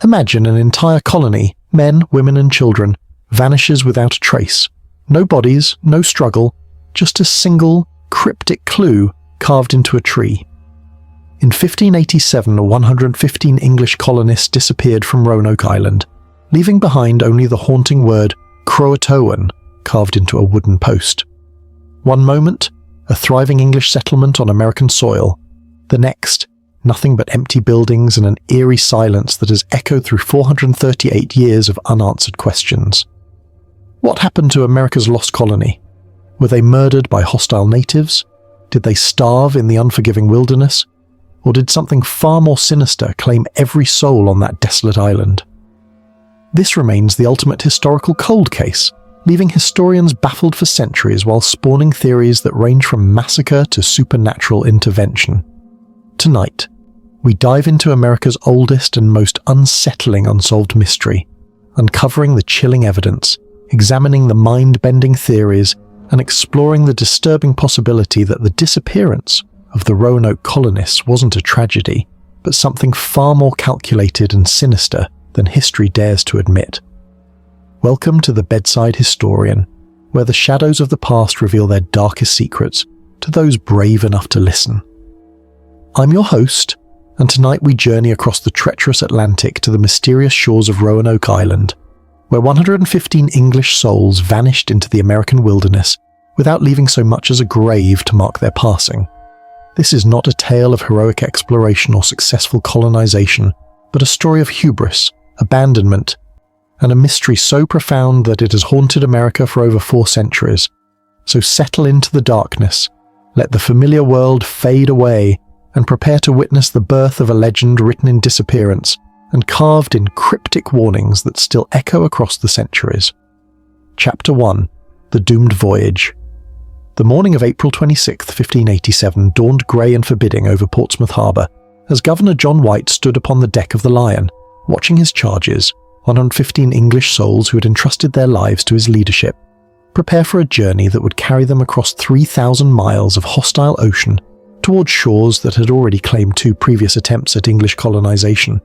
Imagine an entire colony, men, women and children, vanishes without a trace. No bodies, no struggle, just a single, cryptic clue carved into a tree. In 1587, 115 English colonists disappeared from Roanoke Island, leaving behind only the haunting word Croatoan carved into a wooden post. One moment, a thriving English settlement on American soil. The next, nothing but empty buildings and an eerie silence that has echoed through 438 years of unanswered questions. What happened to America's lost colony? Were they murdered by hostile natives? Did they starve in the unforgiving wilderness? Or did something far more sinister claim every soul on that desolate island? This remains the ultimate historical cold case, leaving historians baffled for centuries while spawning theories that range from massacre to supernatural intervention. Tonight, we dive into America's oldest and most unsettling unsolved mystery, uncovering the chilling evidence, examining the mind-bending theories, and exploring the disturbing possibility that the disappearance of the Roanoke colonists wasn't a tragedy, but something far more calculated and sinister than history dares to admit. Welcome to the Bedside Historian, where the shadows of the past reveal their darkest secrets to those brave enough to listen. I'm your host, and tonight we journey across the treacherous Atlantic to the mysterious shores of Roanoke Island, where 115 English souls vanished into the American wilderness without leaving so much as a grave to mark their passing. This is not a tale of heroic exploration or successful colonization, but a story of hubris, abandonment, and a mystery so profound that it has haunted America for over 4 centuries. So settle into the darkness, let the familiar world fade away, and prepare to witness the birth of a legend written in Disappearance and carved in cryptic warnings that still echo across the centuries. Chapter 1: The Doomed Voyage. The morning of April 26, 1587 dawned grey and forbidding over Portsmouth Harbour as Governor John White stood upon the deck of the Lion, watching his charges, 115 English souls who had entrusted their lives to his leadership, prepare for a journey that would carry them across 3,000 miles of hostile ocean towards shores that had already claimed 2 previous attempts at English colonization.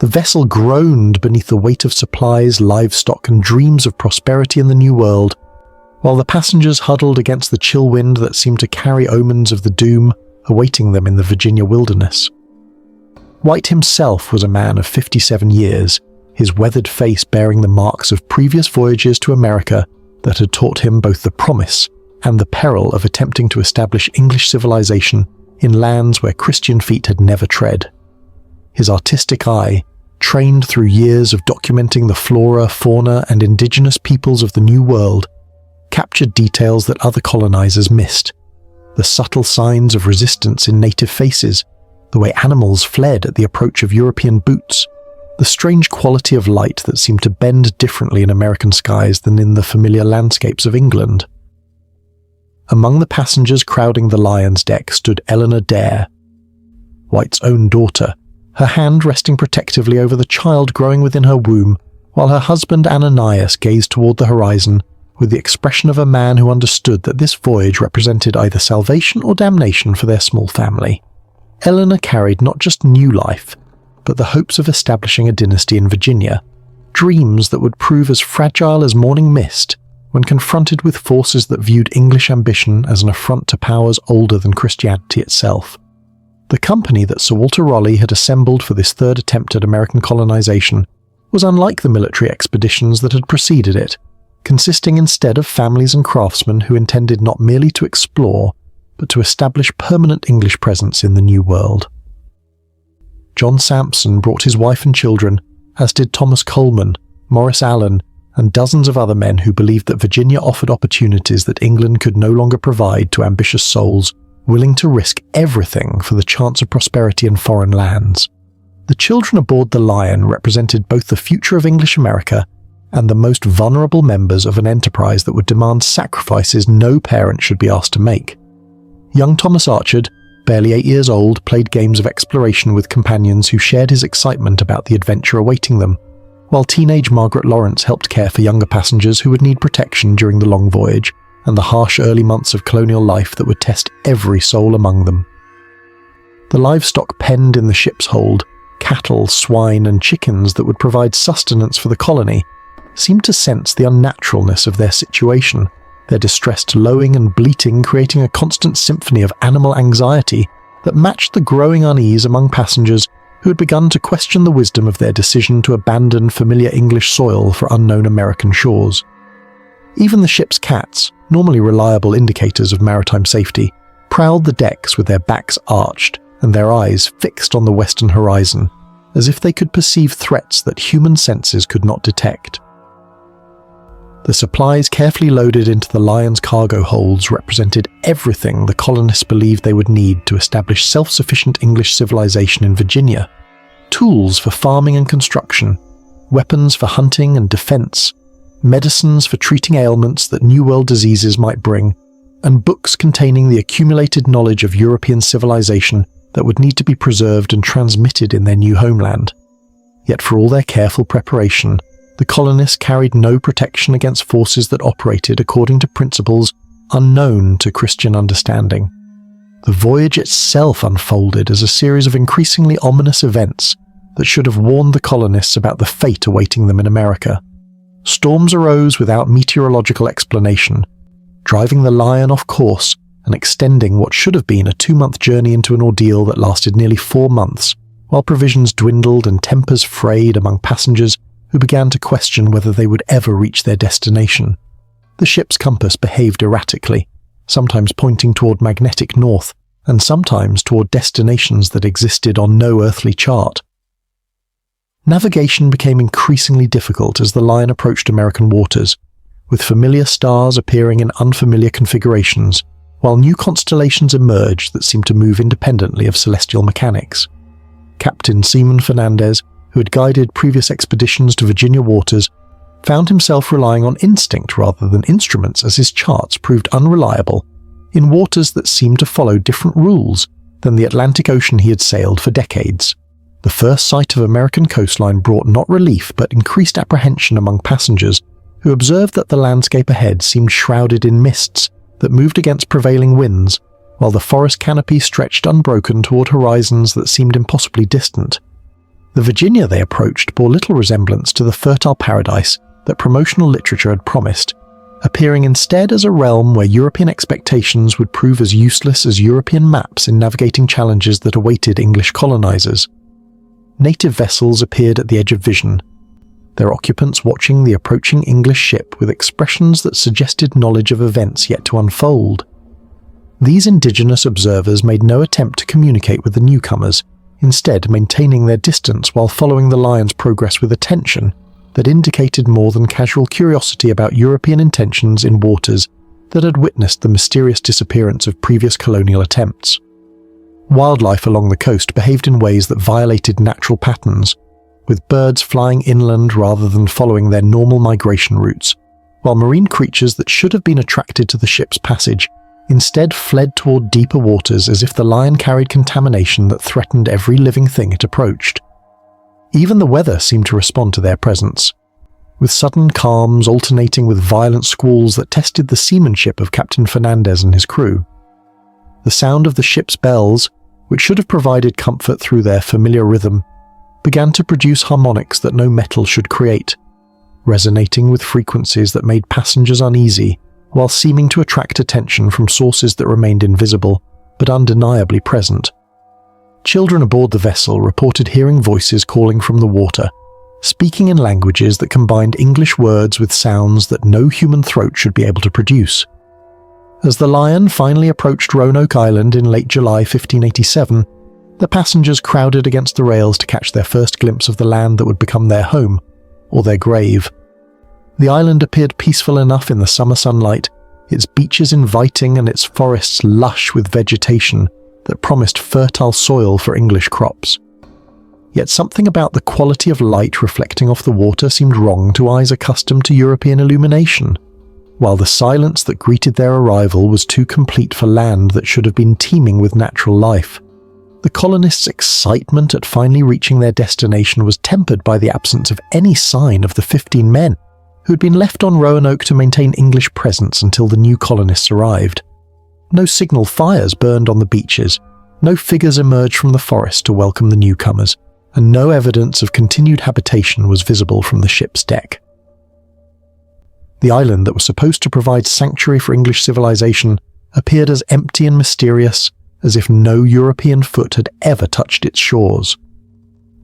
The vessel groaned beneath the weight of supplies, livestock, and dreams of prosperity in the New World, while the passengers huddled against the chill wind that seemed to carry omens of the doom awaiting them in the Virginia wilderness. White himself was a man of 57 years, his weathered face bearing the marks of previous voyages to America that had taught him both the promise and the peril of attempting to establish English civilization in lands where Christian feet had never tread. His artistic eye, trained through years of documenting the flora, fauna, and indigenous peoples of the New World, captured details that other colonizers missed. The subtle signs of resistance in native faces, the way animals fled at the approach of European boots, the strange quality of light that seemed to bend differently in American skies than in the familiar landscapes of England. Among the passengers crowding the Lion's deck stood Eleanor Dare, White's own daughter, her hand resting protectively over the child growing within her womb, while her husband Ananias gazed toward the horizon with the expression of a man who understood that this voyage represented either salvation or damnation for their small family. Eleanor carried not just new life, but the hopes of establishing a dynasty in Virginia, dreams that would prove as fragile as morning mist when confronted with forces that viewed English ambition as an affront to powers older than Christianity itself. The company that Sir Walter Raleigh had assembled for this 3rd attempt at American colonization was unlike the military expeditions that had preceded it, consisting instead of families and craftsmen who intended not merely to explore, but to establish permanent English presence in the New World. John Sampson brought his wife and children, as did Thomas Coleman, Morris Allen, and dozens of other men who believed that Virginia offered opportunities that England could no longer provide to ambitious souls willing to risk everything for the chance of prosperity in foreign lands. The children aboard the Lion represented both the future of English America and the most vulnerable members of an enterprise that would demand sacrifices no parent should be asked to make. Young Thomas Archard, barely 8 years old, played games of exploration with companions who shared his excitement about the adventure awaiting them, while teenage Margaret Lawrence helped care for younger passengers who would need protection during the long voyage and the harsh early months of colonial life that would test every soul among them. The livestock penned in the ship's hold, cattle, swine, and chickens that would provide sustenance for the colony, seemed to sense the unnaturalness of their situation, their distressed lowing and bleating creating a constant symphony of animal anxiety that matched the growing unease among passengers who had begun to question the wisdom of their decision to abandon familiar English soil for unknown American shores. Even the ship's cats, normally reliable indicators of maritime safety, prowled the decks with their backs arched and their eyes fixed on the western horizon, as if they could perceive threats that human senses could not detect. The supplies carefully loaded into the Lion's cargo holds represented everything the colonists believed they would need to establish self-sufficient English civilization in Virginia: tools for farming and construction, weapons for hunting and defense, medicines for treating ailments that New World diseases might bring, and books containing the accumulated knowledge of European civilization that would need to be preserved and transmitted in their new homeland. Yet for all their careful preparation, the colonists carried no protection against forces that operated according to principles unknown to Christian understanding. The voyage itself unfolded as a series of increasingly ominous events that should have warned the colonists about the fate awaiting them in America. Storms arose without meteorological explanation, driving the Lion off course and extending what should have been a 2-month journey into an ordeal that lasted nearly 4 months, while provisions dwindled and tempers frayed among passengers who began to question whether they would ever reach their destination. The ship's compass behaved erratically, sometimes pointing toward magnetic north, and sometimes toward destinations that existed on no earthly chart. Navigation became increasingly difficult as the Lion approached American waters, with familiar stars appearing in unfamiliar configurations, while new constellations emerged that seemed to move independently of celestial mechanics. Captain Seaman Fernandez, who had guided previous expeditions to Virginia waters, found himself relying on instinct rather than instruments as his charts proved unreliable in waters that seemed to follow different rules than the Atlantic Ocean he had sailed for decades. The first sight of American coastline brought not relief but increased apprehension among passengers who observed that the landscape ahead seemed shrouded in mists that moved against prevailing winds, while the forest canopy stretched unbroken toward horizons that seemed impossibly distant. The Virginia they approached bore little resemblance to the fertile paradise that promotional literature had promised, appearing instead as a realm where European expectations would prove as useless as European maps in navigating challenges that awaited English colonizers. Native vessels appeared at the edge of vision, their occupants watching the approaching English ship with expressions that suggested knowledge of events yet to unfold. These indigenous observers made no attempt to communicate with the newcomers, instead maintaining their distance while following the Lion's progress with attention that indicated more than casual curiosity about European intentions in waters that had witnessed the mysterious disappearance of previous colonial attempts. Wildlife along the coast behaved in ways that violated natural patterns, with birds flying inland rather than following their normal migration routes, while marine creatures that should have been attracted to the ship's passage instead fled toward deeper waters as if the Lion carried contamination that threatened every living thing it approached. Even the weather seemed to respond to their presence, with sudden calms alternating with violent squalls that tested the seamanship of Captain Fernandez and his crew. The sound of the ship's bells, which should have provided comfort through their familiar rhythm, began to produce harmonics that no metal should create, resonating with frequencies that made passengers uneasy, while seeming to attract attention from sources that remained invisible, but undeniably present. Children aboard the vessel reported hearing voices calling from the water, speaking in languages that combined English words with sounds that no human throat should be able to produce. As the Lion finally approached Roanoke Island in late July 1587, the passengers crowded against the rails to catch their first glimpse of the land that would become their home, or their grave. The island appeared peaceful enough in the summer sunlight, its beaches inviting and its forests lush with vegetation that promised fertile soil for English crops. Yet something about the quality of light reflecting off the water seemed wrong to eyes accustomed to European illumination, while the silence that greeted their arrival was too complete for land that should have been teeming with natural life. The colonists' excitement at finally reaching their destination was tempered by the absence of any sign of the 15 men who had been left on Roanoke to maintain English presence until the new colonists arrived. No signal fires burned on the beaches, no figures emerged from the forest to welcome the newcomers, and no evidence of continued habitation was visible from the ship's deck. The island that was supposed to provide sanctuary for English civilization appeared as empty and mysterious as if no European foot had ever touched its shores.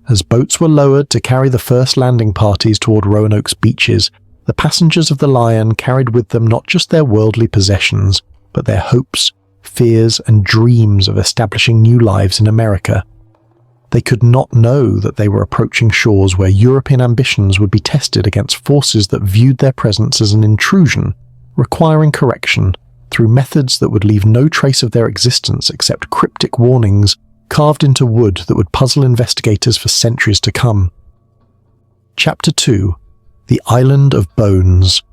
As boats were lowered to carry the first landing parties toward Roanoke's beaches, the passengers of the Lion carried with them not just their worldly possessions, but their hopes, fears, and dreams of establishing new lives in America. They could not know that they were approaching shores where European ambitions would be tested against forces that viewed their presence as an intrusion, requiring correction through methods that would leave no trace of their existence except cryptic warnings carved into wood that would puzzle investigators for centuries to come. Chapter 2: The Island of Bones.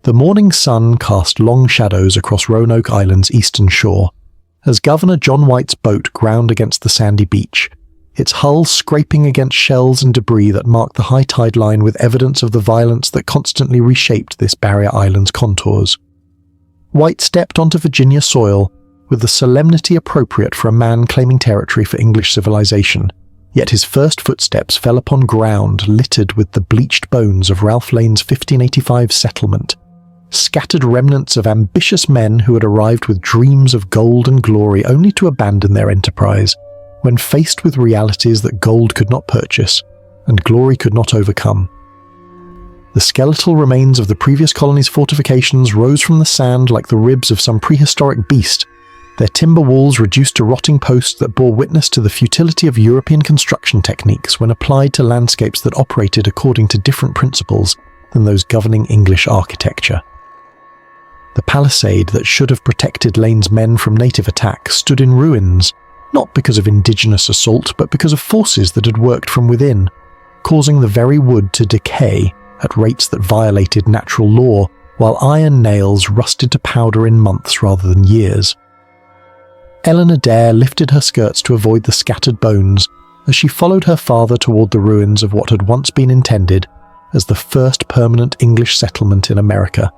The morning sun cast long shadows across Roanoke Island's eastern shore, as Governor John White's boat ground against the sandy beach, its hull scraping against shells and debris that marked the high tide line with evidence of the violence that constantly reshaped this barrier island's contours. White stepped onto Virginia soil with the solemnity appropriate for a man claiming territory for English civilization, yet his first footsteps fell upon ground littered with the bleached bones of Ralph Lane's 1585 settlement, scattered remnants of ambitious men who had arrived with dreams of gold and glory only to abandon their enterprise when faced with realities that gold could not purchase and glory could not overcome. The skeletal remains of the previous colony's fortifications rose from the sand like the ribs of some prehistoric beast, their timber walls reduced to rotting posts that bore witness to the futility of European construction techniques when applied to landscapes that operated according to different principles than those governing English architecture. The palisade that should have protected Lane's men from native attack stood in ruins, not because of indigenous assault but because of forces that had worked from within, causing the very wood to decay at rates that violated natural law, while iron nails rusted to powder in months rather than years. Eleanor Dare lifted her skirts to avoid the scattered bones as she followed her father toward the ruins of what had once been intended as the first permanent English settlement in America,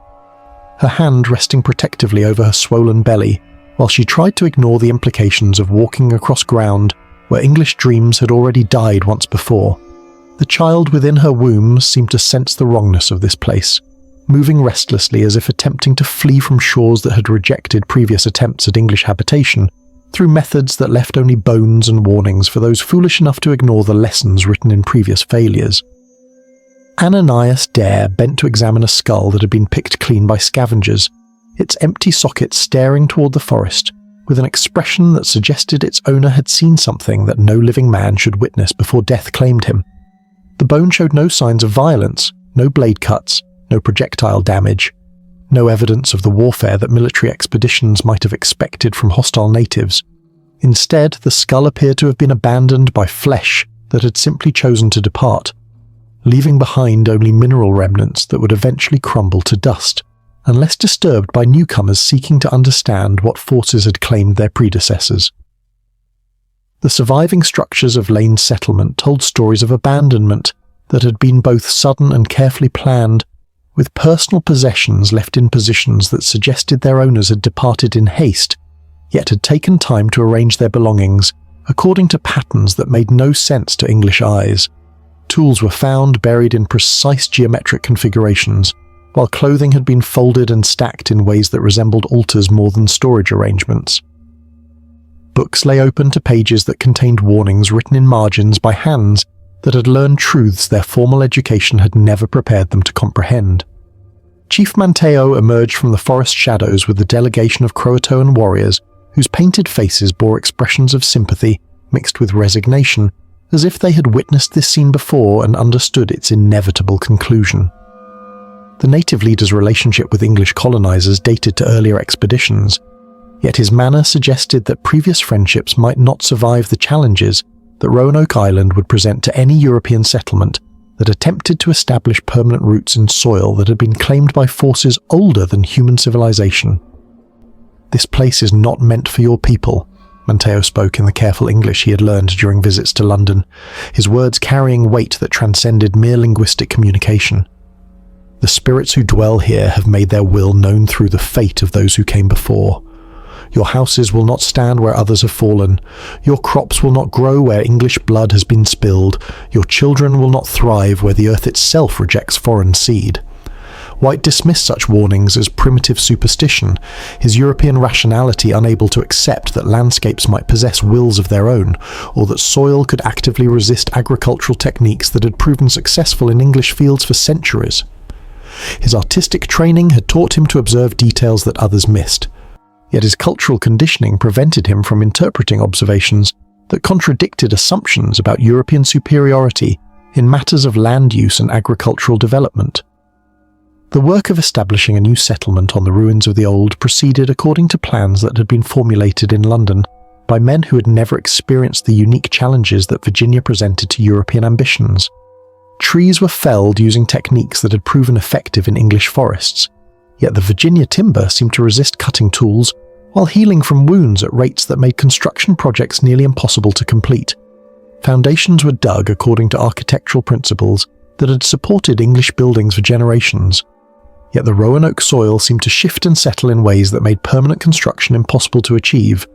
her hand resting protectively over her swollen belly while she tried to ignore the implications of walking across ground where English dreams had already died once before. The child within her womb seemed to sense the wrongness of this place, moving restlessly as if attempting to flee from shores that had rejected previous attempts at English habitation, through methods that left only bones and warnings for those foolish enough to ignore the lessons written in previous failures. Ananias Dare bent to examine a skull that had been picked clean by scavengers, its empty socket staring toward the forest, with an expression that suggested its owner had seen something that no living man should witness before death claimed him. The bone showed no signs of violence, no blade cuts, no projectile damage, no evidence of the warfare that military expeditions might have expected from hostile natives. Instead, the skull appeared to have been abandoned by flesh that had simply chosen to depart, leaving behind only mineral remnants that would eventually crumble to dust, unless disturbed by newcomers seeking to understand what forces had claimed their predecessors. The surviving structures of Lane's settlement told stories of abandonment that had been both sudden and carefully planned, with personal possessions left in positions that suggested their owners had departed in haste, yet had taken time to arrange their belongings according to patterns that made no sense to English eyes. Tools were found buried in precise geometric configurations, while clothing had been folded and stacked in ways that resembled altars more than storage arrangements. Books lay open to pages that contained warnings written in margins by hands that had learned truths their formal education had never prepared them to comprehend. Chief Manteo emerged from the forest shadows with a delegation of Croatoan warriors whose painted faces bore expressions of sympathy mixed with resignation, as if they had witnessed this scene before and understood its inevitable conclusion. The native leader's relationship with English colonizers dated to earlier expeditions, yet his manner suggested that previous friendships might not survive the challenges that Roanoke Island would present to any European settlement that attempted to establish permanent roots in soil that had been claimed by forces older than human civilization. "This place is not meant for your people," Manteo spoke in the careful English he had learned during visits to London, his words carrying weight that transcended mere linguistic communication. "The spirits who dwell here have made their will known through the fate of those who came before. Your houses will not stand where others have fallen. Your crops will not grow where English blood has been spilled. Your children will not thrive where the earth itself rejects foreign seed. White dismissed such warnings as primitive superstition, his European rationality unable to accept that landscapes might possess wills of their own, or that soil could actively resist agricultural techniques that had proven successful in English fields for centuries. His artistic training had taught him to observe details that others missed, yet his cultural conditioning prevented him from interpreting observations that contradicted assumptions about European superiority in matters of land use and agricultural development. The work of establishing a new settlement on the ruins of the old proceeded according to plans that had been formulated in London by men who had never experienced the unique challenges that Virginia presented to European ambitions. Trees were felled using techniques that had proven effective in English forests, yet the Virginia timber seemed to resist cutting tools while healing from wounds at rates that made construction projects nearly impossible to complete. Foundations were dug according to architectural principles that had supported English buildings for generations, yet the Roanoke soil seemed to shift and settle in ways that made permanent construction impossible to achieve.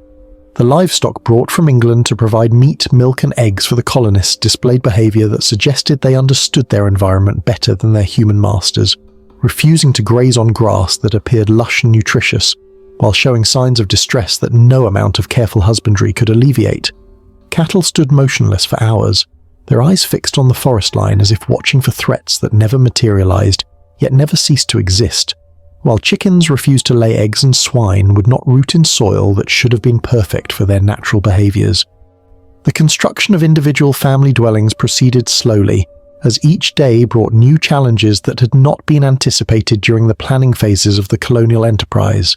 The livestock brought from England to provide meat, milk and eggs for the colonists displayed behaviour that suggested they understood their environment better than their human masters, refusing to graze on grass that appeared lush and nutritious, while showing signs of distress that no amount of careful husbandry could alleviate. Cattle stood motionless for hours, their eyes fixed on the forest line as if watching for threats that never materialized, yet never ceased to exist, while chickens refused to lay eggs and swine would not root in soil that should have been perfect for their natural behaviors. The construction of individual family dwellings proceeded slowly, as each day brought new challenges that had not been anticipated during the planning phases of the colonial enterprise.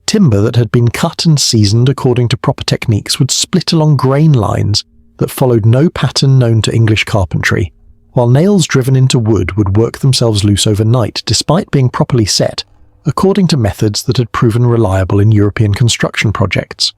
Timber that had been cut and seasoned according to proper techniques would split along grain lines that followed no pattern known to English carpentry, while nails driven into wood would work themselves loose overnight despite being properly set, according to methods that had proven reliable in European construction projects.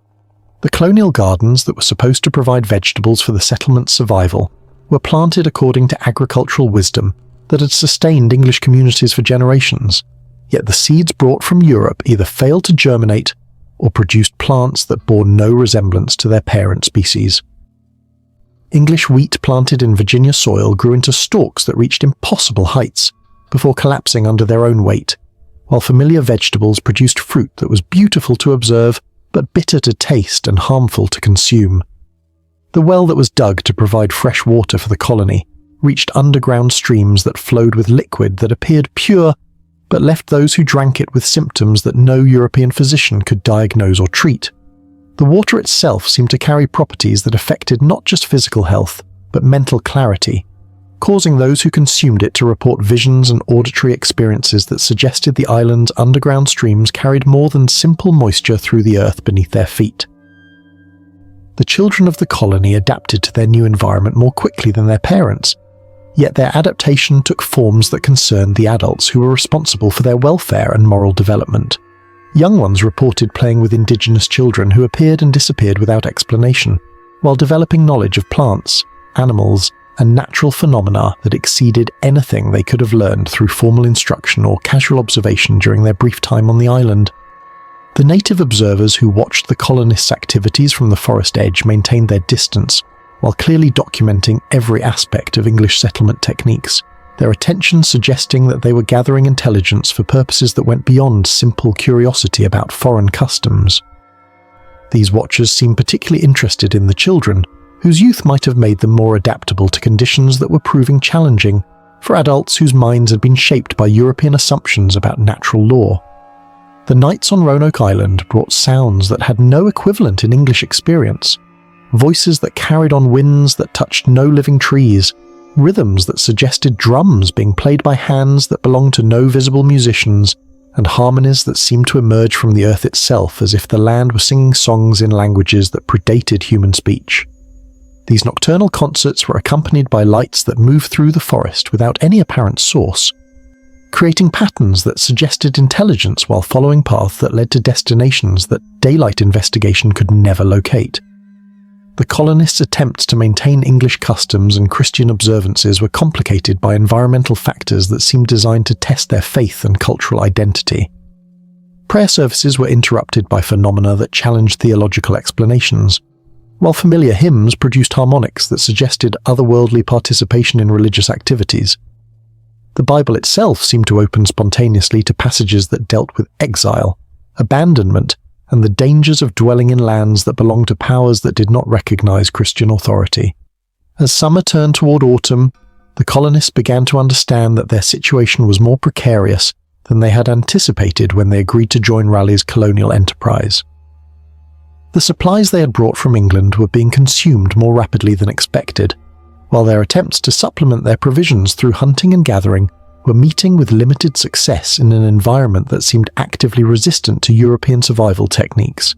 The colonial gardens that were supposed to provide vegetables for the settlement's survival were planted according to agricultural wisdom that had sustained English communities for generations, yet the seeds brought from Europe either failed to germinate or produced plants that bore no resemblance to their parent species. English wheat planted in Virginia soil grew into stalks that reached impossible heights before collapsing under their own weight, while familiar vegetables produced fruit that was beautiful to observe but bitter to taste and harmful to consume. The well that was dug to provide fresh water for the colony reached underground streams that flowed with liquid that appeared pure but left those who drank it with symptoms that no European physician could diagnose or treat. The water itself seemed to carry properties that affected not just physical health, but mental clarity, causing those who consumed it to report visions and auditory experiences that suggested the island's underground streams carried more than simple moisture through the earth beneath their feet. The children of the colony adapted to their new environment more quickly than their parents, yet their adaptation took forms that concerned the adults who were responsible for their welfare and moral development. Young ones reported playing with indigenous children who appeared and disappeared without explanation, while developing knowledge of plants, animals, and natural phenomena that exceeded anything they could have learned through formal instruction or casual observation during their brief time on the island. The native observers who watched the colonists' activities from the forest edge maintained their distance, while clearly documenting every aspect of English settlement techniques, their attention suggesting that they were gathering intelligence for purposes that went beyond simple curiosity about foreign customs. These watchers seemed particularly interested in the children, whose youth might have made them more adaptable to conditions that were proving challenging for adults whose minds had been shaped by European assumptions about natural law. The nights on Roanoke Island brought sounds that had no equivalent in English experience, voices that carried on winds that touched no living trees, rhythms that suggested drums being played by hands that belonged to no visible musicians, and harmonies that seemed to emerge from the earth itself as if the land were singing songs in languages that predated human speech. These nocturnal concerts were accompanied by lights that moved through the forest without any apparent source, creating patterns that suggested intelligence while following paths that led to destinations that daylight investigation could never locate. The colonists' attempts to maintain English customs and Christian observances were complicated by environmental factors that seemed designed to test their faith and cultural identity. Prayer services were interrupted by phenomena that challenged theological explanations, while familiar hymns produced harmonics that suggested otherworldly participation in religious activities. The Bible itself seemed to open spontaneously to passages that dealt with exile, abandonment, and the dangers of dwelling in lands that belonged to powers that did not recognize Christian authority. As summer turned toward autumn, the colonists began to understand that their situation was more precarious than they had anticipated when they agreed to join Raleigh's colonial enterprise. The supplies they had brought from England were being consumed more rapidly than expected, while their attempts to supplement their provisions through hunting and gathering were meeting with limited success in an environment that seemed actively resistant to European survival techniques.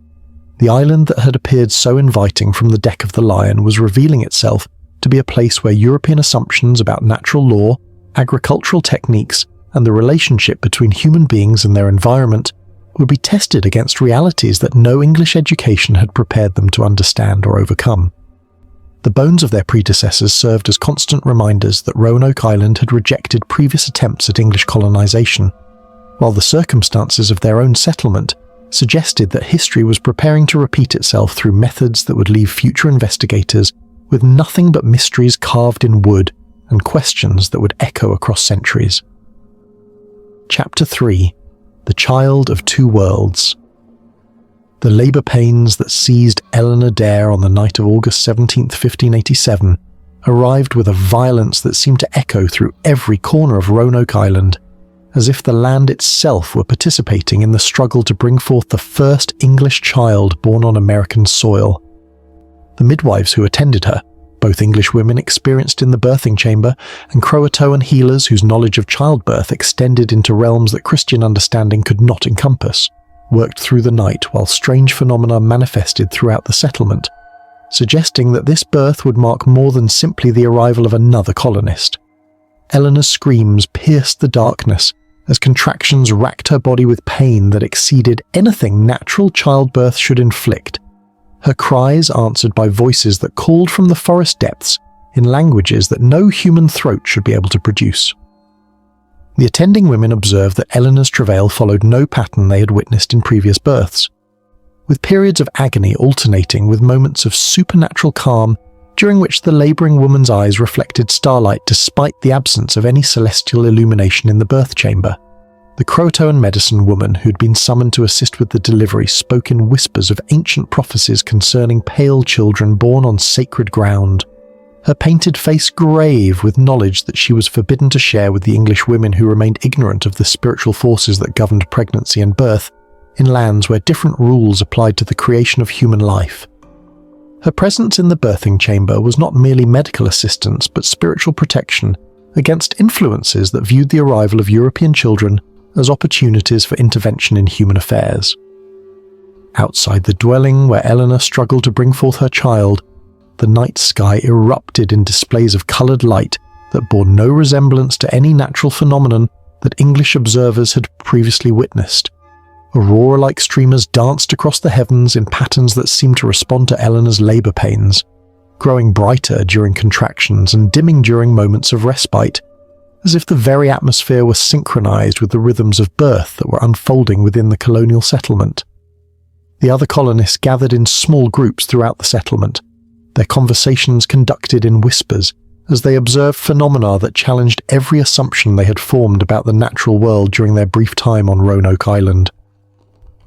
The island that had appeared so inviting from the deck of the Lion was revealing itself to be a place where European assumptions about natural law, agricultural techniques, and the relationship between human beings and their environment would be tested against realities that no English education had prepared them to understand or overcome. The bones of their predecessors served as constant reminders that Roanoke Island had rejected previous attempts at English colonization, while the circumstances of their own settlement suggested that history was preparing to repeat itself through methods that would leave future investigators with nothing but mysteries carved in wood and questions that would echo across centuries. Chapter 3: The Child of Two Worlds. The labour pains that seized Eleanor Dare on the night of August 17, 1587, arrived with a violence that seemed to echo through every corner of Roanoke Island, as if the land itself were participating in the struggle to bring forth the first English child born on American soil. The midwives who attended her, both English women experienced in the birthing chamber and Croatoan healers whose knowledge of childbirth extended into realms that Christian understanding could not encompass, worked through the night while strange phenomena manifested throughout the settlement, suggesting that this birth would mark more than simply the arrival of another colonist. Eleanor's screams pierced the darkness as contractions racked her body with pain that exceeded anything natural childbirth should inflict. Her cries answered by voices that called from the forest depths in languages that no human throat should be able to produce. The attending women observed that Eleanor's travail followed no pattern they had witnessed in previous births, with periods of agony alternating with moments of supernatural calm during which the labouring woman's eyes reflected starlight despite the absence of any celestial illumination in the birth chamber. The Croatoan medicine woman who'd been summoned to assist with the delivery spoke in whispers of ancient prophecies concerning pale children born on sacred ground, her painted face grave with knowledge that she was forbidden to share with the English women who remained ignorant of the spiritual forces that governed pregnancy and birth in lands where different rules applied to the creation of human life. Her presence in the birthing chamber was not merely medical assistance but spiritual protection against influences that viewed the arrival of European children as opportunities for intervention in human affairs. Outside the dwelling where Eleanor struggled to bring forth her child, the night sky erupted in displays of coloured light that bore no resemblance to any natural phenomenon that English observers had previously witnessed. Aurora-like streamers danced across the heavens in patterns that seemed to respond to Eleanor's labour pains, growing brighter during contractions and dimming during moments of respite, as if the very atmosphere was synchronized with the rhythms of birth that were unfolding within the colonial settlement. The other colonists gathered in small groups throughout the settlement, their conversations conducted in whispers as they observed phenomena that challenged every assumption they had formed about the natural world during their brief time on Roanoke Island.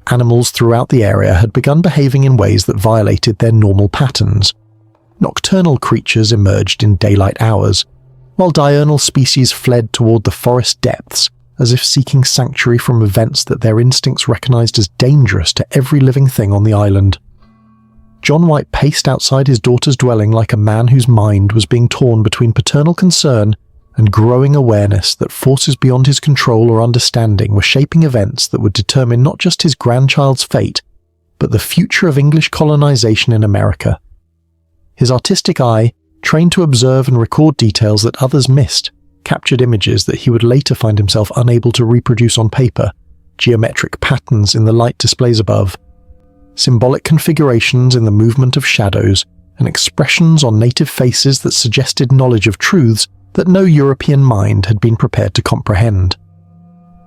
Animals throughout the area had begun behaving in ways that violated their normal patterns. Nocturnal creatures emerged in daylight hours, while diurnal species fled toward the forest depths as if seeking sanctuary from events that their instincts recognized as dangerous to every living thing on the island. John White paced outside his daughter's dwelling like a man whose mind was being torn between paternal concern and growing awareness that forces beyond his control or understanding were shaping events that would determine not just his grandchild's fate, but the future of English colonization in America. His artistic eye, trained to observe and record details that others missed, captured images that he would later find himself unable to reproduce on paper, geometric patterns in the light displays above, symbolic configurations in the movement of shadows, and expressions on native faces that suggested knowledge of truths that no European mind had been prepared to comprehend.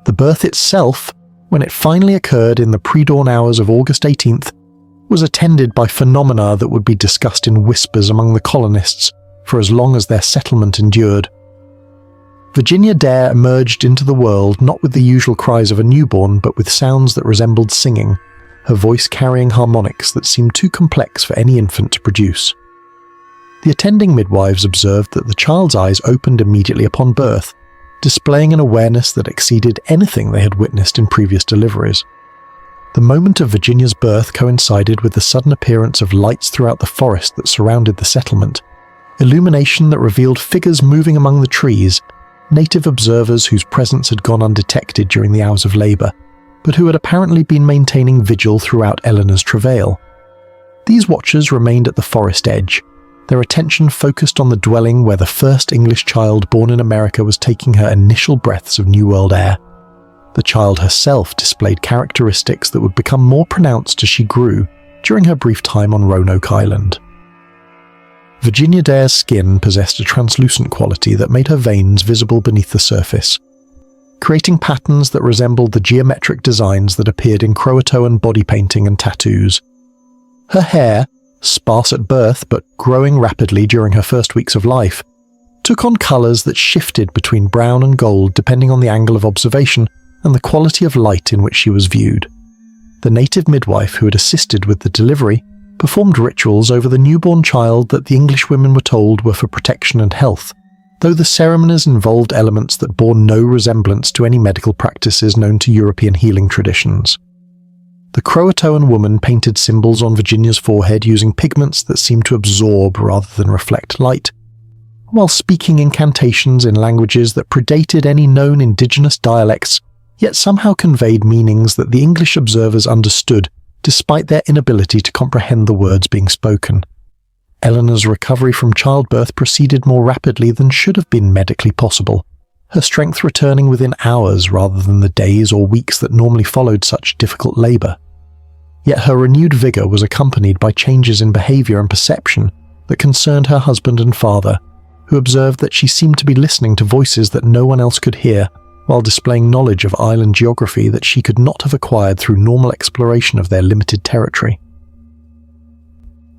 The birth itself when it finally occurred in the pre-dawn hours of August 18th, was attended by phenomena that would be discussed in whispers among the colonists for as long as their settlement endured. Virginia Dare emerged into the world not with the usual cries of a newborn, but with sounds that resembled singing, her voice carrying harmonics that seemed too complex for any infant to produce. The attending midwives observed that the child's eyes opened immediately upon birth, displaying an awareness that exceeded anything they had witnessed in previous deliveries. The moment of Virginia's birth coincided with the sudden appearance of lights throughout the forest that surrounded the settlement, illumination that revealed figures moving among the trees, native observers whose presence had gone undetected during the hours of labour, but who had apparently been maintaining vigil throughout Eleanor's travail. These watchers remained at the forest edge, their attention focused on the dwelling where the first English child born in America was taking her initial breaths of New World air. The child herself displayed characteristics that would become more pronounced as she grew during her brief time on Roanoke Island. Virginia Dare's skin possessed a translucent quality that made her veins visible beneath the surface, creating patterns that resembled the geometric designs that appeared in Croatoan body painting and tattoos. Her hair, sparse at birth but growing rapidly during her first weeks of life, took on colours that shifted between brown and gold depending on the angle of observation and the quality of light in which she was viewed. The native midwife who had assisted with the delivery performed rituals over the newborn child that the English women were told were for protection and health, though the ceremonies involved elements that bore no resemblance to any medical practices known to European healing traditions. The Croatoan woman painted symbols on Virginia's forehead using pigments that seemed to absorb rather than reflect light, while speaking incantations in languages that predated any known indigenous dialects, yet somehow conveyed meanings that the English observers understood despite their inability to comprehend the words being spoken. Eleanor's recovery from childbirth proceeded more rapidly than should have been medically possible, her strength returning within hours rather than the days or weeks that normally followed such difficult labour. Yet her renewed vigour was accompanied by changes in behaviour and perception that concerned her husband and father, who observed that she seemed to be listening to voices that no one else could hear, while displaying knowledge of island geography that she could not have acquired through normal exploration of their limited territory.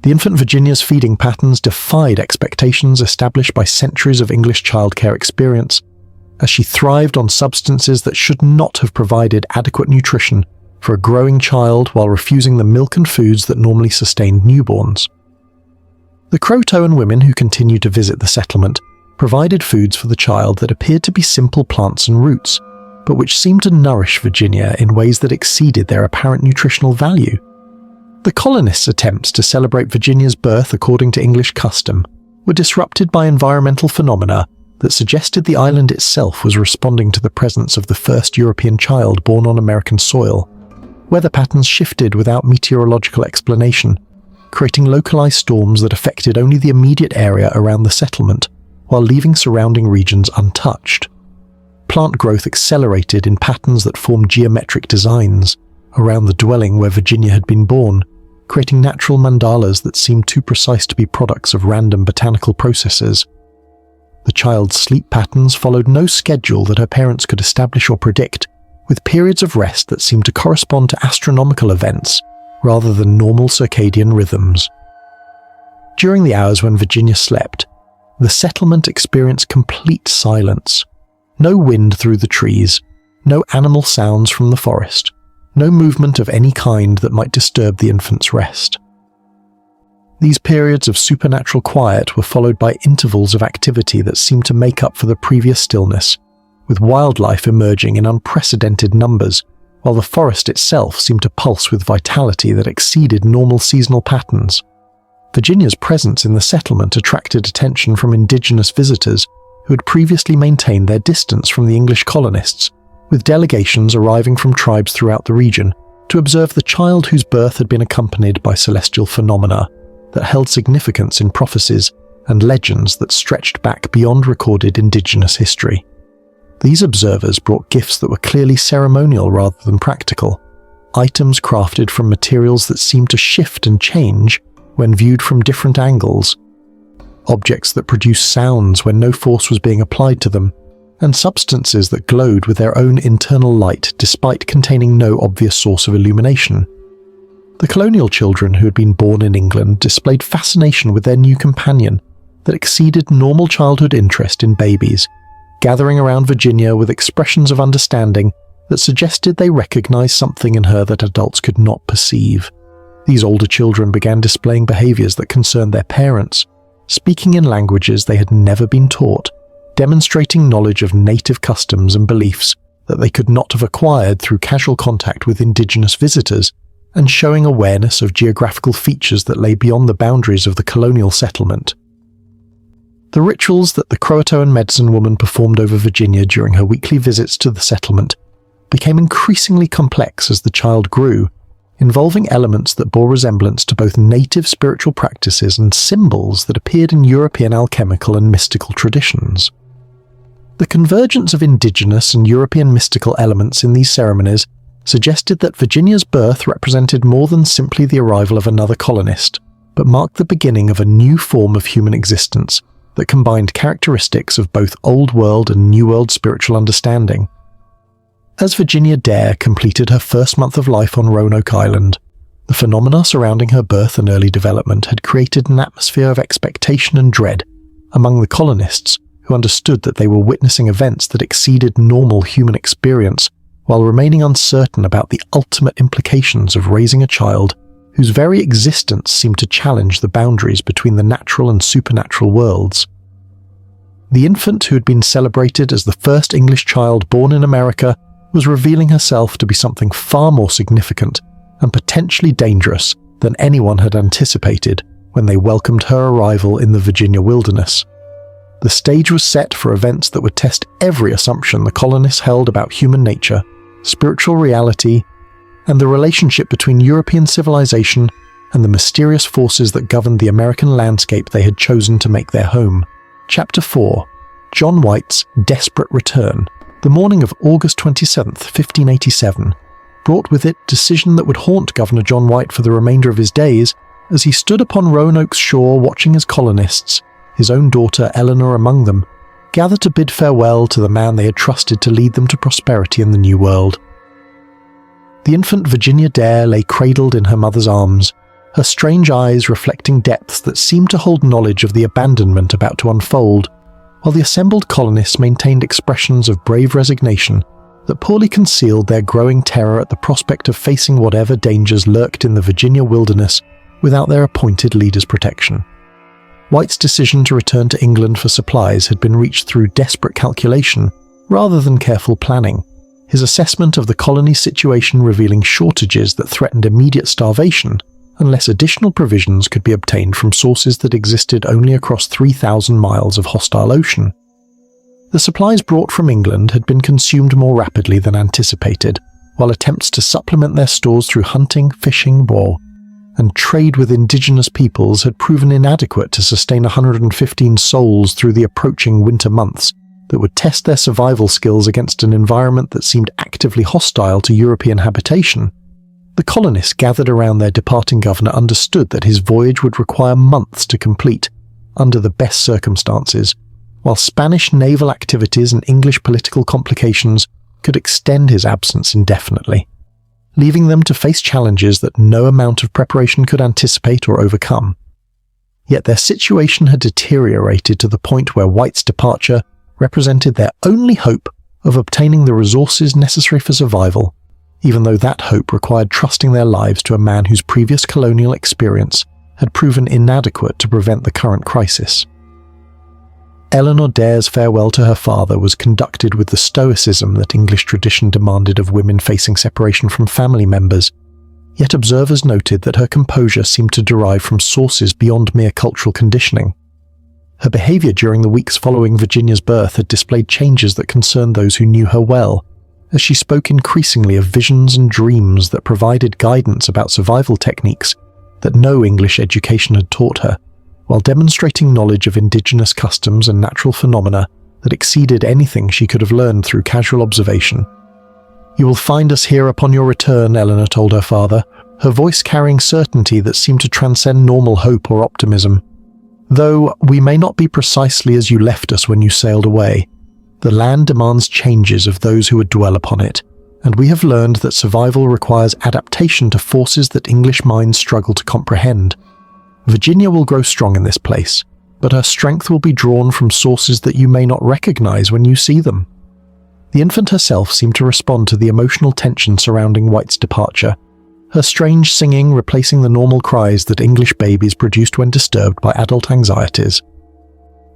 The infant Virginia's feeding patterns defied expectations established by centuries of English childcare experience, as she thrived on substances that should not have provided adequate nutrition for a growing child while refusing the milk and foods that normally sustained newborns. The Croatoan women who continued to visit the settlement provided foods for the child that appeared to be simple plants and roots, but which seemed to nourish Virginia in ways that exceeded their apparent nutritional value. The colonists' attempts to celebrate Virginia's birth according to English custom were disrupted by environmental phenomena that suggested the island itself was responding to the presence of the first European child born on American soil. Weather patterns shifted without meteorological explanation, creating localized storms that affected only the immediate area around the settlement, while leaving surrounding regions untouched. Plant growth accelerated in patterns that formed geometric designs around the dwelling where Virginia had been born, creating natural mandalas that seemed too precise to be products of random botanical processes. The child's sleep patterns followed no schedule that her parents could establish or predict, with periods of rest that seemed to correspond to astronomical events rather than normal circadian rhythms. During the hours when Virginia slept, the settlement experienced complete silence. No wind through the trees, no animal sounds from the forest, no movement of any kind that might disturb the infant's rest. These periods of supernatural quiet were followed by intervals of activity that seemed to make up for the previous stillness, with wildlife emerging in unprecedented numbers, while the forest itself seemed to pulse with vitality that exceeded normal seasonal patterns. Virginia's presence in the settlement attracted attention from indigenous visitors who had previously maintained their distance from the English colonists, with delegations arriving from tribes throughout the region to observe the child whose birth had been accompanied by celestial phenomena that held significance in prophecies and legends that stretched back beyond recorded indigenous history. These observers brought gifts that were clearly ceremonial rather than practical, items crafted from materials that seemed to shift and change when viewed from different angles, objects that produced sounds when no force was being applied to them, and substances that glowed with their own internal light despite containing no obvious source of illumination. The colonial children who had been born in England displayed fascination with their new companion that exceeded normal childhood interest in babies, gathering around Virginia with expressions of understanding that suggested they recognized something in her that adults could not perceive. These older children began displaying behaviors that concerned their parents, speaking in languages they had never been taught, demonstrating knowledge of native customs and beliefs that they could not have acquired through casual contact with indigenous visitors, and showing awareness of geographical features that lay beyond the boundaries of the colonial settlement. The rituals that the Croatoan medicine woman performed over Virginia during her weekly visits to the settlement became increasingly complex as the child grew, involving elements that bore resemblance to both native spiritual practices and symbols that appeared in European alchemical and mystical traditions. The convergence of indigenous and European mystical elements in these ceremonies suggested that Virginia's birth represented more than simply the arrival of another colonist, but marked the beginning of a new form of human existence that combined characteristics of both Old World and New World spiritual understanding. As Virginia Dare completed her first month of life on Roanoke Island, the phenomena surrounding her birth and early development had created an atmosphere of expectation and dread among the colonists, who understood that they were witnessing events that exceeded normal human experience while remaining uncertain about the ultimate implications of raising a child whose very existence seemed to challenge the boundaries between the natural and supernatural worlds. The infant who had been celebrated as the first English child born in America was revealing herself to be something far more significant and potentially dangerous than anyone had anticipated when they welcomed her arrival in the Virginia wilderness. The stage was set for events that would test every assumption the colonists held about human nature, spiritual reality, and the relationship between European civilization and the mysterious forces that governed the American landscape they had chosen to make their home. Chapter 4. John White's Desperate Return. The morning of August 27, 1587, brought with it decision that would haunt Governor John White for the remainder of his days as he stood upon Roanoke's shore watching his colonists, his own daughter Eleanor among them, gather to bid farewell to the man they had trusted to lead them to prosperity in the New World. The infant Virginia Dare lay cradled in her mother's arms, her strange eyes reflecting depths that seemed to hold knowledge of the abandonment about to unfold, while the assembled colonists maintained expressions of brave resignation that poorly concealed their growing terror at the prospect of facing whatever dangers lurked in the Virginia wilderness without their appointed leader's protection. White's decision to return to England for supplies had been reached through desperate calculation rather than careful planning, his assessment of the colony's situation revealing shortages that threatened immediate starvation unless additional provisions could be obtained from sources that existed only across 3,000 miles of hostile ocean. The supplies brought from England had been consumed more rapidly than anticipated, while attempts to supplement their stores through hunting, fishing, war, and trade with indigenous peoples had proven inadequate to sustain 115 souls through the approaching winter months that would test their survival skills against an environment that seemed actively hostile to European habitation. The colonists gathered around their departing governor understood that his voyage would require months to complete, under the best circumstances, while Spanish naval activities and English political complications could extend his absence indefinitely, leaving them to face challenges that no amount of preparation could anticipate or overcome. Yet their situation had deteriorated to the point where White's departure represented their only hope of obtaining the resources necessary for survival, even though that hope required trusting their lives to a man whose previous colonial experience had proven inadequate to prevent the current crisis. Eleanor Dare's farewell to her father was conducted with the stoicism that English tradition demanded of women facing separation from family members, yet observers noted that her composure seemed to derive from sources beyond mere cultural conditioning. Her behavior during the weeks following Virginia's birth had displayed changes that concerned those who knew her well, as she spoke increasingly of visions and dreams that provided guidance about survival techniques that no English education had taught her, while demonstrating knowledge of indigenous customs and natural phenomena that exceeded anything she could have learned through casual observation. "You will find us here upon your return," Eleanor told her father, her voice carrying certainty that seemed to transcend normal hope or optimism. "Though we may not be precisely as you left us when you sailed away, The land demands changes of those who would dwell upon it, and we have learned that survival requires adaptation to forces that English minds struggle to comprehend. Virginia will grow strong in this place, but her strength will be drawn from sources that you may not recognize when you see them. The infant herself seemed to respond to the emotional tension surrounding White's departure, her strange singing replacing the normal cries that English babies produced when disturbed by adult anxieties.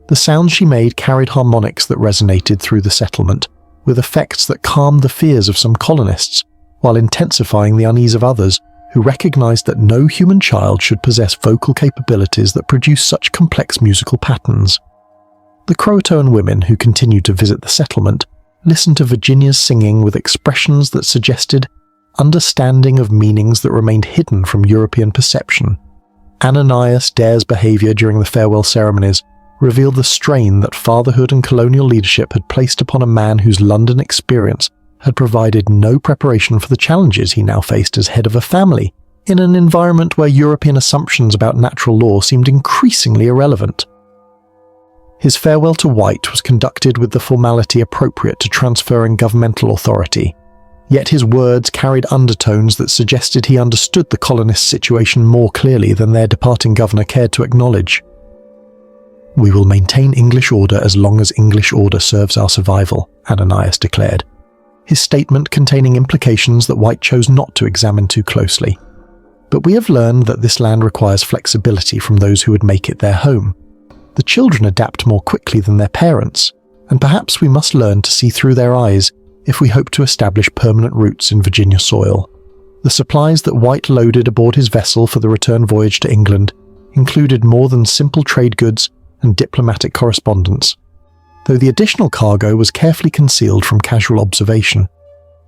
The sounds she made carried harmonics that resonated through the settlement, with effects that calmed the fears of some colonists, while intensifying the unease of others who recognized that no human child should possess vocal capabilities that produce such complex musical patterns. The Croatoan women who continued to visit the settlement listened to Virginia's singing with expressions that suggested understanding of meanings that remained hidden from European perception. Ananias Dare's behavior during the farewell ceremonies revealed the strain that fatherhood and colonial leadership had placed upon a man whose London experience had provided no preparation for the challenges he now faced as head of a family, in an environment where European assumptions about natural law seemed increasingly irrelevant. His farewell to White was conducted with the formality appropriate to transferring governmental authority, yet his words carried undertones that suggested he understood the colonists' situation more clearly than their departing governor cared to acknowledge. "We will maintain English order as long as English order serves our survival," Ananias declared, his statement containing implications that White chose not to examine too closely. But we have learned that this land requires flexibility from those who would make it their home. The children adapt more quickly than their parents, and perhaps we must learn to see through their eyes if we hope to establish permanent roots in Virginia soil. The supplies that White loaded aboard his vessel for the return voyage to England included more than simple trade goods and diplomatic correspondence, though the additional cargo was carefully concealed from casual observation.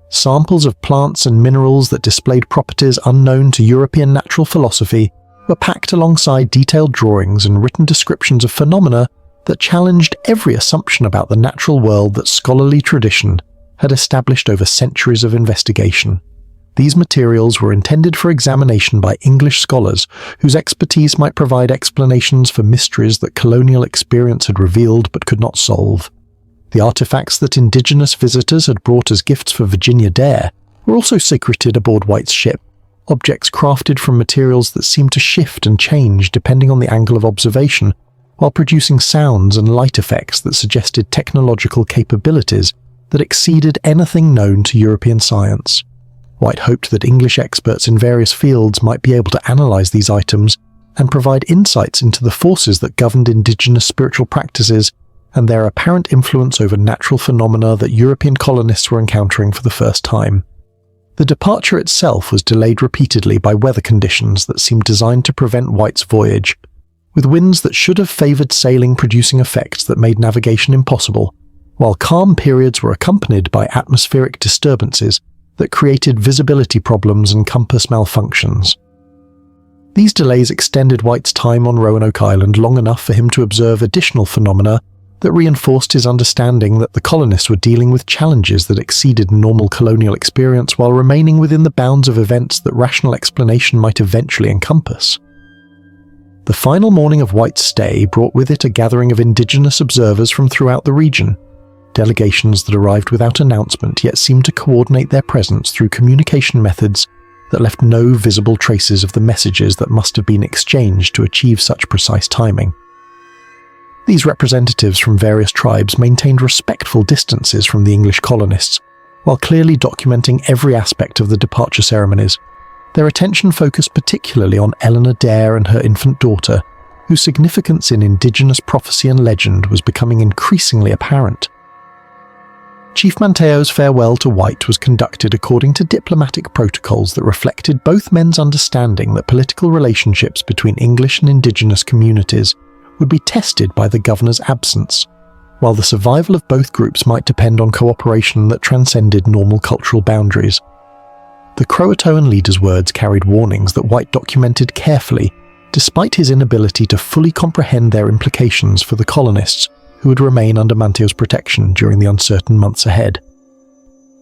Samples of plants and minerals that displayed properties unknown to European natural philosophy were packed alongside detailed drawings and written descriptions of phenomena that challenged every assumption about the natural world that scholarly tradition had established over centuries of investigation. These materials were intended for examination by English scholars whose expertise might provide explanations for mysteries that colonial experience had revealed but could not solve. The artifacts that indigenous visitors had brought as gifts for Virginia Dare were also secreted aboard White's ship, objects crafted from materials that seemed to shift and change depending on the angle of observation, while producing sounds and light effects that suggested technological capabilities that exceeded anything known to European science. White hoped that English experts in various fields might be able to analyze these items and provide insights into the forces that governed indigenous spiritual practices and their apparent influence over natural phenomena that European colonists were encountering for the first time. The departure itself was delayed repeatedly by weather conditions that seemed designed to prevent White's voyage, with winds that should have favored sailing producing effects that made navigation impossible, while calm periods were accompanied by atmospheric disturbances that created visibility problems and compass malfunctions. These delays extended White's time on Roanoke Island long enough for him to observe additional phenomena that reinforced his understanding that the colonists were dealing with challenges that exceeded normal colonial experience while remaining within the bounds of events that rational explanation might eventually encompass. The final morning of White's stay brought with it a gathering of indigenous observers from throughout the region, delegations that arrived without announcement yet seemed to coordinate their presence through communication methods that left no visible traces of the messages that must have been exchanged to achieve such precise timing. These representatives from various tribes maintained respectful distances from the English colonists, while clearly documenting every aspect of the departure ceremonies. Their attention focused particularly on Eleanor Dare and her infant daughter, whose significance in indigenous prophecy and legend was becoming increasingly apparent. Chief Manteo's farewell to White was conducted according to diplomatic protocols that reflected both men's understanding that political relationships between English and indigenous communities would be tested by the governor's absence, while the survival of both groups might depend on cooperation that transcended normal cultural boundaries. The Croatoan leader's words carried warnings that White documented carefully, despite his inability to fully comprehend their implications for the colonists who would remain under Manteo's protection during the uncertain months ahead.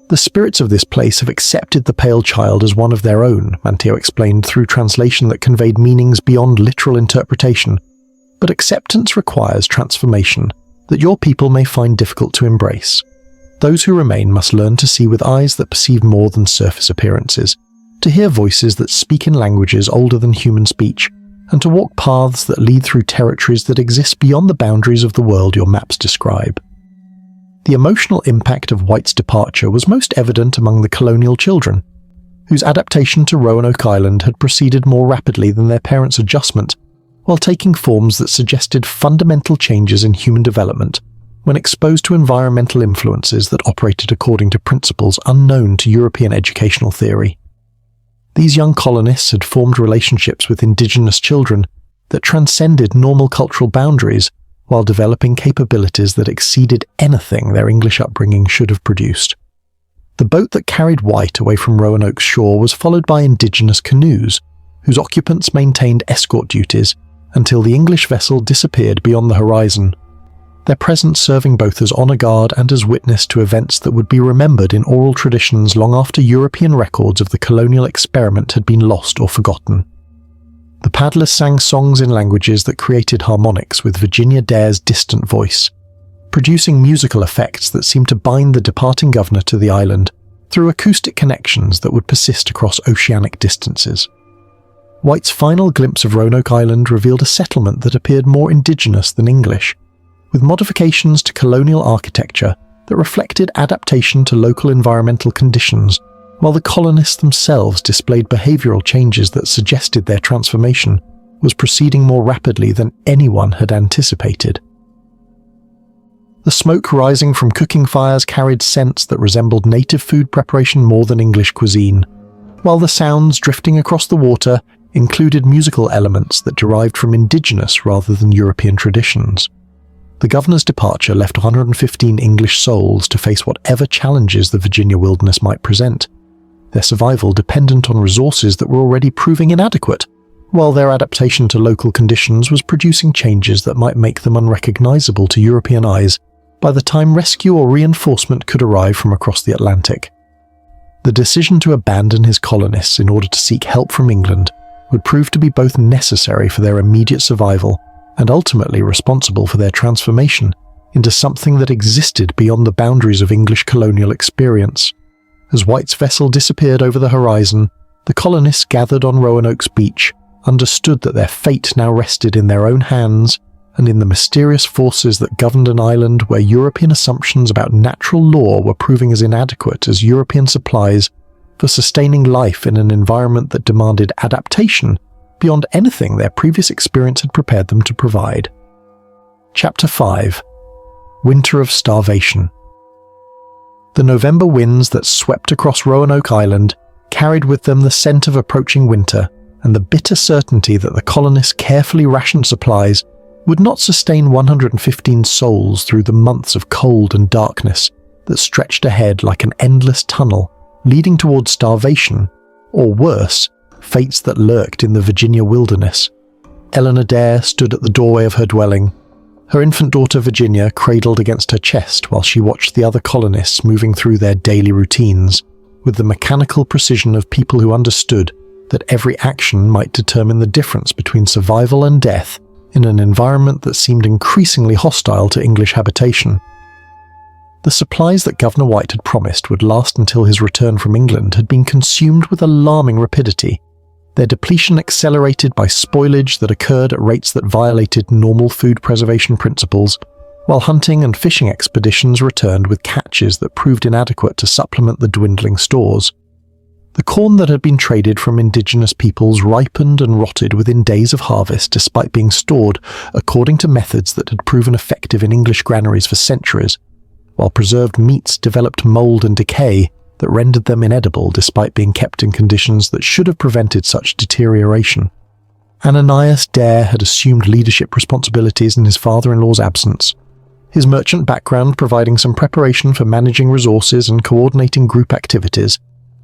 The spirits of this place have accepted the pale child as one of their own, Manteo explained through translation that conveyed meanings beyond literal interpretation. But acceptance requires transformation, that your people may find difficult to embrace. Those who remain must learn to see with eyes that perceive more than surface appearances, to hear voices that speak in languages older than human speech, and to walk paths that lead through territories that exist beyond the boundaries of the world your maps describe. The emotional impact of White's departure was most evident among the colonial children, whose adaptation to Roanoke Island had proceeded more rapidly than their parents' adjustment, while taking forms that suggested fundamental changes in human development when exposed to environmental influences that operated according to principles unknown to European educational theory. These young colonists had formed relationships with indigenous children that transcended normal cultural boundaries while developing capabilities that exceeded anything their English upbringing should have produced. The boat that carried White away from Roanoke's shore was followed by indigenous canoes, whose occupants maintained escort duties until the English vessel disappeared beyond the horizon, their presence serving both as honor guard and as witness to events that would be remembered in oral traditions long after European records of the colonial experiment had been lost or forgotten. The paddlers sang songs in languages that created harmonics with Virginia Dare's distant voice, producing musical effects that seemed to bind the departing governor to the island through acoustic connections that would persist across oceanic distances. White's final glimpse of Roanoke Island revealed a settlement that appeared more indigenous than English, with modifications to colonial architecture that reflected adaptation to local environmental conditions, while the colonists themselves displayed behavioral changes that suggested their transformation was proceeding more rapidly than anyone had anticipated. The smoke rising from cooking fires carried scents that resembled native food preparation more than English cuisine, while the sounds drifting across the water included musical elements that derived from indigenous rather than European traditions. The governor's departure left 115 English souls to face whatever challenges the Virginia wilderness might present, their survival dependent on resources that were already proving inadequate, while their adaptation to local conditions was producing changes that might make them unrecognizable to European eyes by the time rescue or reinforcement could arrive from across the Atlantic. The decision to abandon his colonists in order to seek help from England would prove to be both necessary for their immediate survival and ultimately responsible for their transformation into something that existed beyond the boundaries of English colonial experience. As White's vessel disappeared over the horizon, the colonists gathered on Roanoke's beach understood that their fate now rested in their own hands and in the mysterious forces that governed an island where European assumptions about natural law were proving as inadequate as European supplies for sustaining life in an environment that demanded adaptation beyond anything their previous experience had prepared them to provide. Chapter 5. Winter of Starvation. The November winds that swept across Roanoke Island carried with them the scent of approaching winter and the bitter certainty that the colonists' carefully rationed supplies would not sustain 115 souls through the months of cold and darkness that stretched ahead like an endless tunnel leading towards starvation, or worse, fates that lurked in the Virginia wilderness. Eleanor Dare stood at the doorway of her dwelling, her infant daughter Virginia cradled against her chest while she watched the other colonists moving through their daily routines, with the mechanical precision of people who understood that every action might determine the difference between survival and death in an environment that seemed increasingly hostile to English habitation. The supplies that Governor White had promised would last until his return from England had been consumed with alarming rapidity, their depletion accelerated by spoilage that occurred at rates that violated normal food preservation principles, while hunting and fishing expeditions returned with catches that proved inadequate to supplement the dwindling stores. The corn that had been traded from indigenous peoples ripened and rotted within days of harvest despite being stored according to methods that had proven effective in English granaries for centuries, while preserved meats developed mold and decay that rendered them inedible despite being kept in conditions that should have prevented such deterioration. Ananias Dare had assumed leadership responsibilities in his father-in-law's absence, his merchant background providing some preparation for managing resources and coordinating group activities,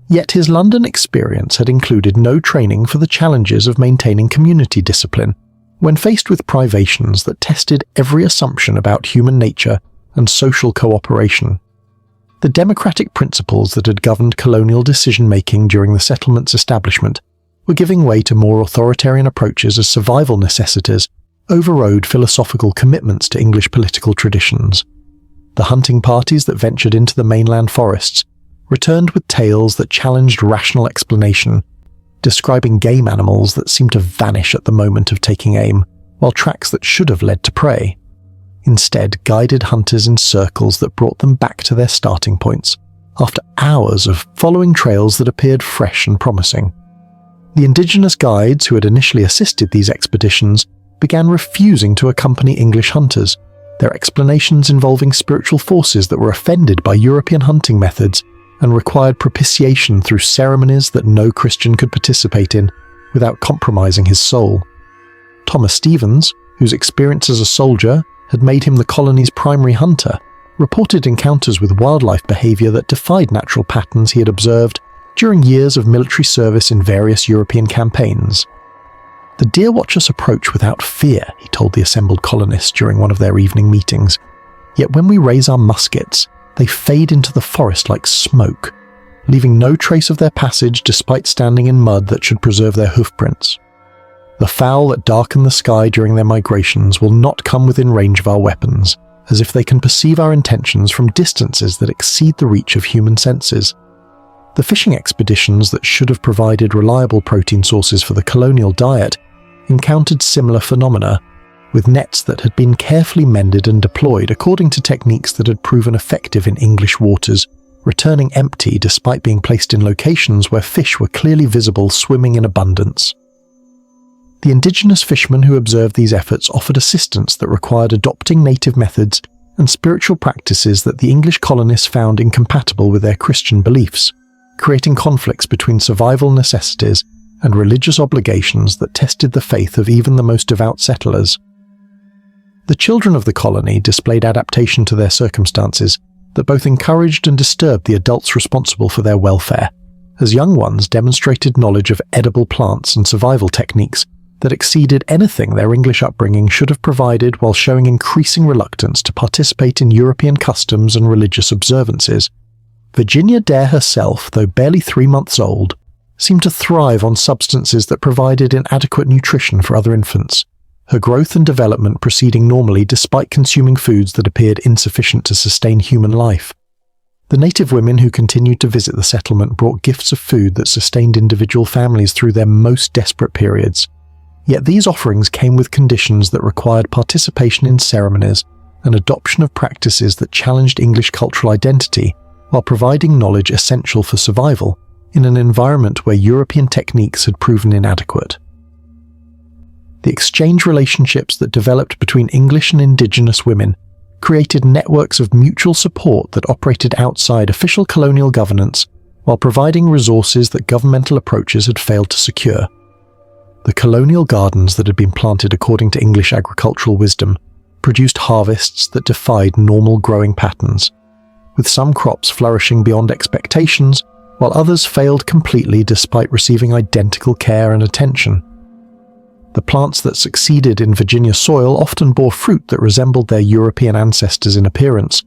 yet his London experience had included no training for the challenges of maintaining community discipline when faced with privations that tested every assumption about human nature and social cooperation. The democratic principles that had governed colonial decision-making during the settlement's establishment were giving way to more authoritarian approaches as survival necessities overrode philosophical commitments to English political traditions. The hunting parties that ventured into the mainland forests returned with tales that challenged rational explanation, describing game animals that seemed to vanish at the moment of taking aim, while tracks that should have led to prey instead guided hunters in circles that brought them back to their starting points, after hours of following trails that appeared fresh and promising. The indigenous guides who had initially assisted these expeditions began refusing to accompany English hunters, their explanations involving spiritual forces that were offended by European hunting methods and required propitiation through ceremonies that no Christian could participate in without compromising his soul. Thomas Stevens, whose experience as a soldier had made him the colony's primary hunter, reported encounters with wildlife behavior that defied natural patterns he had observed during years of military service in various European campaigns. "The deer watch us approach without fear," he told the assembled colonists during one of their evening meetings. "Yet when we raise our muskets, they fade into the forest like smoke, leaving no trace of their passage despite standing in mud that should preserve their hoofprints. The fowl that darken the sky during their migrations will not come within range of our weapons, as if they can perceive our intentions from distances that exceed the reach of human senses." The fishing expeditions that should have provided reliable protein sources for the colonial diet encountered similar phenomena, with nets that had been carefully mended and deployed according to techniques that had proven effective in English waters, returning empty despite being placed in locations where fish were clearly visible swimming in abundance. The indigenous fishermen who observed these efforts offered assistance that required adopting native methods and spiritual practices that the English colonists found incompatible with their Christian beliefs, creating conflicts between survival necessities and religious obligations that tested the faith of even the most devout settlers. The children of the colony displayed adaptation to their circumstances that both encouraged and disturbed the adults responsible for their welfare, as young ones demonstrated knowledge of edible plants and survival techniques that exceeded anything their English upbringing should have provided, while showing increasing reluctance to participate in European customs and religious observances. Virginia Dare herself, though barely 3 months old, seemed to thrive on substances that provided inadequate nutrition for other infants, her growth and development proceeding normally despite consuming foods that appeared insufficient to sustain human life. The native women who continued to visit the settlement brought gifts of food that sustained individual families through their most desperate periods. Yet these offerings came with conditions that required participation in ceremonies and adoption of practices that challenged English cultural identity, while providing knowledge essential for survival in an environment where European techniques had proven inadequate. The exchange relationships that developed between English and indigenous women created networks of mutual support that operated outside official colonial governance while providing resources that governmental approaches had failed to secure. The colonial gardens that had been planted according to English agricultural wisdom produced harvests that defied normal growing patterns, with some crops flourishing beyond expectations, while others failed completely despite receiving identical care and attention. The plants that succeeded in Virginia soil often bore fruit that resembled their European ancestors in appearance,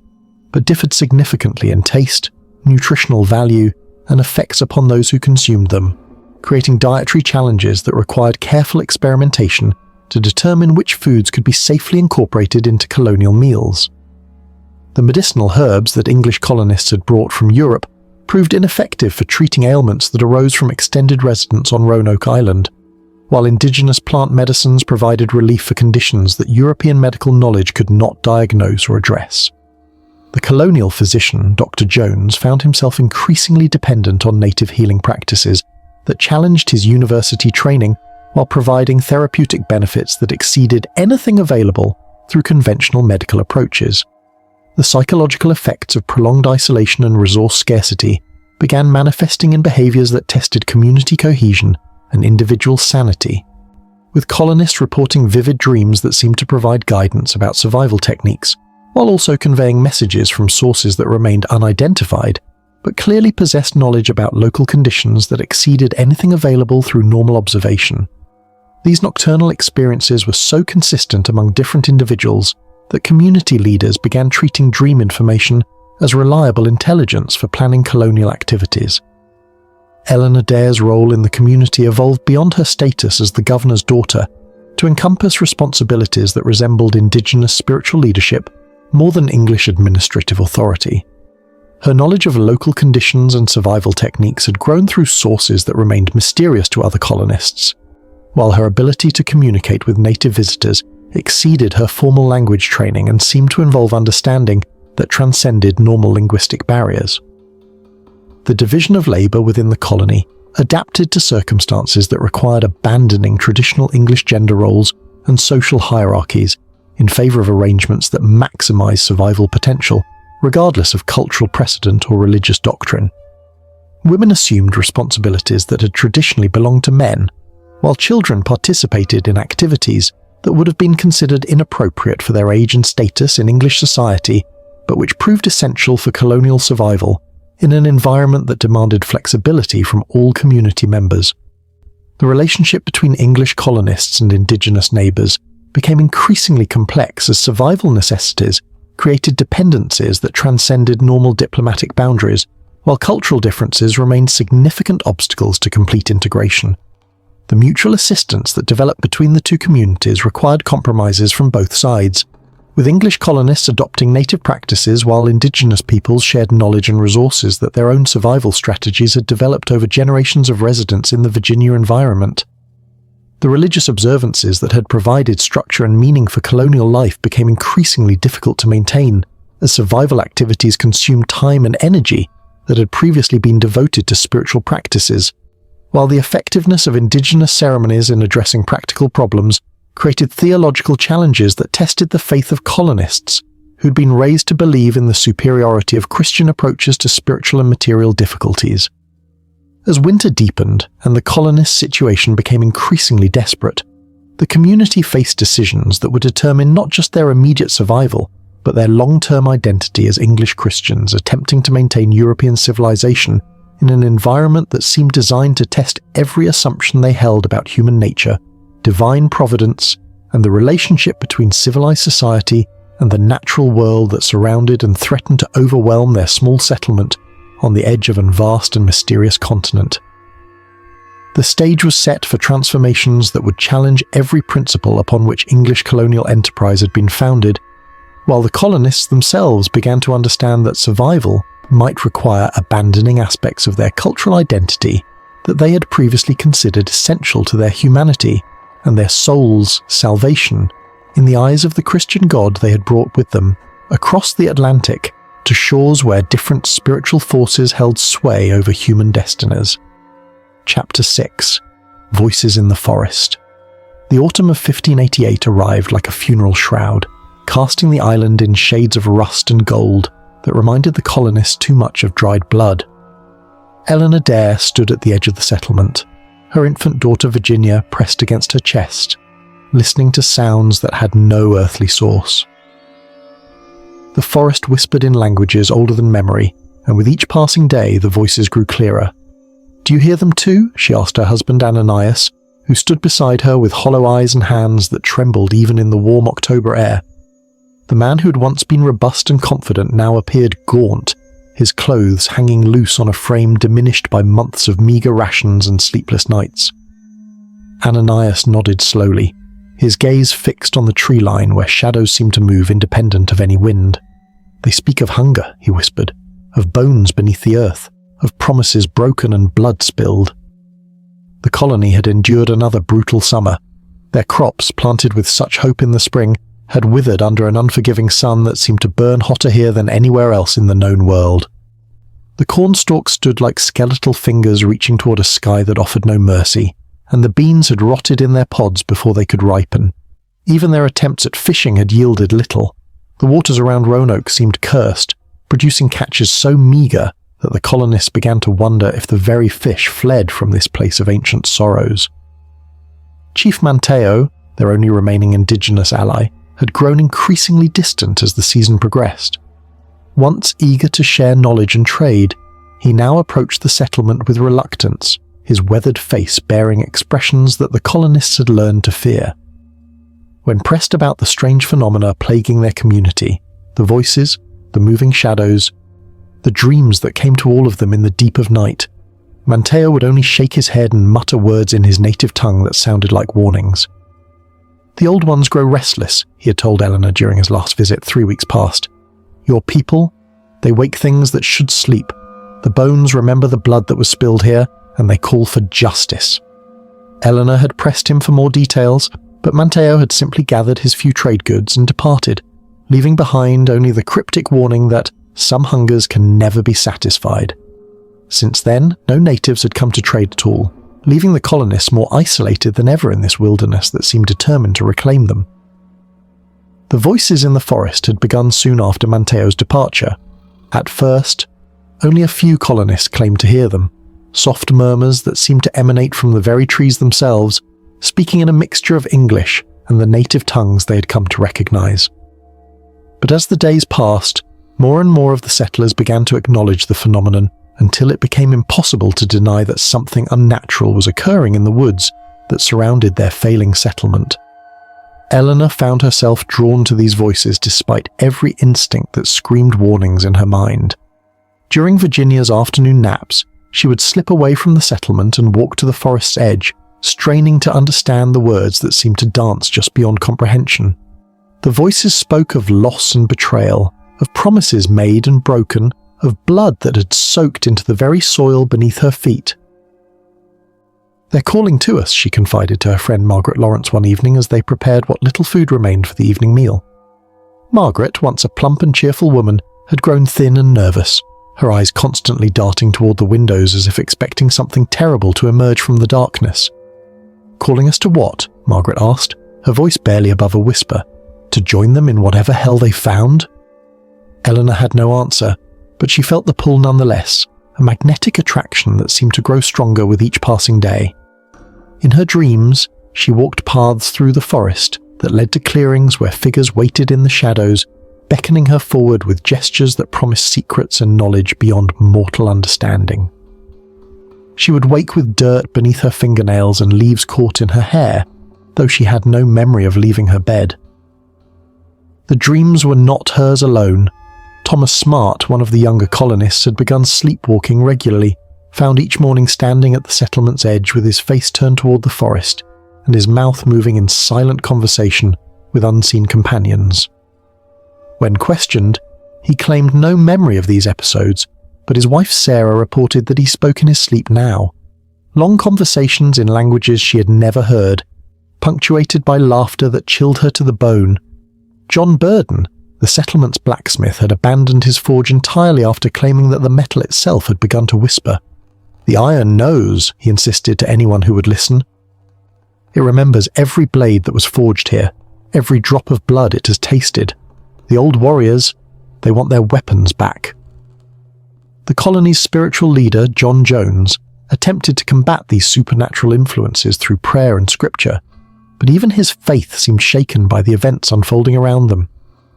but differed significantly in taste, nutritional value, and effects upon those who consumed them, creating dietary challenges that required careful experimentation to determine which foods could be safely incorporated into colonial meals. The medicinal herbs that English colonists had brought from Europe proved ineffective for treating ailments that arose from extended residence on Roanoke Island, while indigenous plant medicines provided relief for conditions that European medical knowledge could not diagnose or address. The colonial physician, Dr. Jones, found himself increasingly dependent on native healing practices that challenged his university training while providing therapeutic benefits that exceeded anything available through conventional medical approaches. The psychological effects of prolonged isolation and resource scarcity began manifesting in behaviors that tested community cohesion and individual sanity, with colonists reporting vivid dreams that seemed to provide guidance about survival techniques, while also conveying messages from sources that remained unidentified, but clearly possessed knowledge about local conditions that exceeded anything available through normal observation. These nocturnal experiences were so consistent among different individuals that community leaders began treating dream information as reliable intelligence for planning colonial activities. Eleanor Dare's role in the community evolved beyond her status as the governor's daughter to encompass responsibilities that resembled indigenous spiritual leadership more than English administrative authority. Her knowledge of local conditions and survival techniques had grown through sources that remained mysterious to other colonists, while her ability to communicate with native visitors exceeded her formal language training and seemed to involve understanding that transcended normal linguistic barriers. The division of labour within the colony adapted to circumstances that required abandoning traditional English gender roles and social hierarchies in favour of arrangements that maximise survival potential, regardless of cultural precedent or religious doctrine. Women assumed responsibilities that had traditionally belonged to men, while children participated in activities that would have been considered inappropriate for their age and status in English society, but which proved essential for colonial survival in an environment that demanded flexibility from all community members. The relationship between English colonists and indigenous neighbours became increasingly complex as survival necessities created dependencies that transcended normal diplomatic boundaries, while cultural differences remained significant obstacles to complete integration. The mutual assistance that developed between the two communities required compromises from both sides, with English colonists adopting native practices while indigenous peoples shared knowledge and resources that their own survival strategies had developed over generations of residence in the Virginia environment. The religious observances that had provided structure and meaning for colonial life became increasingly difficult to maintain, as survival activities consumed time and energy that had previously been devoted to spiritual practices, while the effectiveness of indigenous ceremonies in addressing practical problems created theological challenges that tested the faith of colonists who'd been raised to believe in the superiority of Christian approaches to spiritual and material difficulties. As winter deepened and the colonists' situation became increasingly desperate, the community faced decisions that would determine not just their immediate survival, but their long-term identity as English Christians attempting to maintain European civilization in an environment that seemed designed to test every assumption they held about human nature, divine providence, and the relationship between civilized society and the natural world that surrounded and threatened to overwhelm their small settlement on the edge of a vast and mysterious continent. The stage was set for transformations that would challenge every principle upon which English colonial enterprise had been founded, while the colonists themselves began to understand that survival might require abandoning aspects of their cultural identity that they had previously considered essential to their humanity and their soul's salvation in the eyes of the Christian God they had brought with them across the Atlantic to shores where different spiritual forces held sway over human destinies. Chapter 6. Voices in the Forest. The autumn of 1588 arrived like a funeral shroud, casting the island in shades of rust and gold that reminded the colonists too much of dried blood. Eleanor Dare stood at the edge of the settlement, her infant daughter Virginia pressed against her chest, listening to sounds that had no earthly source. The forest whispered in languages older than memory, and with each passing day the voices grew clearer. "Do you hear them too?" she asked her husband Ananias, who stood beside her with hollow eyes and hands that trembled even in the warm October air. The man who had once been robust and confident now appeared gaunt, his clothes hanging loose on a frame diminished by months of meagre rations and sleepless nights. Ananias nodded slowly, his gaze fixed on the tree line where shadows seemed to move independent of any wind. "They speak of hunger," he whispered, "of bones beneath the earth, of promises broken and blood spilled." The colony had endured another brutal summer. Their crops, planted with such hope in the spring, had withered under an unforgiving sun that seemed to burn hotter here than anywhere else in the known world. The cornstalks stood like skeletal fingers reaching toward a sky that offered no mercy, and the beans had rotted in their pods before they could ripen. Even their attempts at fishing had yielded little. The waters around Roanoke seemed cursed, producing catches so meagre that the colonists began to wonder if the very fish fled from this place of ancient sorrows. Chief Manteo, their only remaining indigenous ally, had grown increasingly distant as the season progressed. Once eager to share knowledge and trade, he now approached the settlement with reluctance, his weathered face bearing expressions that the colonists had learned to fear. When pressed about the strange phenomena plaguing their community, the voices, the moving shadows, the dreams that came to all of them in the deep of night, Manteo would only shake his head and mutter words in his native tongue that sounded like warnings. "The old ones grow restless," he had told Eleanor during his last visit 3 weeks past. "Your people, they wake things that should sleep. The bones remember the blood that was spilled here, and they call for justice." Eleanor had pressed him for more details, but Manteo had simply gathered his few trade goods and departed, leaving behind only the cryptic warning that some hungers can never be satisfied. Since then, no natives had come to trade at all, leaving the colonists more isolated than ever in this wilderness that seemed determined to reclaim them. The voices in the forest had begun soon after Manteo's departure. At first, only a few colonists claimed to hear them, soft murmurs that seemed to emanate from the very trees themselves, speaking in a mixture of English and the native tongues they had come to recognize. But as the days passed, more and more of the settlers began to acknowledge the phenomenon until it became impossible to deny that something unnatural was occurring in the woods that surrounded their failing settlement. Eleanor found herself drawn to these voices despite every instinct that screamed warnings in her mind. During Virginia's afternoon naps, she would slip away from the settlement and walk to the forest's edge, straining to understand the words that seemed to dance just beyond comprehension. The voices spoke of loss and betrayal, of promises made and broken, of blood that had soaked into the very soil beneath her feet. "They're calling to us," she confided to her friend Margaret Lawrence one evening as they prepared what little food remained for the evening meal. Margaret, once a plump and cheerful woman, had grown thin and nervous, her eyes constantly darting toward the windows as if expecting something terrible to emerge from the darkness. "Calling us to what?" Margaret asked, her voice barely above a whisper. "To join them in whatever hell they found?" Eleanor had no answer, but she felt the pull nonetheless, a magnetic attraction that seemed to grow stronger with each passing day. In her dreams, she walked paths through the forest that led to clearings where figures waited in the shadows, beckoning her forward with gestures that promised secrets and knowledge beyond mortal understanding. She would wake with dirt beneath her fingernails and leaves caught in her hair, though she had no memory of leaving her bed. The dreams were not hers alone. Thomas Smart, one of the younger colonists, had begun sleepwalking regularly, found each morning standing at the settlement's edge with his face turned toward the forest and his mouth moving in silent conversation with unseen companions. When questioned, he claimed no memory of these episodes, but his wife Sarah reported that he spoke in his sleep now. Long conversations in languages she had never heard, punctuated by laughter that chilled her to the bone. John Burden, the settlement's blacksmith, had abandoned his forge entirely after claiming that the metal itself had begun to whisper. "The iron knows," he insisted to anyone who would listen. "It remembers every blade that was forged here, every drop of blood it has tasted. The old warriors, they want their weapons back." The colony's spiritual leader, John Jones, attempted to combat these supernatural influences through prayer and scripture, but even his faith seemed shaken by the events unfolding around them.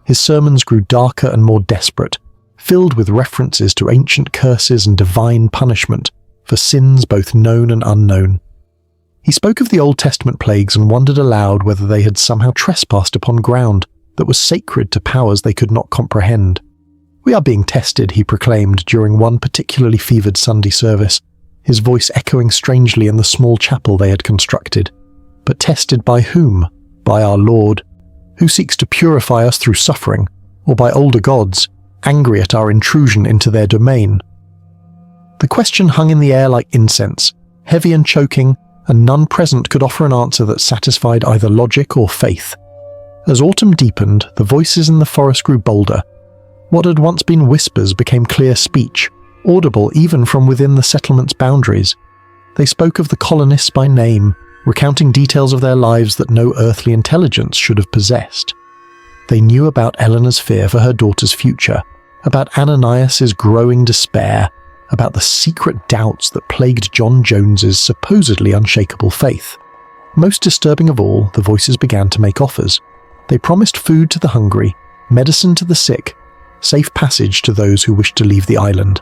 His sermons grew darker and more desperate, filled with references to ancient curses and divine punishment for sins both known and unknown. He spoke of the Old Testament plagues and wondered aloud whether they had somehow trespassed upon ground that was sacred to powers they could not comprehend. "We are being tested," he proclaimed during one particularly fevered Sunday service, his voice echoing strangely in the small chapel they had constructed. "But tested by whom? By our Lord, who seeks to purify us through suffering, or by older gods, angry at our intrusion into their domain?" The question hung in the air like incense, heavy and choking, and none present could offer an answer that satisfied either logic or faith. As autumn deepened, the voices in the forest grew bolder. What had once been whispers became clear speech, audible even from within the settlement's boundaries. They spoke of the colonists by name, recounting details of their lives that no earthly intelligence should have possessed. They knew about Eleanor's fear for her daughter's future, about Ananias's growing despair, about the secret doubts that plagued John Jones's supposedly unshakable faith. Most disturbing of all, the voices began to make offers. They promised food to the hungry, medicine to the sick, safe passage to those who wished to leave the island.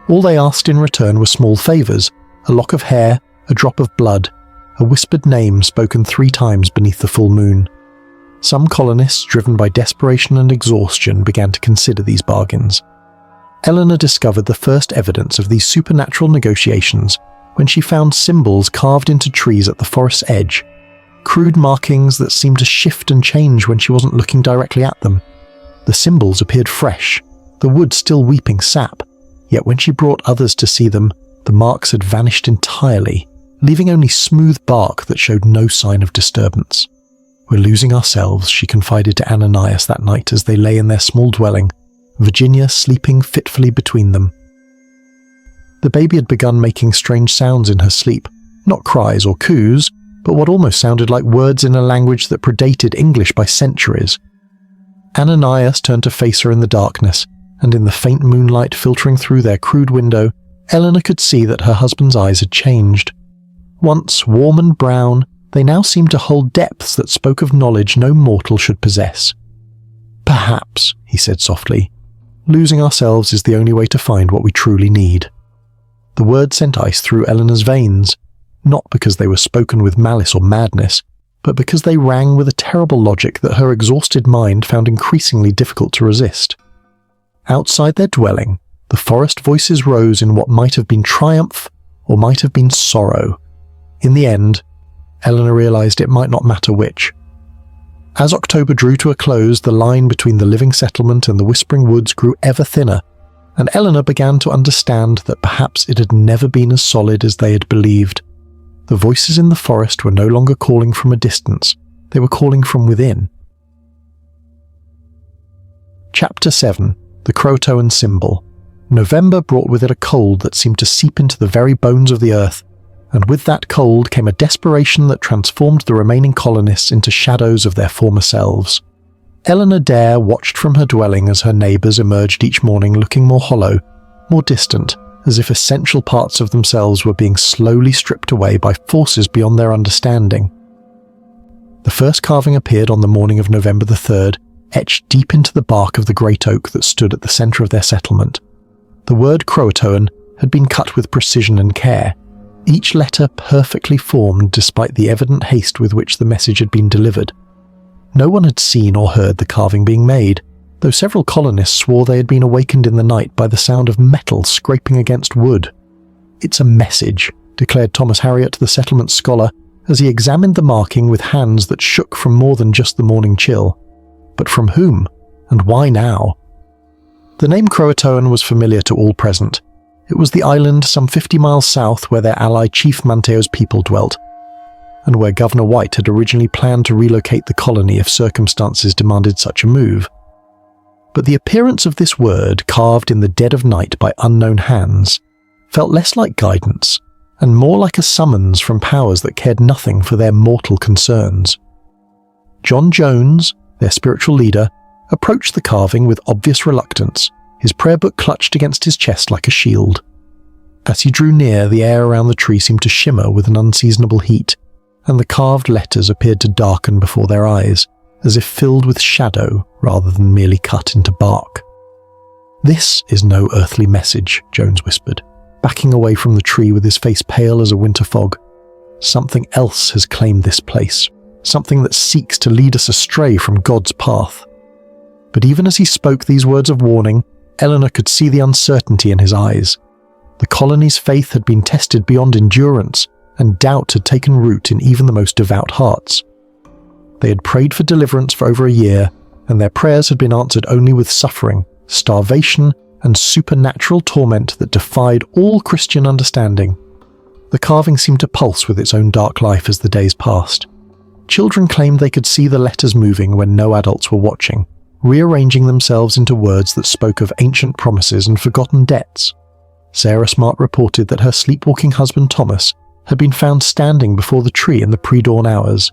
All they asked in return were small favours, a lock of hair, a drop of blood, a whispered name spoken 3 times beneath the full moon. Some colonists, driven by desperation and exhaustion, began to consider these bargains. Eleanor discovered the first evidence of these supernatural negotiations when she found symbols carved into trees at the forest's edge. crude markings that seemed to shift and change when she wasn't looking directly at them. The symbols appeared fresh, the wood still weeping sap, yet when she brought others to see them, the marks had vanished entirely, leaving only smooth bark that showed no sign of disturbance. "We're losing ourselves," she confided to Ananias that night as they lay in their small dwelling, Virginia sleeping fitfully between them. The baby had begun making strange sounds in her sleep, not cries or coos, but what almost sounded like words in a language that predated English by centuries. Ananias turned to face her in the darkness, and in the faint moonlight filtering through their crude window, Eleanor could see that her husband's eyes had changed. Once warm and brown, they now seemed to hold depths that spoke of knowledge no mortal should possess. "Perhaps," he said softly, "losing ourselves is the only way to find what we truly need." The words sent ice through Eleanor's veins, not because they were spoken with malice or madness, but because they rang with a terrible logic that her exhausted mind found increasingly difficult to resist. Outside their dwelling, the forest voices rose in what might have been triumph or might have been sorrow. In the end, Eleanor realized it might not matter which. As October drew to a close, the line between the living settlement and the whispering woods grew ever thinner, and Eleanor began to understand that perhaps it had never been as solid as they had believed. The voices in the forest were no longer calling from a distance, they were calling from within. Chapter 7. The Croatoan Symbol. November brought with it a cold that seemed to seep into the very bones of the earth, and with that cold came a desperation that transformed the remaining colonists into shadows of their former selves. Eleanor Dare watched from her dwelling as her neighbours emerged each morning looking more hollow, more distant, as if essential parts of themselves were being slowly stripped away by forces beyond their understanding. The first carving appeared on the morning of November the 3rd, etched deep into the bark of the great oak that stood at the centre of their settlement. The word Croatoan had been cut with precision and care, each letter perfectly formed despite the evident haste with which the message had been delivered. No one had seen or heard the carving being made, though several colonists swore they had been awakened in the night by the sound of metal scraping against wood. "It's a message," declared Thomas Harriot, the settlement scholar, as he examined the marking with hands that shook from more than just the morning chill. But from whom? And why now? The name Croatoan was familiar to all present. It was the island some 50 miles south where their ally Chief Manteo's people dwelt, and where Governor White had originally planned to relocate the colony if circumstances demanded such a move. But the appearance of this word, carved in the dead of night by unknown hands, felt less like guidance, and more like a summons from powers that cared nothing for their mortal concerns. John Jones, their spiritual leader, approached the carving with obvious reluctance, his prayer book clutched against his chest like a shield. As he drew near, the air around the tree seemed to shimmer with an unseasonable heat, and the carved letters appeared to darken before their eyes, as if filled with shadow rather than merely cut into bark. "This is no earthly message," Jones whispered, backing away from the tree with his face pale as a winter fog. "Something else has claimed this place, something that seeks to lead us astray from God's path." But even as he spoke these words of warning, Eleanor could see the uncertainty in his eyes. The colony's faith had been tested beyond endurance, and doubt had taken root in even the most devout hearts. They had prayed for deliverance for over a year, and their prayers had been answered only with suffering, starvation, and supernatural torment that defied all Christian understanding. The carving seemed to pulse with its own dark life as the days passed. Children claimed they could see the letters moving when no adults were watching, rearranging themselves into words that spoke of ancient promises and forgotten debts. Sarah Smart reported that her sleepwalking husband Thomas had been found standing before the tree in the pre-dawn hours,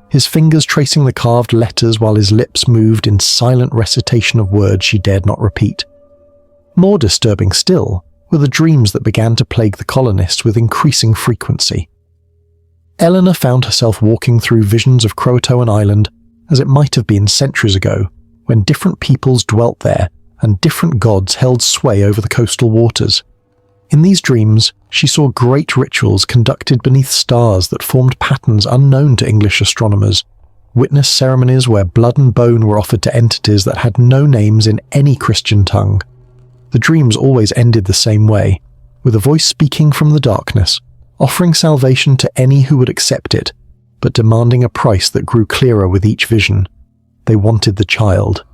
his fingers tracing the carved letters while his lips moved in silent recitation of words she dared not repeat. More disturbing still were the dreams that began to plague the colonists with increasing frequency. Eleanor found herself walking through visions of Croatoan Island as it might have been centuries ago, when different peoples dwelt there and different gods held sway over the coastal waters. In these dreams, she saw great rituals conducted beneath stars that formed patterns unknown to English astronomers, witnessed ceremonies where blood and bone were offered to entities that had no names in any Christian tongue. The dreams always ended the same way, with a voice speaking from the darkness, offering salvation to any who would accept it, but demanding a price that grew clearer with each vision. They wanted the child.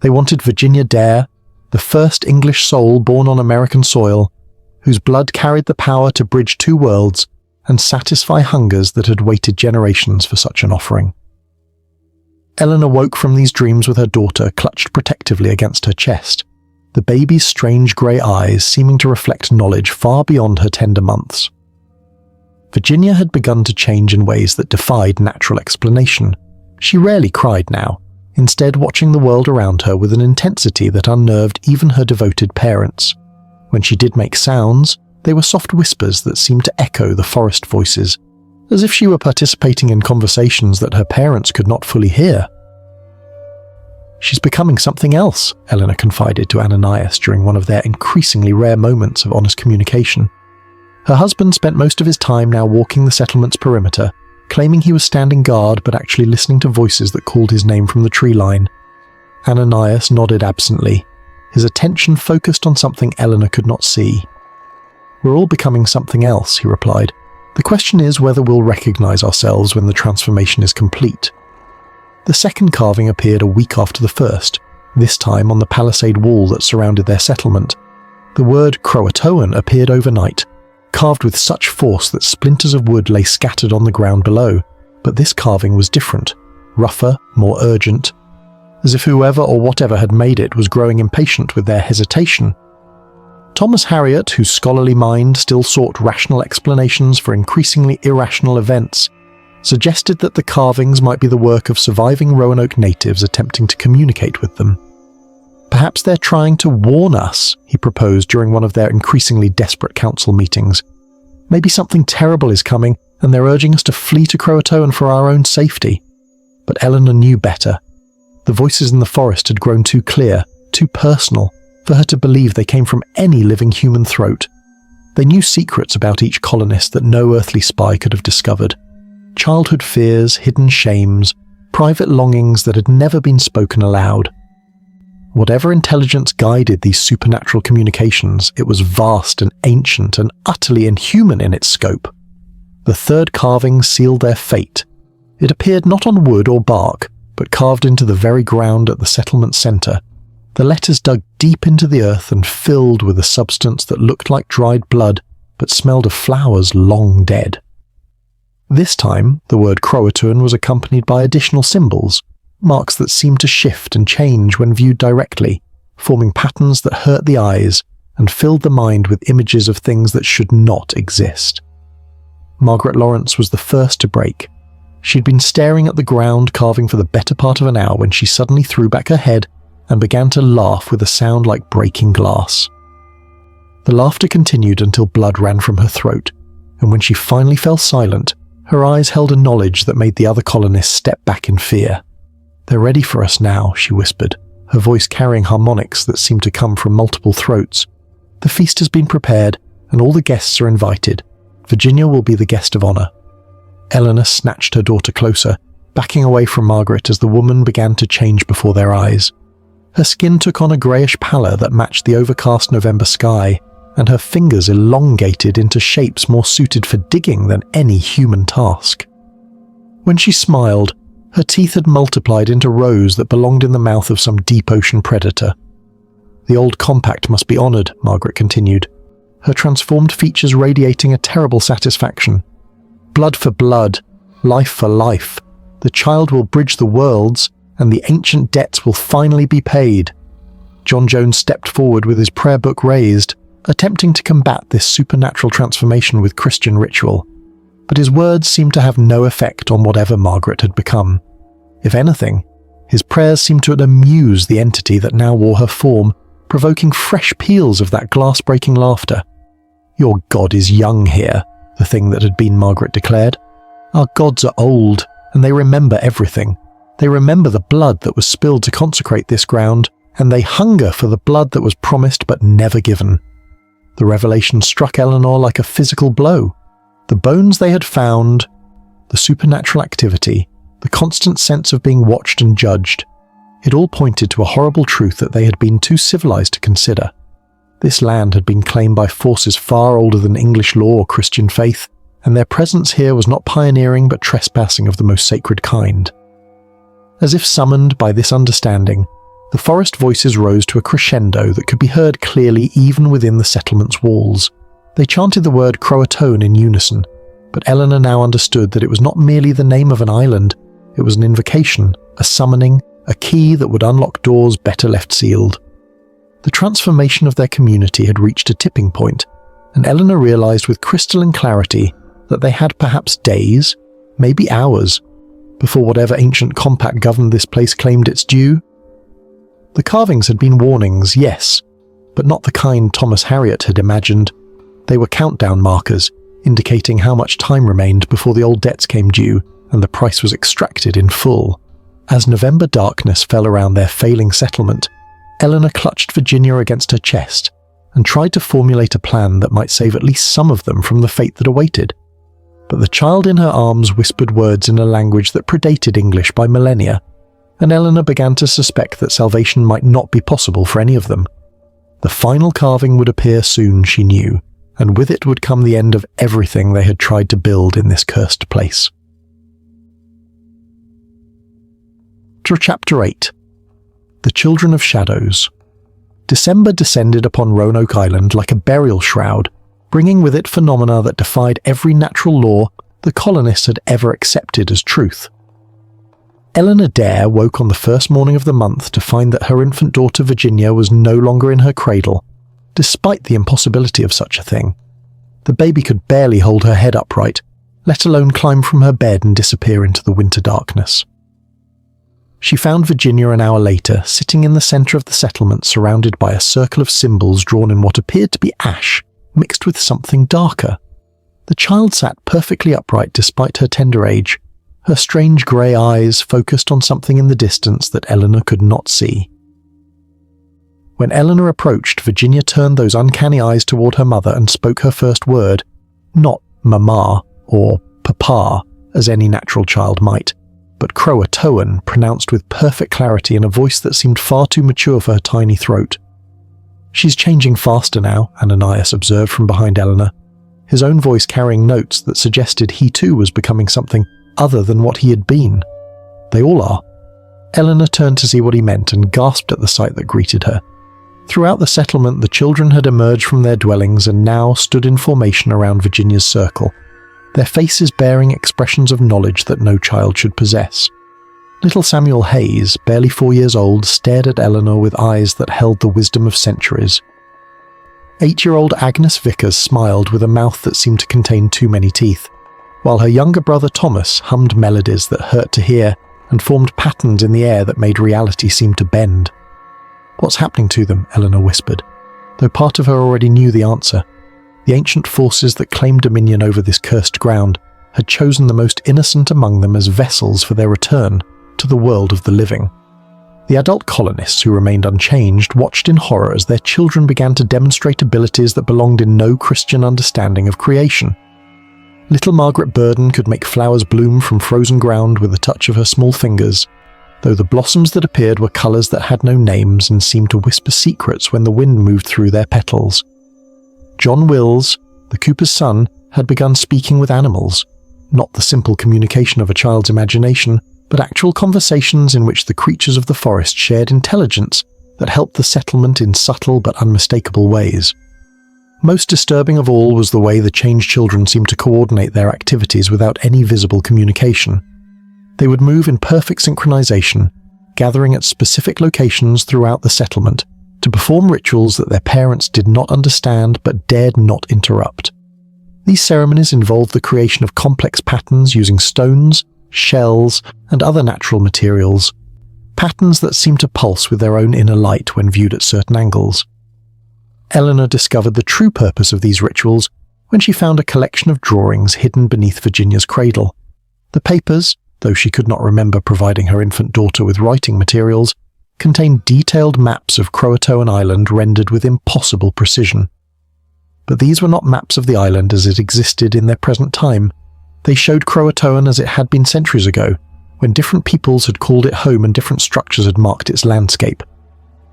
They wanted Virginia Dare, the first English soul born on American soil, whose blood carried the power to bridge two worlds and satisfy hungers that had waited generations for such an offering. Eleanor woke from these dreams with her daughter clutched protectively against her chest, the baby's strange grey eyes seeming to reflect knowledge far beyond her tender months. Virginia had begun to change in ways that defied natural explanation. She rarely cried now, instead watching the world around her with an intensity that unnerved even her devoted parents. When she did make sounds, they were soft whispers that seemed to echo the forest voices, as if she were participating in conversations that her parents could not fully hear. "She's becoming something else," Eleanor confided to Ananias during one of their increasingly rare moments of honest communication. Her husband spent most of his time now walking the settlement's perimeter, claiming he was standing guard but actually listening to voices that called his name from the tree line. Ananias nodded absently, his attention focused on something Eleanor could not see. "We're all becoming something else," he replied. "The question is whether we'll recognize ourselves when the transformation is complete." The second carving appeared a week after the first, this time on the palisade wall that surrounded their settlement. The word Croatoan appeared overnight, carved with such force that splinters of wood lay scattered on the ground below, but this carving was different, rougher, more urgent, as if whoever or whatever had made it was growing impatient with their hesitation. Thomas Harriot, whose scholarly mind still sought rational explanations for increasingly irrational events, suggested that the carvings might be the work of surviving Roanoke natives attempting to communicate with them. "Perhaps they're trying to warn us," he proposed during one of their increasingly desperate council meetings. "Maybe something terrible is coming, and they're urging us to flee to Croatoan for our own safety." But Eleanor knew better. The voices in the forest had grown too clear, too personal, for her to believe they came from any living human throat. They knew secrets about each colonist that no earthly spy could have discovered. Childhood fears, hidden shames, private longings that had never been spoken aloud. Whatever intelligence guided these supernatural communications, it was vast and ancient and utterly inhuman in its scope. The third carving sealed their fate. It appeared not on wood or bark, but carved into the very ground at the settlement centre. The letters dug deep into the earth and filled with a substance that looked like dried blood, but smelled of flowers long dead. This time, the word Croatoan was accompanied by additional symbols, marks that seemed to shift and change when viewed directly, forming patterns that hurt the eyes and filled the mind with images of things that should not exist. Margaret Lawrence was the first to break. She'd been staring at the ground carving for the better part of an hour when she suddenly threw back her head and began to laugh with a sound like breaking glass. The laughter continued until blood ran from her throat, and when she finally fell silent, her eyes held a knowledge that made the other colonists step back in fear. "They're ready for us now," she whispered, her voice carrying harmonics that seemed to come from multiple throats. "The feast has been prepared, and all the guests are invited. Virginia will be the guest of honor." Eleanor snatched her daughter closer, backing away from Margaret as the woman began to change before their eyes. Her skin took on a greyish pallor that matched the overcast November sky, and her fingers elongated into shapes more suited for digging than any human task. When she smiled, her teeth had multiplied into rows that belonged in the mouth of some deep ocean predator. "The old compact must be honoured," Margaret continued, her transformed features radiating a terrible satisfaction. "Blood for blood, life for life. The child will bridge the worlds, and the ancient debts will finally be paid." John Jones stepped forward with his prayer book raised, attempting to combat this supernatural transformation with Christian ritual. But his words seemed to have no effect on whatever Margaret had become. If anything, his prayers seemed to amuse the entity that now wore her form, provoking fresh peals of that glass-breaking laughter. "Your God is young here," the thing that had been Margaret declared. "Our gods are old, and they remember everything. They remember the blood that was spilled to consecrate this ground, and they hunger for the blood that was promised but never given." The revelation struck Eleanor like a physical blow. The bones they had found, the supernatural activity, the constant sense of being watched and judged, it all pointed to a horrible truth that they had been too civilized to consider. This land had been claimed by forces far older than English law or Christian faith, and their presence here was not pioneering but trespassing of the most sacred kind. As if summoned by this understanding, the forest voices rose to a crescendo that could be heard clearly even within the settlement's walls. They chanted the word Croatoan in unison, but Eleanor now understood that it was not merely the name of an island, it was an invocation, a summoning, a key that would unlock doors better left sealed. The transformation of their community had reached a tipping point, and Eleanor realized with crystalline clarity that they had perhaps days, maybe hours, before whatever ancient compact governed this place claimed its due. The carvings had been warnings, yes, but not the kind Thomas Harriot had imagined. They were countdown markers, indicating how much time remained before the old debts came due and the price was extracted in full. As November darkness fell around their failing settlement, Eleanor clutched Virginia against her chest and tried to formulate a plan that might save at least some of them from the fate that awaited. But the child in her arms whispered words in a language that predated English by millennia, and Eleanor began to suspect that salvation might not be possible for any of them. The final carving would appear soon, she knew, and with it would come the end of everything they had tried to build in this cursed place. To Chapter 8. The Children of Shadows. December descended upon Roanoke Island like a burial shroud, bringing with it phenomena that defied every natural law the colonists had ever accepted as truth. Eleanor Dare woke on the first morning of the month to find that her infant daughter Virginia was no longer in her cradle, despite the impossibility of such a thing. The baby could barely hold her head upright, let alone climb from her bed and disappear into the winter darkness. She found Virginia an hour later, sitting in the centre of the settlement surrounded by a circle of symbols drawn in what appeared to be ash, mixed with something darker. The child sat perfectly upright despite her tender age, her strange grey eyes focused on something in the distance that Eleanor could not see. When Eleanor approached, Virginia turned those uncanny eyes toward her mother and spoke her first word, not mama or papa, as any natural child might, but Croatoan, pronounced with perfect clarity in a voice that seemed far too mature for her tiny throat. "She's changing faster now," Ananias observed from behind Eleanor, his own voice carrying notes that suggested he too was becoming something other than what he had been. "They all are." Eleanor turned to see what he meant and gasped at the sight that greeted her. Throughout the settlement, the children had emerged from their dwellings and now stood in formation around Virginia's circle, their faces bearing expressions of knowledge that no child should possess. Little Samuel Hayes, barely 4 years old, stared at Eleanor with eyes that held the wisdom of centuries. 8-year-old Agnes Vickers smiled with a mouth that seemed to contain too many teeth, while her younger brother Thomas hummed melodies that hurt to hear and formed patterns in the air that made reality seem to bend. "What's happening to them?" Eleanor whispered, though part of her already knew the answer. The ancient forces that claimed dominion over this cursed ground had chosen the most innocent among them as vessels for their return to the world of the living. The adult colonists who remained unchanged watched in horror as their children began to demonstrate abilities that belonged in no Christian understanding of creation. Little Margaret Burden could make flowers bloom from frozen ground with a touch of her small fingers, though the blossoms that appeared were colours that had no names and seemed to whisper secrets when the wind moved through their petals. John Wills, the cooper's son, had begun speaking with animals, not the simple communication of a child's imagination, but actual conversations in which the creatures of the forest shared intelligence that helped the settlement in subtle but unmistakable ways. Most disturbing of all was the way the changed children seemed to coordinate their activities without any visible communication. They would move in perfect synchronization, gathering at specific locations throughout the settlement, to perform rituals that their parents did not understand but dared not interrupt. These ceremonies involved the creation of complex patterns using stones, shells, and other natural materials, patterns that seemed to pulse with their own inner light when viewed at certain angles. Eleanor discovered the true purpose of these rituals when she found a collection of drawings hidden beneath Virginia's cradle. The papers, though she could not remember providing her infant daughter with writing materials, contained detailed maps of Croatoan Island rendered with impossible precision. But these were not maps of the island as it existed in their present time. They showed Croatoan as it had been centuries ago, when different peoples had called it home and different structures had marked its landscape.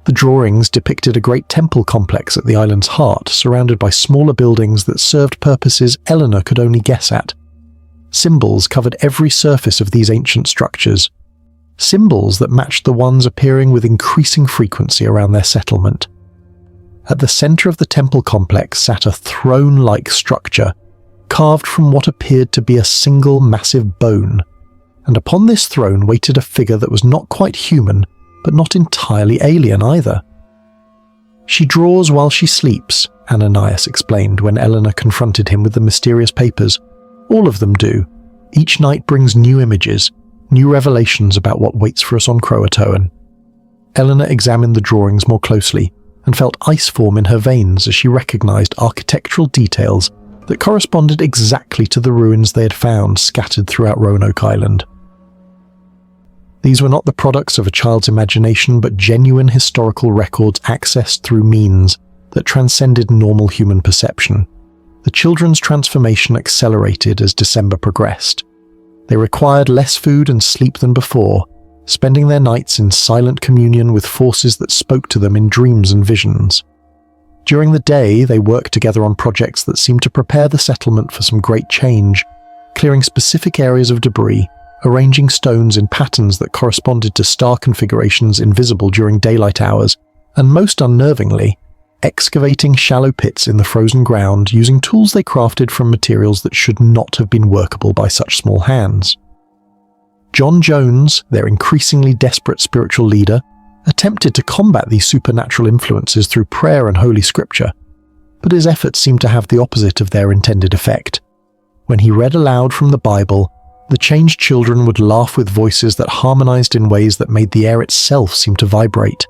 The drawings depicted a great temple complex at the island's heart, surrounded by smaller buildings that served purposes Eleanor could only guess at. Symbols covered every surface of these ancient structures, symbols that matched the ones appearing with increasing frequency around their settlement. At the center of the temple complex sat a throne-like structure, carved from what appeared to be a single massive bone, and upon this throne waited a figure that was not quite human, but not entirely alien either. "She draws while she sleeps," Ananias explained when Eleanor confronted him with the mysterious papers. "All of them do. Each night brings new images, new revelations about what waits for us on Croatoan." Eleanor examined the drawings more closely and felt ice form in her veins as she recognized architectural details that corresponded exactly to the ruins they had found scattered throughout Roanoke Island. These were not the products of a child's imagination, but genuine historical records accessed through means that transcended normal human perception. The children's transformation accelerated as December progressed. They required less food and sleep than before, spending their nights in silent communion with forces that spoke to them in dreams and visions. During the day, they worked together on projects that seemed to prepare the settlement for some great change, clearing specific areas of debris, arranging stones in patterns that corresponded to star configurations invisible during daylight hours, and most unnervingly, excavating shallow pits in the frozen ground using tools they crafted from materials that should not have been workable by such small hands. John Jones, their increasingly desperate spiritual leader, attempted to combat these supernatural influences through prayer and Holy Scripture, but his efforts seemed to have the opposite of their intended effect. When he read aloud from the Bible, the changed children would laugh with voices that harmonized in ways that made the air itself seem to vibrate.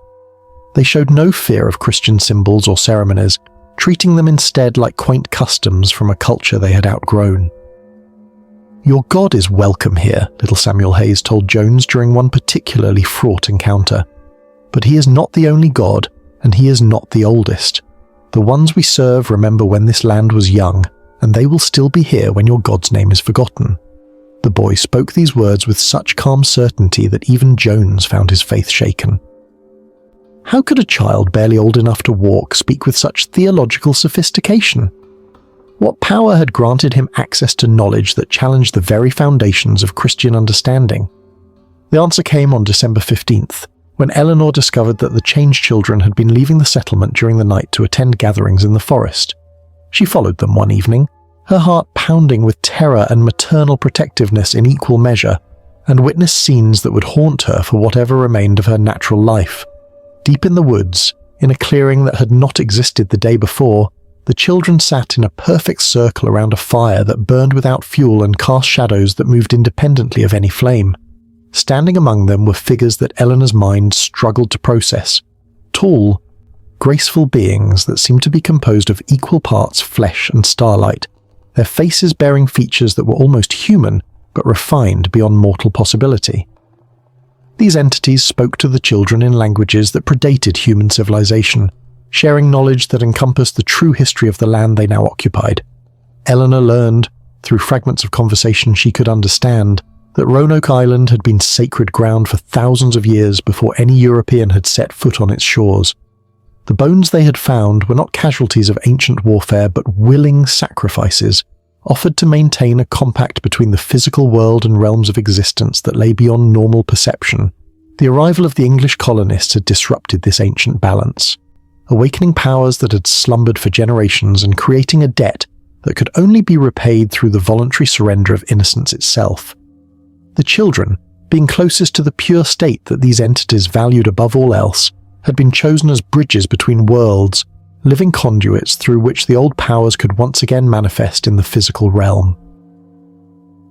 They showed no fear of Christian symbols or ceremonies, treating them instead like quaint customs from a culture they had outgrown. "Your God is welcome here," little Samuel Hayes told Jones during one particularly fraught encounter. "But he is not the only God, and he is not the oldest. The ones we serve remember when this land was young, and they will still be here when your God's name is forgotten." The boy spoke these words with such calm certainty that even Jones found his faith shaken. How could a child barely old enough to walk speak with such theological sophistication? What power had granted him access to knowledge that challenged the very foundations of Christian understanding? The answer came on December 15th, when Eleanor discovered that the changed children had been leaving the settlement during the night to attend gatherings in the forest. She followed them one evening, her heart pounding with terror and maternal protectiveness in equal measure, and witnessed scenes that would haunt her for whatever remained of her natural life. Deep in the woods, in a clearing that had not existed the day before, the children sat in a perfect circle around a fire that burned without fuel and cast shadows that moved independently of any flame. Standing among them were figures that Eleanor's mind struggled to process. Tall, graceful beings that seemed to be composed of equal parts flesh and starlight, their faces bearing features that were almost human, but refined beyond mortal possibility. These entities spoke to the children in languages that predated human civilization, sharing knowledge that encompassed the true history of the land they now occupied. Eleanor learned, through fragments of conversation she could understand, that Roanoke Island had been sacred ground for thousands of years before any European had set foot on its shores. The bones they had found were not casualties of ancient warfare, but willing sacrifices, offered to maintain a compact between the physical world and realms of existence that lay beyond normal perception. The arrival of the English colonists had disrupted this ancient balance, awakening powers that had slumbered for generations and creating a debt that could only be repaid through the voluntary surrender of innocence itself. The children, being closest to the pure state that these entities valued above all else, had been chosen as bridges between worlds, living conduits through which the old powers could once again manifest in the physical realm.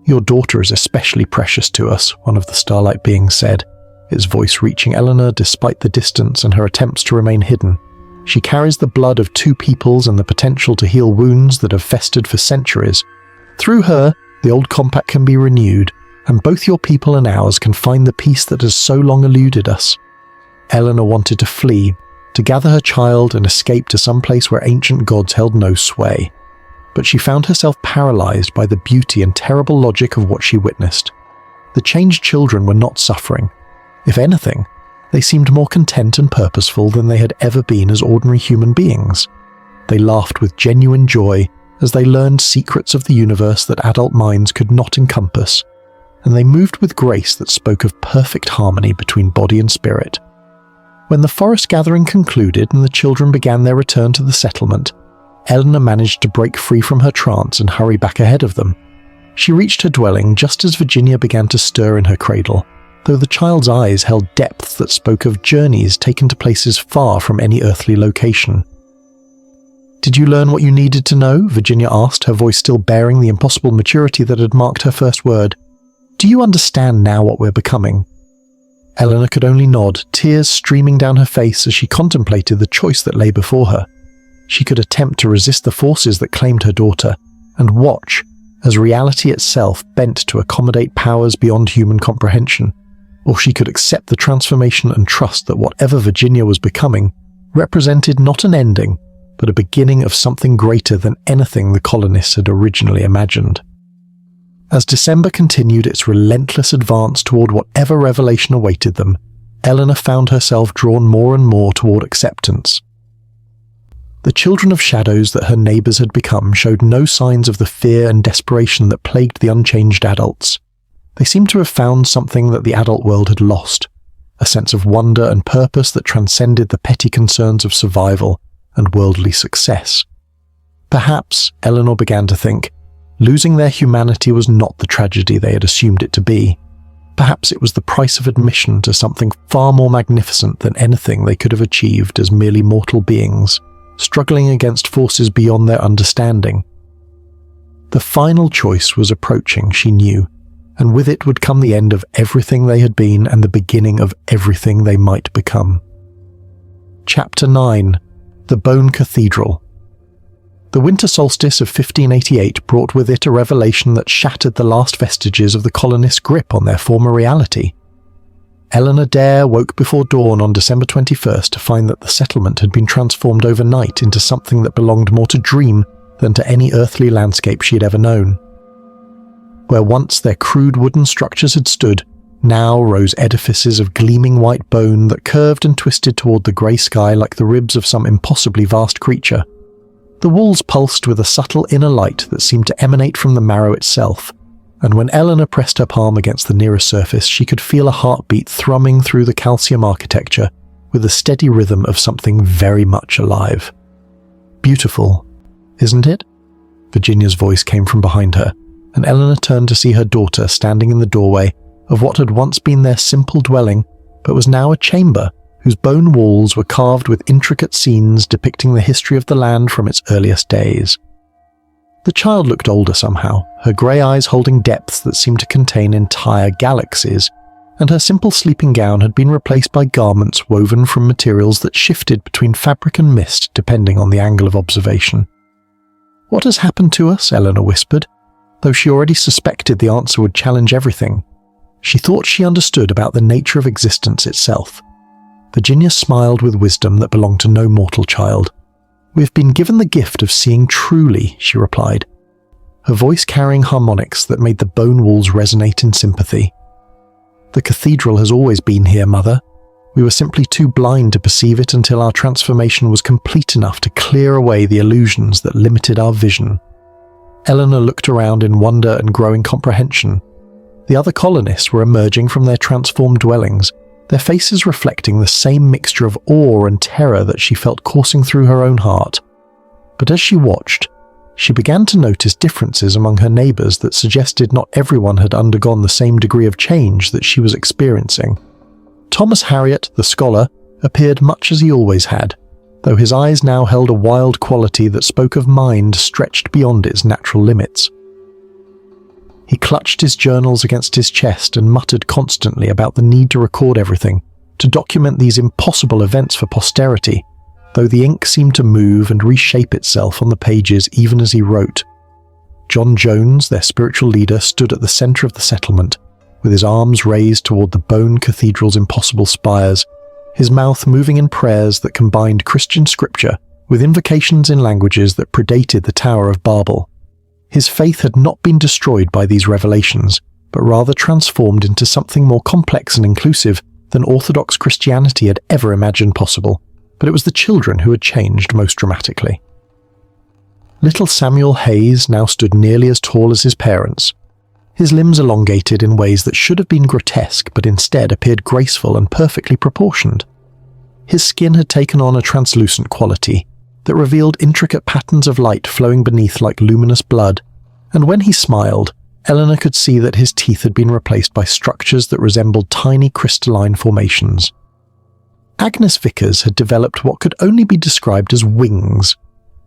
"Your daughter is especially precious to us," one of the starlight beings said, its voice reaching Eleanor despite the distance and her attempts to remain hidden. "She carries the blood of two peoples and the potential to heal wounds that have festered for centuries. Through her, the old compact can be renewed, and both your people and ours can find the peace that has so long eluded us." Eleanor wanted to flee, to gather her child and escape to some place where ancient gods held no sway. But she found herself paralyzed by the beauty and terrible logic of what she witnessed. The changed children were not suffering. If anything, They seemed more content and purposeful than they had ever been as ordinary human beings. They laughed with genuine joy as they learned secrets of the universe that adult minds could not encompass, and they moved with grace that spoke of perfect harmony between body and spirit. When the forest gathering concluded and the children began their return to the settlement, Eleanor managed to break free from her trance and hurry back ahead of them. She reached her dwelling just as Virginia began to stir in her cradle, though the child's eyes held depth that spoke of journeys taken to places far from any earthly location. "Did you learn what you needed to know?" Virginia asked, her voice still bearing the impossible maturity that had marked her first word. "Do you understand now what we're becoming?" Eleanor could only nod, tears streaming down her face as she contemplated the choice that lay before her. She could attempt to resist the forces that claimed her daughter, and watch as reality itself bent to accommodate powers beyond human comprehension, or she could accept the transformation and trust that whatever Virginia was becoming represented not an ending, but a beginning of something greater than anything the colonists had originally imagined. As December continued its relentless advance toward whatever revelation awaited them, Eleanor found herself drawn more and more toward acceptance. The children of shadows that her neighbors had become showed no signs of the fear and desperation that plagued the unchanged adults. They seemed to have found something that the adult world had lost, a sense of wonder and purpose that transcended the petty concerns of survival and worldly success. Perhaps, Eleanor began to think, losing their humanity was not the tragedy they had assumed it to be. Perhaps it was the price of admission to something far more magnificent than anything they could have achieved as merely mortal beings, struggling against forces beyond their understanding. The final choice was approaching, she knew, and with it would come the end of everything they had been and the beginning of everything they might become. Chapter 9. The Bone Cathedral. The winter solstice of 1588 brought with it a revelation that shattered the last vestiges of the colonists' grip on their former reality. Eleanor Dare woke before dawn on December 21st to find that the settlement had been transformed overnight into something that belonged more to dream than to any earthly landscape she had ever known. Where once their crude wooden structures had stood, now rose edifices of gleaming white bone that curved and twisted toward the grey sky like the ribs of some impossibly vast creature. The walls pulsed with a subtle inner light that seemed to emanate from the marrow itself, and when Eleanor pressed her palm against the nearest surface, she could feel a heartbeat thrumming through the calcium architecture with the steady rhythm of something very much alive. "Beautiful, isn't it?" Virginia's voice came from behind her, and Eleanor turned to see her daughter standing in the doorway of what had once been their simple dwelling, but was now a chamber whose bone walls were carved with intricate scenes depicting the history of the land from its earliest days. The child looked older somehow, her grey eyes holding depths that seemed to contain entire galaxies, and her simple sleeping gown had been replaced by garments woven from materials that shifted between fabric and mist depending on the angle of observation. "What has happened to us?" Eleanor whispered, though she already suspected the answer would challenge everything. She thought she understood about the nature of existence itself. Virginia smiled with wisdom that belonged to no mortal child. "We have been given the gift of seeing truly," she replied, her voice carrying harmonics that made the bone walls resonate in sympathy. "The cathedral has always been here, Mother. We were simply too blind to perceive it until our transformation was complete enough to clear away the illusions that limited our vision." Eleanor looked around in wonder and growing comprehension. The other colonists were emerging from their transformed dwellings, their faces reflecting the same mixture of awe and terror that she felt coursing through her own heart. But as she watched, she began to notice differences among her neighbors that suggested not everyone had undergone the same degree of change that she was experiencing. Thomas Harriot, the scholar, appeared much as he always had, though his eyes now held a wild quality that spoke of mind stretched beyond its natural limits. He clutched his journals against his chest and muttered constantly about the need to record everything, to document these impossible events for posterity, though the ink seemed to move and reshape itself on the pages even as he wrote. John Jones, their spiritual leader, stood at the center of the settlement, with his arms raised toward the bone cathedral's impossible spires, his mouth moving in prayers that combined Christian scripture with invocations in languages that predated the Tower of Babel. His faith had not been destroyed by these revelations, but rather transformed into something more complex and inclusive than Orthodox Christianity had ever imagined possible, but it was the children who had changed most dramatically. Little Samuel Hayes now stood nearly as tall as his parents, his limbs elongated in ways that should have been grotesque but instead appeared graceful and perfectly proportioned. His skin had taken on a translucent quality that revealed intricate patterns of light flowing beneath like luminous blood, and when he smiled, Eleanor could see that his teeth had been replaced by structures that resembled tiny crystalline formations. Agnes Vickers had developed what could only be described as wings,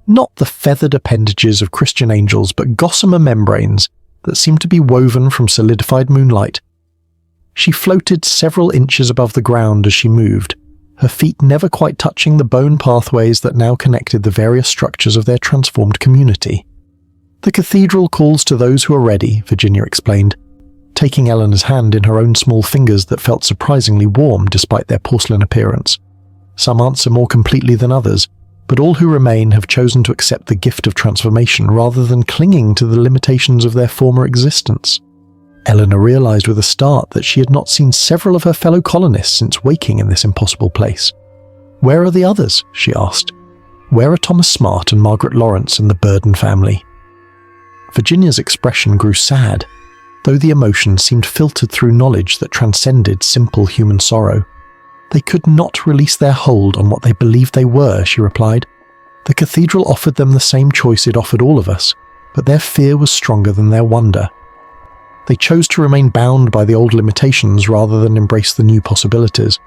not the feathered appendages of Christian angels, but gossamer membranes that seemed to be woven from solidified moonlight. She floated several inches above the ground as she moved, her feet never quite touching the bone pathways that now connected the various structures of their transformed community. "The cathedral calls to those who are ready," Virginia explained, taking Eleanor's hand in her own small fingers that felt surprisingly warm despite their porcelain appearance. "Some answer more completely than others, but all who remain have chosen to accept the gift of transformation rather than clinging to the limitations of their former existence." Eleanor realized with a start that she had not seen several of her fellow colonists since waking in this impossible place. "Where are the others?" she asked. "Where are Thomas Smart and Margaret Lawrence and the Burden family?" Virginia's expression grew sad, though the emotion seemed filtered through knowledge that transcended simple human sorrow. "They could not release their hold on what they believed they were," she replied. "The cathedral offered them the same choice it offered all of us, but their fear was stronger than their wonder. They chose to remain bound by the old limitations rather than embrace the new possibilities.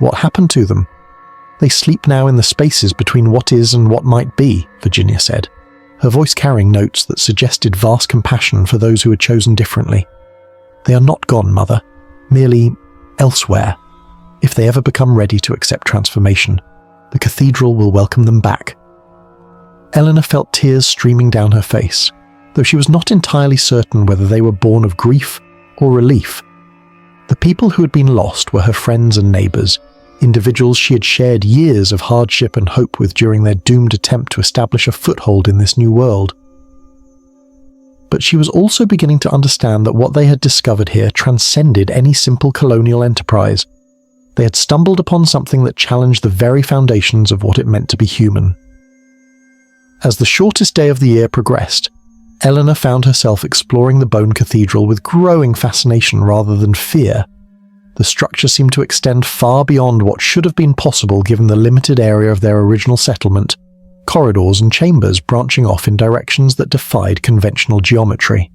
What happened to them? They sleep now in the spaces between what is and what might be," Virginia said, her voice carrying notes that suggested vast compassion for those who had chosen differently. "They are not gone, Mother, merely elsewhere. If they ever become ready to accept transformation, the cathedral will welcome them back." Eleanor felt tears streaming down her face, though she was not entirely certain whether they were born of grief or relief. The people who had been lost were her friends and neighbours, individuals she had shared years of hardship and hope with during their doomed attempt to establish a foothold in this new world. But she was also beginning to understand that what they had discovered here transcended any simple colonial enterprise. They had stumbled upon something that challenged the very foundations of what it meant to be human. As the shortest day of the year progressed, Eleanor found herself exploring the Bone Cathedral with growing fascination rather than fear. The structure seemed to extend far beyond what should have been possible given the limited area of their original settlement, corridors and chambers branching off in directions that defied conventional geometry.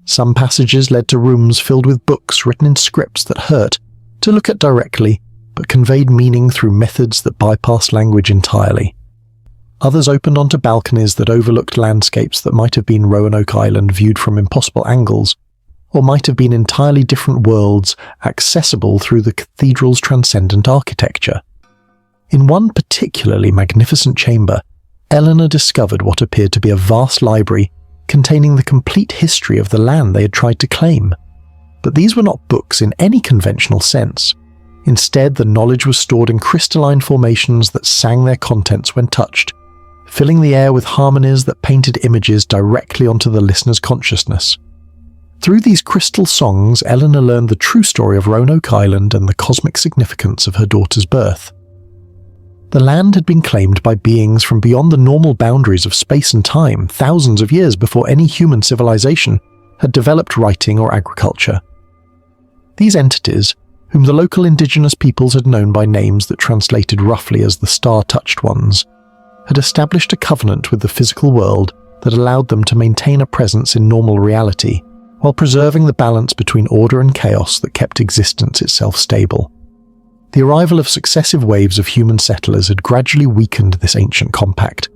Some passages led to rooms filled with books written in scripts that hurt to look at directly, but conveyed meaning through methods that bypassed language entirely. Others opened onto balconies that overlooked landscapes that might have been Roanoke Island viewed from impossible angles, or might have been entirely different worlds accessible through the cathedral's transcendent architecture. In one particularly magnificent chamber, Eleanor discovered what appeared to be a vast library containing the complete history of the land they had tried to claim. But these were not books in any conventional sense. Instead, the knowledge was stored in crystalline formations that sang their contents when touched, filling the air with harmonies that painted images directly onto the listener's consciousness. Through these crystal songs, Eleanor learned the true story of Roanoke Island and the cosmic significance of her daughter's birth. The land had been claimed by beings from beyond the normal boundaries of space and time, thousands of years before any human civilization had developed writing or agriculture. These entities, whom the local indigenous peoples had known by names that translated roughly as the Star-Touched Ones, had established a covenant with the physical world that allowed them to maintain a presence in normal reality, while preserving the balance between order and chaos that kept existence itself stable. The arrival of successive waves of human settlers had gradually weakened this ancient compact,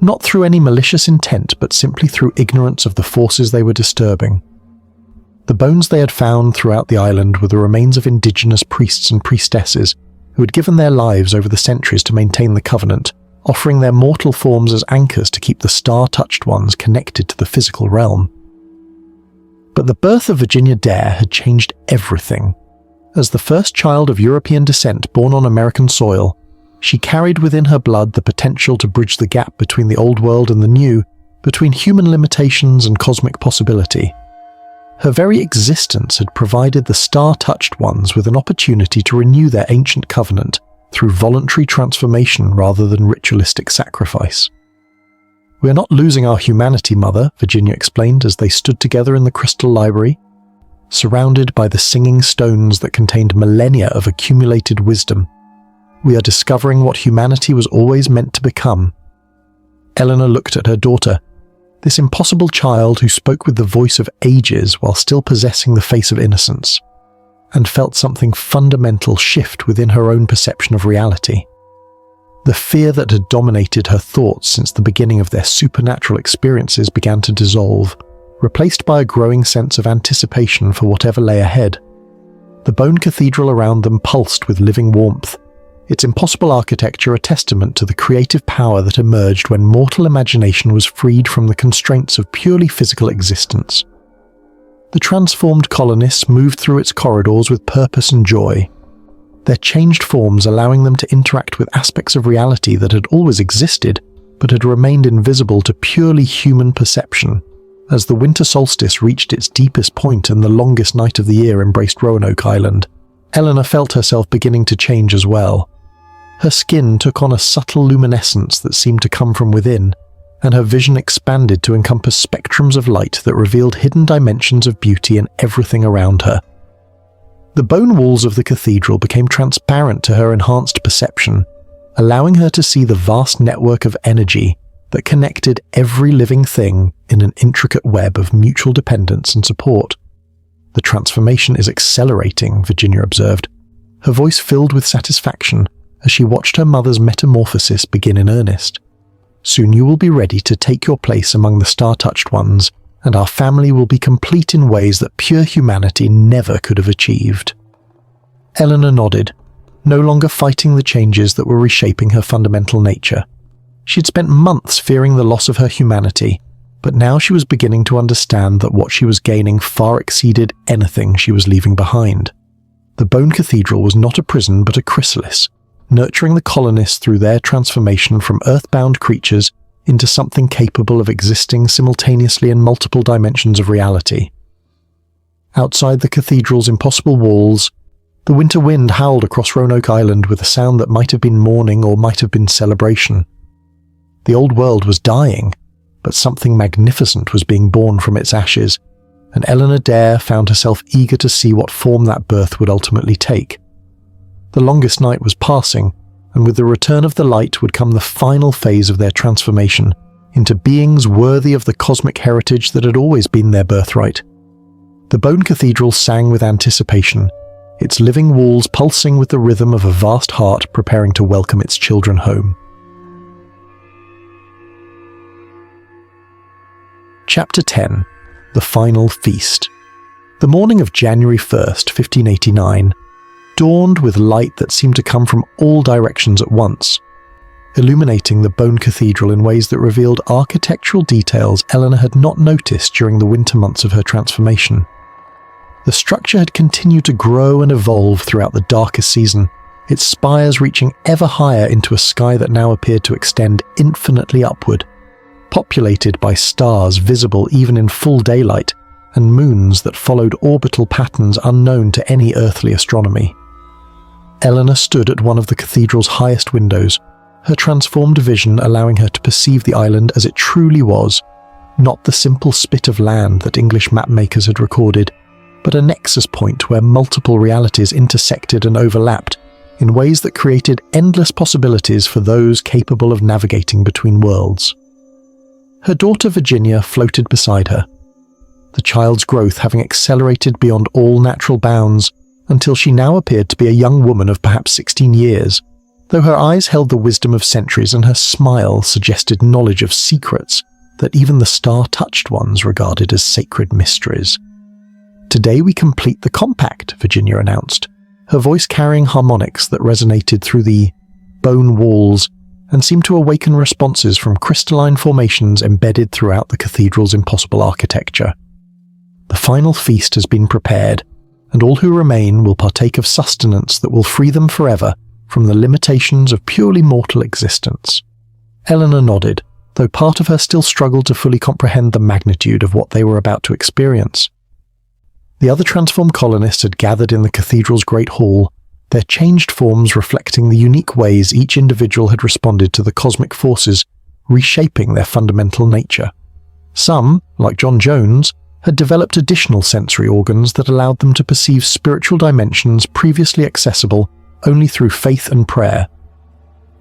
not through any malicious intent but simply through ignorance of the forces they were disturbing. The bones they had found throughout the island were the remains of indigenous priests and priestesses who had given their lives over the centuries to maintain the covenant, offering their mortal forms as anchors to keep the star-touched ones connected to the physical realm. But the birth of Virginia Dare had changed everything. As the first child of European descent born on American soil, she carried within her blood the potential to bridge the gap between the old world and the new, between human limitations and cosmic possibility. Her very existence had provided the star-touched ones with an opportunity to renew their ancient covenant through voluntary transformation rather than ritualistic sacrifice. "We are not losing our humanity, Mother," Virginia explained as they stood together in the crystal library, surrounded by the singing stones that contained millennia of accumulated wisdom. "We are discovering what humanity was always meant to become." Eleanor looked at her daughter, this impossible child who spoke with the voice of ages while still possessing the face of innocence, and felt something fundamental shift within her own perception of reality. The fear that had dominated her thoughts since the beginning of their supernatural experiences began to dissolve, replaced by a growing sense of anticipation for whatever lay ahead. The bone cathedral around them pulsed with living warmth, its impossible architecture a testament to the creative power that emerged when mortal imagination was freed from the constraints of purely physical existence. The transformed colonists moved through its corridors with purpose and joy, their changed forms allowing them to interact with aspects of reality that had always existed but had remained invisible to purely human perception. As the winter solstice reached its deepest point and the longest night of the year embraced Roanoke Island, Eleanor felt herself beginning to change as well. Her skin took on a subtle luminescence that seemed to come from within, and her vision expanded to encompass spectrums of light that revealed hidden dimensions of beauty in everything around her. The bone walls of the cathedral became transparent to her enhanced perception, allowing her to see the vast network of energy that connected every living thing in an intricate web of mutual dependence and support. "The transformation is accelerating," Virginia observed, her voice filled with satisfaction as she watched her mother's metamorphosis begin in earnest. "Soon you will be ready to take your place among the star-touched ones, and our family will be complete in ways that pure humanity never could have achieved." Eleanor nodded, no longer fighting the changes that were reshaping her fundamental nature. She'd spent months fearing the loss of her humanity, but now she was beginning to understand that what she was gaining far exceeded anything she was leaving behind. The Bone Cathedral was not a prison but a chrysalis, nurturing the colonists through their transformation from earthbound creatures into something capable of existing simultaneously in multiple dimensions of reality. Outside the cathedral's impossible walls, the winter wind howled across Roanoke Island with a sound that might have been mourning or might have been celebration. The old world was dying, but something magnificent was being born from its ashes, and Eleanor Dare found herself eager to see what form that birth would ultimately take. The longest night was passing, and with the return of the light would come the final phase of their transformation into beings worthy of the cosmic heritage that had always been their birthright. The Bone Cathedral sang with anticipation, its living walls pulsing with the rhythm of a vast heart preparing to welcome its children home. Chapter 10. The Final Feast. The morning of January 1st, 1589, dawned with light that seemed to come from all directions at once, illuminating the Bone Cathedral in ways that revealed architectural details Eleanor had not noticed during the winter months of her transformation. The structure had continued to grow and evolve throughout the darkest season, its spires reaching ever higher into a sky that now appeared to extend infinitely upward, populated by stars visible even in full daylight, and moons that followed orbital patterns unknown to any earthly astronomy. Eleanor stood at one of the cathedral's highest windows, her transformed vision allowing her to perceive the island as it truly was, not the simple spit of land that English mapmakers had recorded, but a nexus point where multiple realities intersected and overlapped in ways that created endless possibilities for those capable of navigating between worlds. Her daughter Virginia floated beside her, the child's growth having accelerated beyond all natural bounds until she now appeared to be a young woman of perhaps 16 years, though her eyes held the wisdom of centuries and her smile suggested knowledge of secrets that even the star-touched ones regarded as sacred mysteries. "Today we complete the compact," Virginia announced, her voice carrying harmonics that resonated through the bone walls and seemed to awaken responses from crystalline formations embedded throughout the cathedral's impossible architecture. "The final feast has been prepared, and all who remain will partake of sustenance that will free them forever from the limitations of purely mortal existence." Eleanor nodded, though part of her still struggled to fully comprehend the magnitude of what they were about to experience. The other transformed colonists had gathered in the cathedral's great hall, their changed forms reflecting the unique ways each individual had responded to the cosmic forces, reshaping their fundamental nature. Some, like John Jones, had developed additional sensory organs that allowed them to perceive spiritual dimensions previously accessible only through faith and prayer.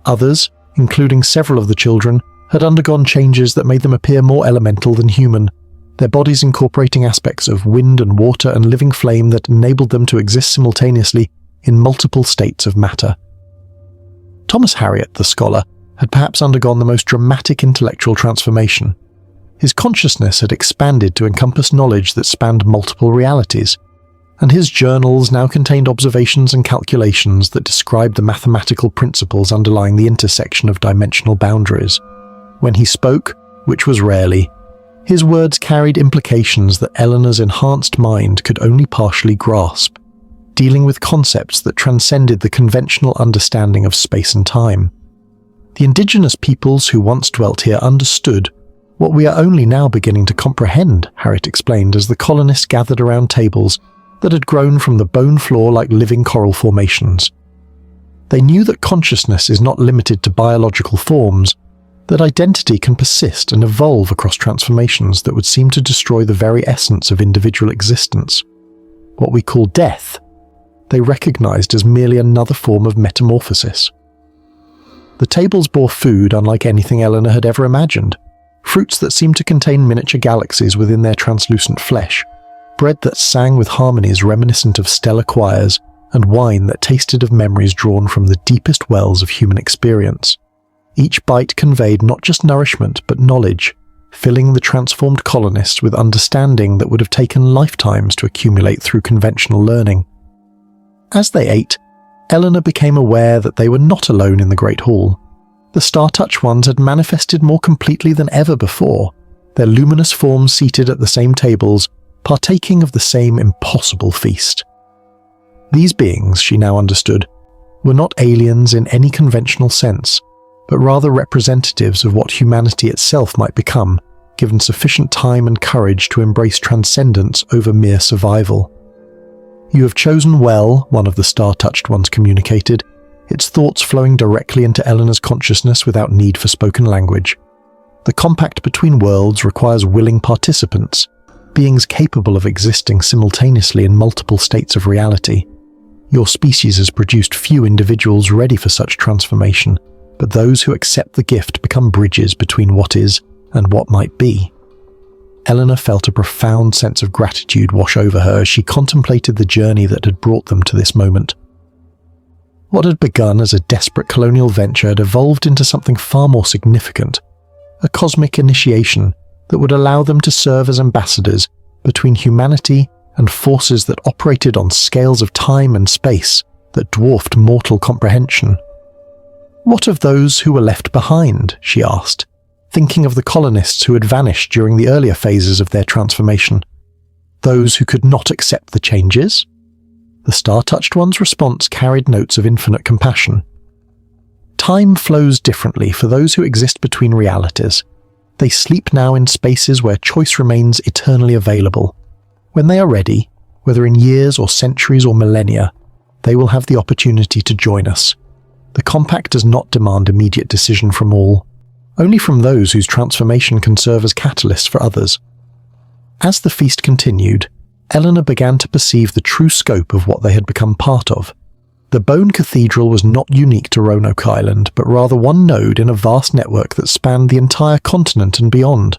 Others, including several of the children, had undergone changes that made them appear more elemental than human, their bodies incorporating aspects of wind and water and living flame that enabled them to exist simultaneously in multiple states of matter. Thomas Harriot, the scholar, had perhaps undergone the most dramatic intellectual transformation. His consciousness had expanded to encompass knowledge that spanned multiple realities, and his journals now contained observations and calculations that described the mathematical principles underlying the intersection of dimensional boundaries. When he spoke, which was rarely, his words carried implications that Eleanor's enhanced mind could only partially grasp, dealing with concepts that transcended the conventional understanding of space and time. The indigenous peoples who once dwelt here understood what we are only now beginning to comprehend, Harriot explained as the colonists gathered around tables that had grown from the bone floor like living coral formations. They knew that consciousness is not limited to biological forms, that identity can persist and evolve across transformations that would seem to destroy the very essence of individual existence. What we call death, they recognized as merely another form of metamorphosis. The tables bore food unlike anything Eleanor had ever imagined. Fruits that seemed to contain miniature galaxies within their translucent flesh, bread that sang with harmonies reminiscent of stellar choirs, and wine that tasted of memories drawn from the deepest wells of human experience. Each bite conveyed not just nourishment but knowledge, filling the transformed colonists with understanding that would have taken lifetimes to accumulate through conventional learning. As they ate, Eleanor became aware that they were not alone in the Great Hall. The Star-Touched ones had manifested more completely than ever before, their luminous forms seated at the same tables, partaking of the same impossible feast. These beings, she now understood, were not aliens in any conventional sense, but rather representatives of what humanity itself might become, given sufficient time and courage to embrace transcendence over mere survival. "You have chosen well," one of the Star-Touched ones communicated, its thoughts flowing directly into Eleanor's consciousness without need for spoken language. "The compact between worlds requires willing participants, beings capable of existing simultaneously in multiple states of reality. Your species has produced few individuals ready for such transformation, but those who accept the gift become bridges between what is and what might be." Eleanor felt a profound sense of gratitude wash over her as she contemplated the journey that had brought them to this moment. What had begun as a desperate colonial venture had evolved into something far more significant, a cosmic initiation that would allow them to serve as ambassadors between humanity and forces that operated on scales of time and space that dwarfed mortal comprehension. "What of those who were left behind?" she asked, thinking of the colonists who had vanished during the earlier phases of their transformation. Those who could not accept the changes? The Star-Touched one's response carried notes of infinite compassion. "Time flows differently for those who exist between realities. They sleep now in spaces where choice remains eternally available. When they are ready, whether in years or centuries or millennia, they will have the opportunity to join us. The compact does not demand immediate decision from all, only from those whose transformation can serve as catalysts for others." As the feast continued, Eleanor began to perceive the true scope of what they had become part of. The Bone Cathedral was not unique to Roanoke Island, but rather one node in a vast network that spanned the entire continent and beyond.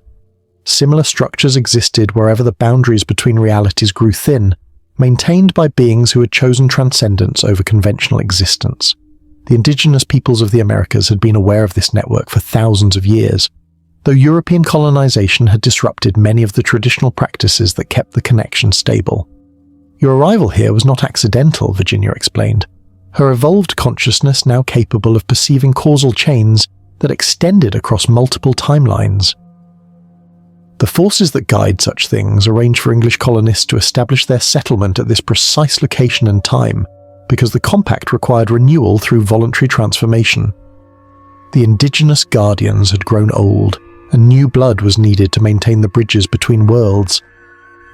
Similar structures existed wherever the boundaries between realities grew thin, maintained by beings who had chosen transcendence over conventional existence. The indigenous peoples of the Americas had been aware of this network for thousands of years, though European colonization had disrupted many of the traditional practices that kept the connection stable. "Your arrival here was not accidental," Virginia explained, her evolved consciousness now capable of perceiving causal chains that extended across multiple timelines. The forces that guide such things arranged for English colonists to establish their settlement at this precise location and time, because the compact required renewal through voluntary transformation. The indigenous guardians had grown old, and new blood was needed to maintain the bridges between worlds.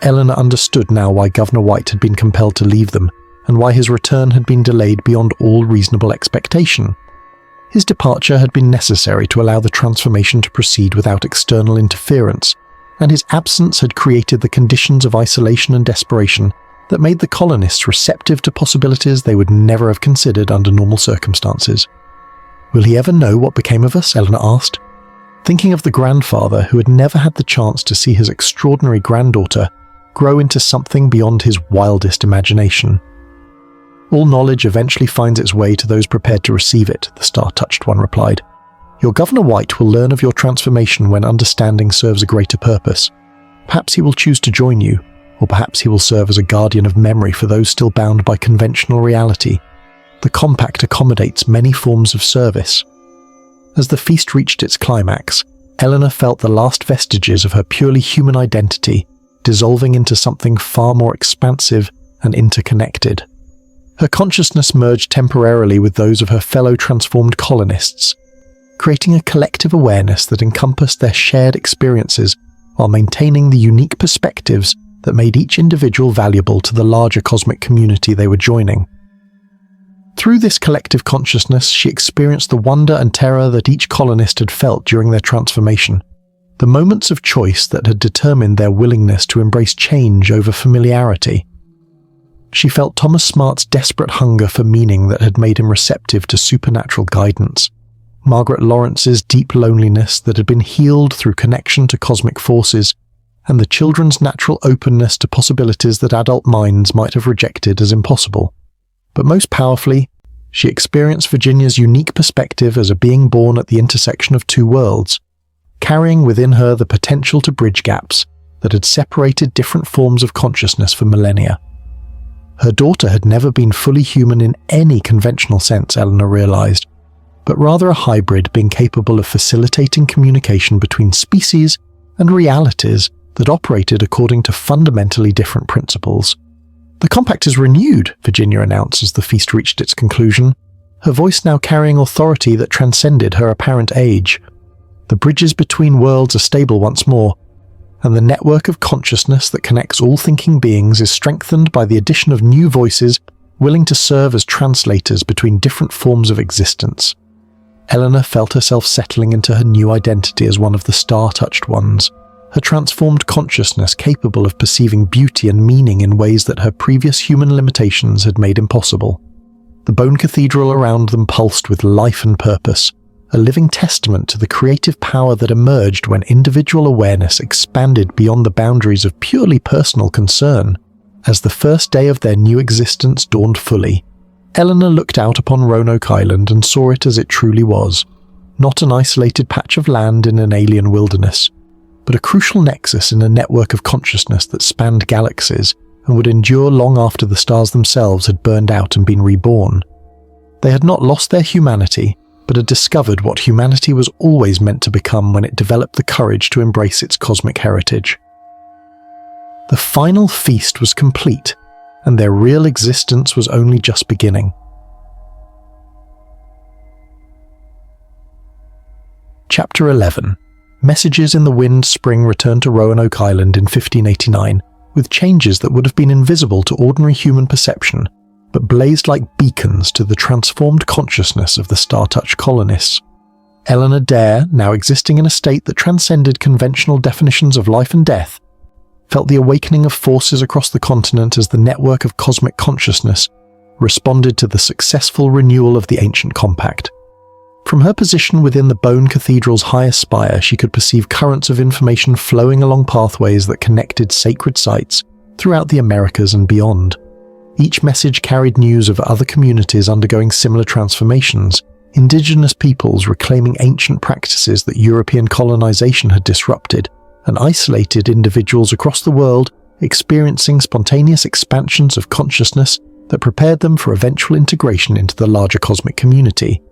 Eleanor understood now why Governor White had been compelled to leave them, and why his return had been delayed beyond all reasonable expectation. His departure had been necessary to allow the transformation to proceed without external interference, and his absence had created the conditions of isolation and desperation that made the colonists receptive to possibilities they would never have considered under normal circumstances. "Will he ever know what became of us?" Eleanor asked, thinking of the grandfather who had never had the chance to see his extraordinary granddaughter grow into something beyond his wildest imagination. "All knowledge eventually finds its way to those prepared to receive it," the star-touched one replied. "Your Governor White will learn of your transformation when understanding serves a greater purpose. Perhaps he will choose to join you, or perhaps he will serve as a guardian of memory for those still bound by conventional reality. The compact accommodates many forms of service." As the feast reached its climax, Eleanor felt the last vestiges of her purely human identity dissolving into something far more expansive and interconnected. Her consciousness merged temporarily with those of her fellow transformed colonists, creating a collective awareness that encompassed their shared experiences while maintaining the unique perspectives that made each individual valuable to the larger cosmic community they were joining. Through this collective consciousness, she experienced the wonder and terror that each colonist had felt during their transformation, the moments of choice that had determined their willingness to embrace change over familiarity. She felt Thomas Smart's desperate hunger for meaning that had made him receptive to supernatural guidance, Margaret Lawrence's deep loneliness that had been healed through connection to cosmic forces, and the children's natural openness to possibilities that adult minds might have rejected as impossible. But most powerfully, she experienced Virginia's unique perspective as a being born at the intersection of two worlds, carrying within her the potential to bridge gaps that had separated different forms of consciousness for millennia. Her daughter had never been fully human in any conventional sense, Eleanor realized, but rather a hybrid being capable of facilitating communication between species and realities that operated according to fundamentally different principles. "The compact is renewed," Virginia announced as the feast reached its conclusion, her voice now carrying authority that transcended her apparent age. "The bridges between worlds are stable once more, and the network of consciousness that connects all thinking beings is strengthened by the addition of new voices willing to serve as translators between different forms of existence." Eleanor felt herself settling into her new identity as one of the star-touched ones, her transformed consciousness capable of perceiving beauty and meaning in ways that her previous human limitations had made impossible. The bone cathedral around them pulsed with life and purpose, a living testament to the creative power that emerged when individual awareness expanded beyond the boundaries of purely personal concern. As the first day of their new existence dawned fully, Eleanor looked out upon Roanoke Island and saw it as it truly was, not an isolated patch of land in an alien wilderness, but a crucial nexus in a network of consciousness that spanned galaxies and would endure long after the stars themselves had burned out and been reborn. They had not lost their humanity, but had discovered what humanity was always meant to become when it developed the courage to embrace its cosmic heritage. The final feast was complete, and their real existence was only just beginning. Chapter 11. Messages in the Wind Spring returned to Roanoke Island in 1589, with changes that would have been invisible to ordinary human perception, but blazed like beacons to the transformed consciousness of the star-touched colonists. Eleanor Dare, now existing in a state that transcended conventional definitions of life and death, felt the awakening of forces across the continent as the network of cosmic consciousness responded to the successful renewal of the ancient compact. From her position within the Bone Cathedral's highest spire, she could perceive currents of information flowing along pathways that connected sacred sites throughout the Americas and beyond. Each message carried news of other communities undergoing similar transformations, indigenous peoples reclaiming ancient practices that European colonization had disrupted, and isolated individuals across the world experiencing spontaneous expansions of consciousness that prepared them for eventual integration into the larger cosmic community.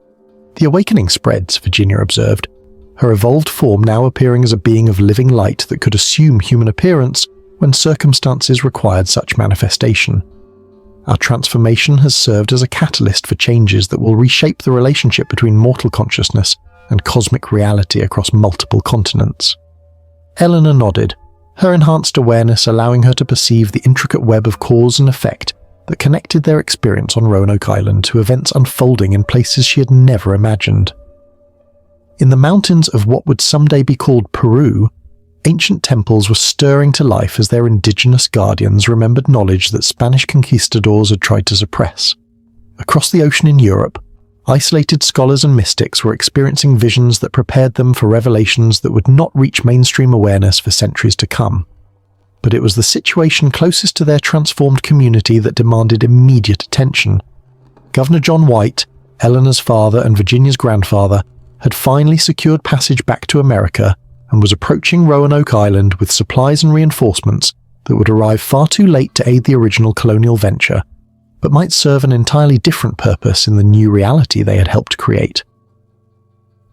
The awakening spreads, Virginia observed, her evolved form now appearing as a being of living light that could assume human appearance when circumstances required such manifestation. Our transformation has served as a catalyst for changes that will reshape the relationship between mortal consciousness and cosmic reality across multiple continents. Eleanor nodded, her enhanced awareness allowing her to perceive the intricate web of cause and effect that connected their experience on Roanoke Island to events unfolding in places she had never imagined. In the mountains of what would someday be called Peru, ancient temples were stirring to life as their indigenous guardians remembered knowledge that Spanish conquistadors had tried to suppress. Across the ocean in Europe, isolated scholars and mystics were experiencing visions that prepared them for revelations that would not reach mainstream awareness for centuries to come. But it was the situation closest to their transformed community that demanded immediate attention. Governor John White, Eleanor's father and Virginia's grandfather, had finally secured passage back to America and was approaching Roanoke Island with supplies and reinforcements that would arrive far too late to aid the original colonial venture, but might serve an entirely different purpose in the new reality they had helped create.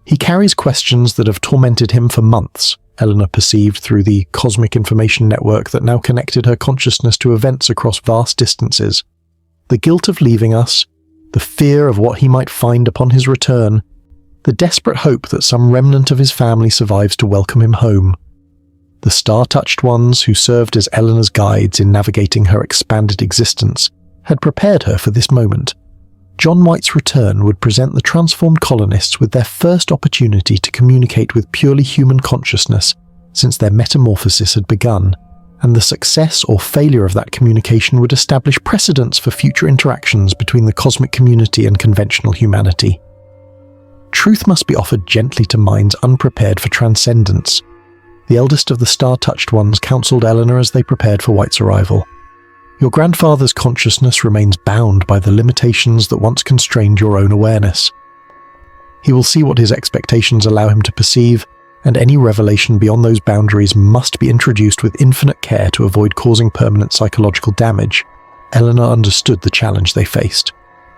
He carries questions that have tormented him for months, Eleanor perceived through the cosmic information network that now connected her consciousness to events across vast distances. The guilt of leaving us, the fear of what he might find upon his return, the desperate hope that some remnant of his family survives to welcome him home. The star-touched ones who served as Eleanor's guides in navigating her expanded existence had prepared her for this moment. John White's return would present the transformed colonists with their first opportunity to communicate with purely human consciousness since their metamorphosis had begun, and the success or failure of that communication would establish precedents for future interactions between the cosmic community and conventional humanity. Truth must be offered gently to minds unprepared for transcendence. The eldest of the star-touched ones counseled Eleanor as they prepared for White's arrival. Your grandfather's consciousness remains bound by the limitations that once constrained your own awareness. He will see what his expectations allow him to perceive, and any revelation beyond those boundaries must be introduced with infinite care to avoid causing permanent psychological damage. Eleanor understood the challenge they faced.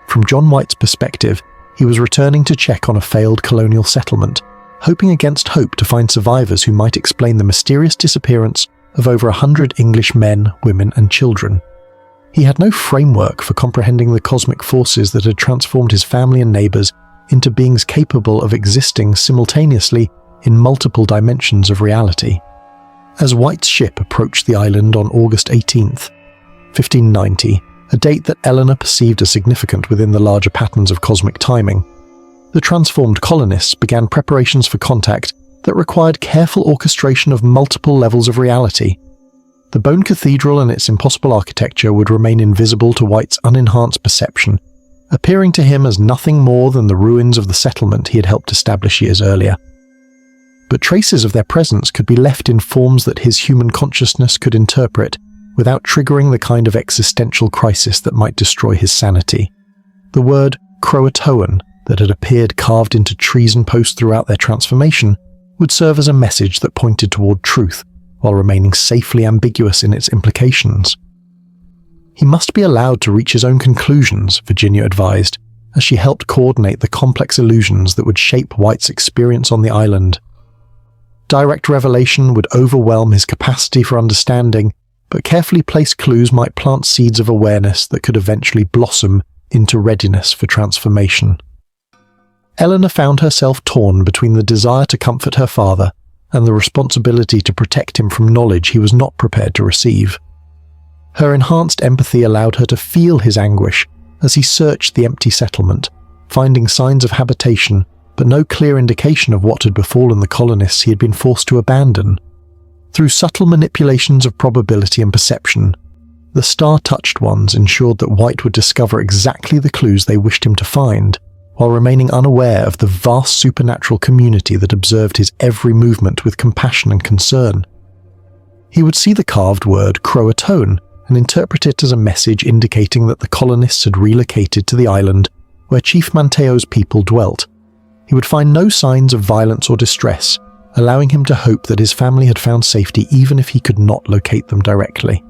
From John White's perspective, he was returning to check on a failed colonial settlement, hoping against hope to find survivors who might explain the mysterious disappearance of over 100 English men, women, and children. He had no framework for comprehending the cosmic forces that had transformed his family and neighbors into beings capable of existing simultaneously in multiple dimensions of reality. As White's ship approached the island on August 18th, 1590, a date that Eleanor perceived as significant within the larger patterns of cosmic timing, the transformed colonists began preparations for contact that required careful orchestration of multiple levels of reality. The Bone Cathedral and its impossible architecture would remain invisible to White's unenhanced perception, appearing to him as nothing more than the ruins of the settlement he had helped establish years earlier. But traces of their presence could be left in forms that his human consciousness could interpret without triggering the kind of existential crisis that might destroy his sanity. The word Croatoan that had appeared carved into trees and posts throughout their transformation would serve as a message that pointed toward truth, while remaining safely ambiguous in its implications. He must be allowed to reach his own conclusions, Virginia advised, as she helped coordinate the complex illusions that would shape White's experience on the island. Direct revelation would overwhelm his capacity for understanding, but carefully placed clues might plant seeds of awareness that could eventually blossom into readiness for transformation. Eleanor found herself torn between the desire to comfort her father and the responsibility to protect him from knowledge he was not prepared to receive. Her enhanced empathy allowed her to feel his anguish as he searched the empty settlement, finding signs of habitation, but no clear indication of what had befallen the colonists he had been forced to abandon. Through subtle manipulations of probability and perception, the star-touched ones ensured that White would discover exactly the clues they wished him to find, while remaining unaware of the vast supernatural community that observed his every movement with compassion and concern. He would see the carved word Croatoan and interpret it as a message indicating that the colonists had relocated to the island where Chief Manteo's people dwelt. He would find no signs of violence or distress, allowing him to hope that his family had found safety even if he could not locate them directly.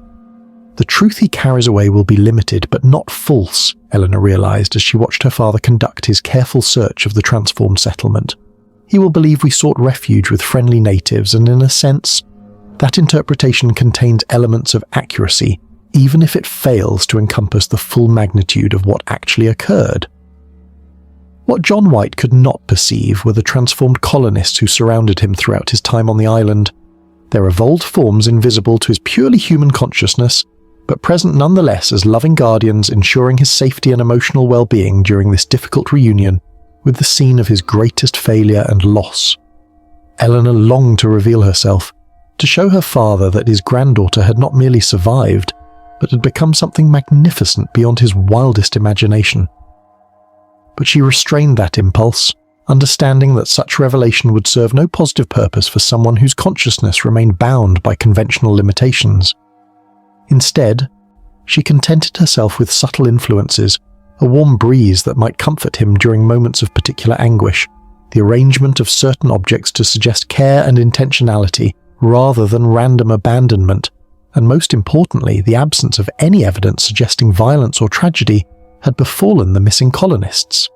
The truth he carries away will be limited but not false, Eleanor realized as she watched her father conduct his careful search of the transformed settlement. He will believe we sought refuge with friendly natives, and in a sense, that interpretation contains elements of accuracy, even if it fails to encompass the full magnitude of what actually occurred. What John White could not perceive were the transformed colonists who surrounded him throughout his time on the island. their evolved forms invisible to his purely human consciousness, but present nonetheless as loving guardians ensuring his safety and emotional well-being during this difficult reunion with the scene of his greatest failure and loss. Eleanor longed to reveal herself, to show her father that his granddaughter had not merely survived, but had become something magnificent beyond his wildest imagination. But she restrained that impulse, understanding that such revelation would serve no positive purpose for someone whose consciousness remained bound by conventional limitations. Instead, she contented herself with subtle influences, a warm breeze that might comfort him during moments of particular anguish, the arrangement of certain objects to suggest care and intentionality rather than random abandonment, and most importantly, the absence of any evidence suggesting violence or tragedy had befallen the missing colonists.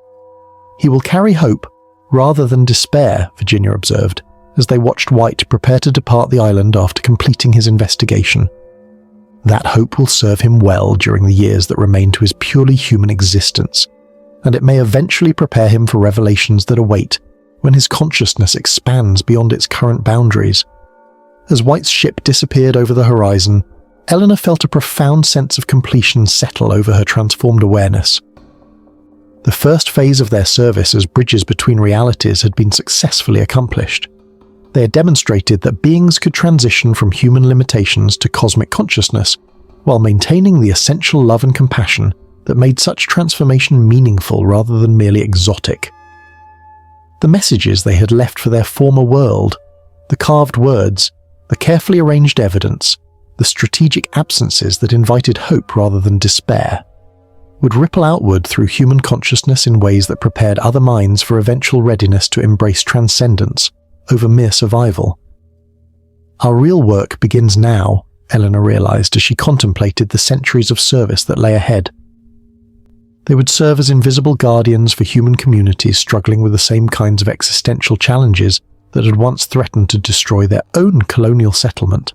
"He will carry hope rather than despair," Virginia observed, as they watched White prepare to depart the island after completing his investigation. "That hope will serve him well during the years that remain to his purely human existence, and it may eventually prepare him for revelations that await when his consciousness expands beyond its current boundaries." As White's ship disappeared over the horizon, Eleanor felt a profound sense of completion settle over her transformed awareness. The first phase of their service as bridges between realities had been successfully accomplished. They had demonstrated that beings could transition from human limitations to cosmic consciousness while maintaining the essential love and compassion that made such transformation meaningful rather than merely exotic. The messages they had left for their former world, the carved words, the carefully arranged evidence, the strategic absences that invited hope rather than despair, would ripple outward through human consciousness in ways that prepared other minds for eventual readiness to embrace transcendence over mere survival. Our real work begins now, Eleanor realized as she contemplated the centuries of service that lay ahead. They would serve as invisible guardians for human communities struggling with the same kinds of existential challenges that had once threatened to destroy their own colonial settlement.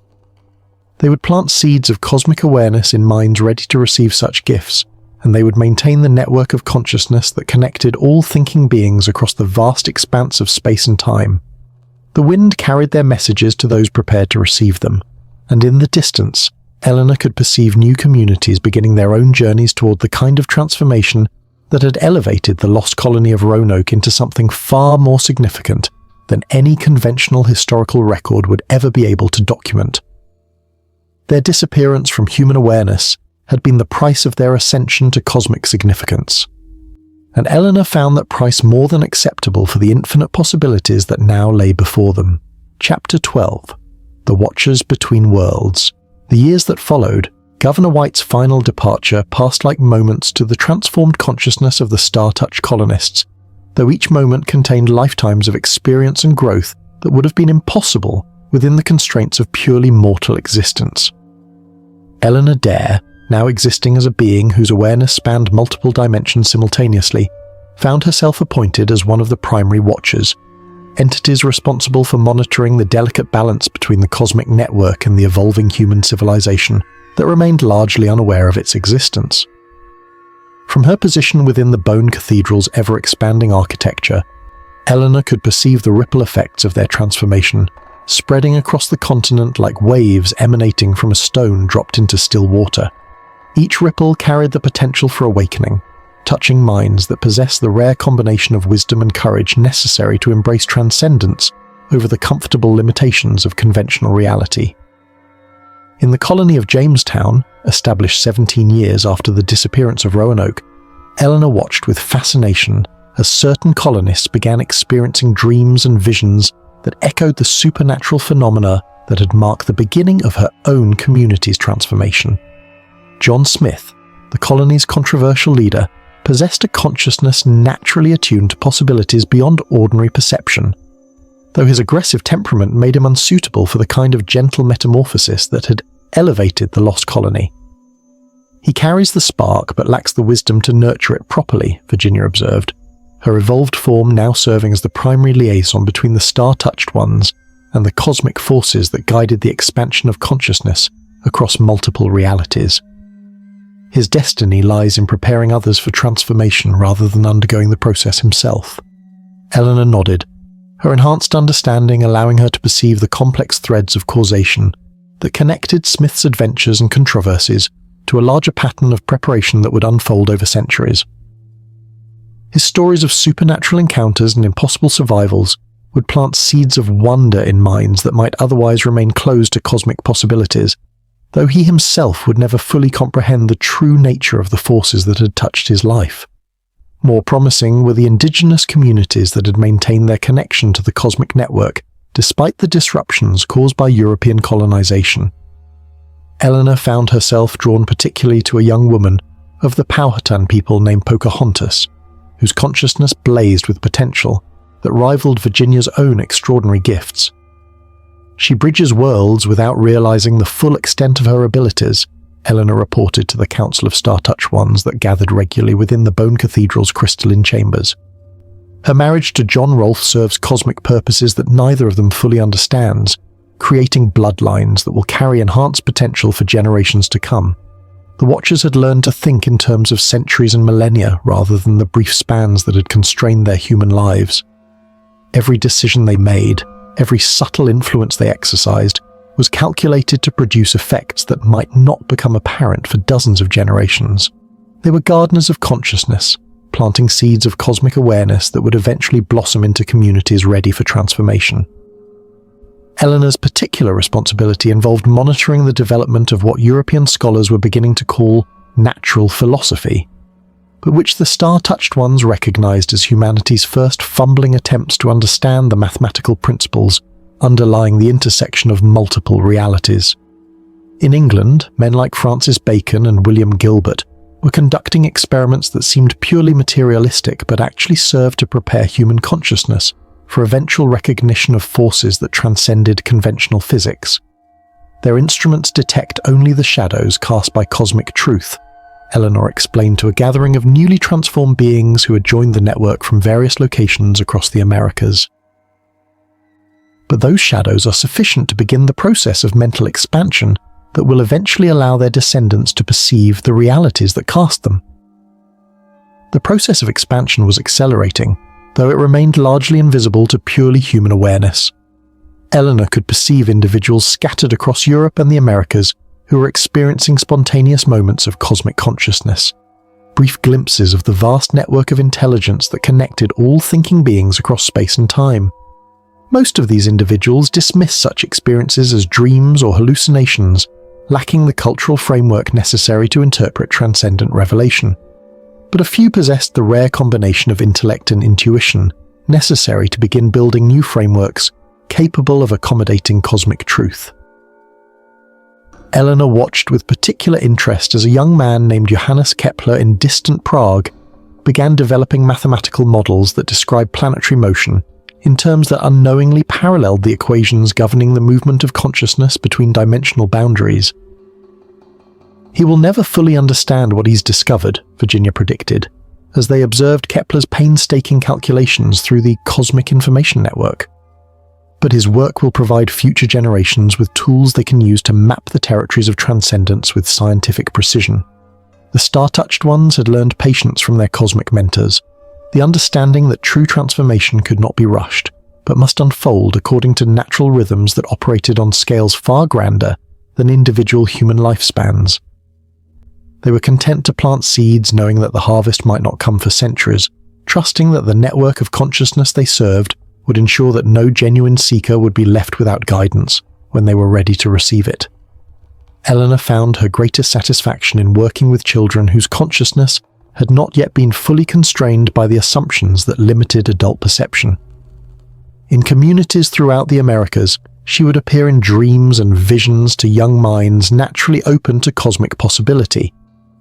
They would plant seeds of cosmic awareness in minds ready to receive such gifts, and they would maintain the network of consciousness that connected all thinking beings across the vast expanse of space and time. The wind carried their messages to those prepared to receive them, and in the distance, Eleanor could perceive new communities beginning their own journeys toward the kind of transformation that had elevated the lost colony of Roanoke into something far more significant than any conventional historical record would ever be able to document. Their disappearance from human awareness had been the price of their ascension to cosmic significance, and Eleanor found that price more than acceptable for the infinite possibilities that now lay before them. Chapter 12. The Watchers Between Worlds. The years that followed, Governor White's final departure passed like moments to the transformed consciousness of the star-touched colonists, though each moment contained lifetimes of experience and growth that would have been impossible within the constraints of purely mortal existence. Eleanor Dare, now existing as a being whose awareness spanned multiple dimensions simultaneously, found herself appointed as one of the primary watchers, entities responsible for monitoring the delicate balance between the cosmic network and the evolving human civilization that remained largely unaware of its existence. From her position within the Bone Cathedral's ever-expanding architecture, Eleanor could perceive the ripple effects of their transformation, spreading across the continent like waves emanating from a stone dropped into still water. Each ripple carried the potential for awakening, touching minds that possess the rare combination of wisdom and courage necessary to embrace transcendence over the comfortable limitations of conventional reality. In the colony of Jamestown, established 17 years after the disappearance of Roanoke, Eleanor watched with fascination as certain colonists began experiencing dreams and visions that echoed the supernatural phenomena that had marked the beginning of her own community's transformation. John Smith, the colony's controversial leader, possessed a consciousness naturally attuned to possibilities beyond ordinary perception, though his aggressive temperament made him unsuitable for the kind of gentle metamorphosis that had elevated the lost colony. He carries the spark but lacks the wisdom to nurture it properly, Virginia observed, her evolved form now serving as the primary liaison between the star-touched ones and the cosmic forces that guided the expansion of consciousness across multiple realities. His destiny lies in preparing others for transformation rather than undergoing the process himself. Eleanor nodded, her enhanced understanding allowing her to perceive the complex threads of causation that connected Smith's adventures and controversies to a larger pattern of preparation that would unfold over centuries. His stories of supernatural encounters and impossible survivals would plant seeds of wonder in minds that might otherwise remain closed to cosmic possibilities, though he himself would never fully comprehend the true nature of the forces that had touched his life. More promising were the indigenous communities that had maintained their connection to the cosmic network despite the disruptions caused by European colonization. Eleanor found herself drawn particularly to a young woman of the Powhatan people named Pocahontas, whose consciousness blazed with potential that rivaled Virginia's own extraordinary gifts. She bridges worlds without realizing the full extent of her abilities, Eleanor reported to the Council of Star-Touched Ones that gathered regularly within the Bone Cathedral's crystalline chambers. Her marriage to John Rolfe serves cosmic purposes that neither of them fully understands, creating bloodlines that will carry enhanced potential for generations to come. The Watchers had learned to think in terms of centuries and millennia rather than the brief spans that had constrained their human lives. Every decision they made, every subtle influence they exercised, was calculated to produce effects that might not become apparent for dozens of generations. They were gardeners of consciousness, planting seeds of cosmic awareness that would eventually blossom into communities ready for transformation. Eleanor's particular responsibility involved monitoring the development of what European scholars were beginning to call natural philosophy, but which the Star-Touched Ones recognized as humanity's first fumbling attempts to understand the mathematical principles underlying the intersection of multiple realities. In England, men like Francis Bacon and William Gilbert were conducting experiments that seemed purely materialistic but actually served to prepare human consciousness for eventual recognition of forces that transcended conventional physics. Their instruments detect only the shadows cast by cosmic truth, Eleanor explained to a gathering of newly transformed beings who had joined the network from various locations across the Americas. But those shadows are sufficient to begin the process of mental expansion that will eventually allow their descendants to perceive the realities that cast them. The process of expansion was accelerating, though it remained largely invisible to purely human awareness. Eleanor could perceive individuals scattered across Europe and the Americas who were experiencing spontaneous moments of cosmic consciousness, brief glimpses of the vast network of intelligence that connected all thinking beings across space and time. Most of these individuals dismiss such experiences as dreams or hallucinations, lacking the cultural framework necessary to interpret transcendent revelation. But a few possessed the rare combination of intellect and intuition necessary to begin building new frameworks capable of accommodating cosmic truth. Eleanor watched with particular interest as a young man named Johannes Kepler in distant Prague began developing mathematical models that describe planetary motion in terms that unknowingly paralleled the equations governing the movement of consciousness between dimensional boundaries. He will never fully understand what he's discovered, Virginia predicted, as they observed Kepler's painstaking calculations through the Cosmic Information Network. But his work will provide future generations with tools they can use to map the territories of transcendence with scientific precision. The Star-Touched Ones had learned patience from their cosmic mentors, the understanding that true transformation could not be rushed, but must unfold according to natural rhythms that operated on scales far grander than individual human lifespans. They were content to plant seeds knowing that the harvest might not come for centuries, trusting that the network of consciousness they served would ensure that no genuine seeker would be left without guidance when they were ready to receive it. Eleanor found her greatest satisfaction in working with children whose consciousness had not yet been fully constrained by the assumptions that limited adult perception. In communities throughout the Americas, she would appear in dreams and visions to young minds naturally open to cosmic possibility,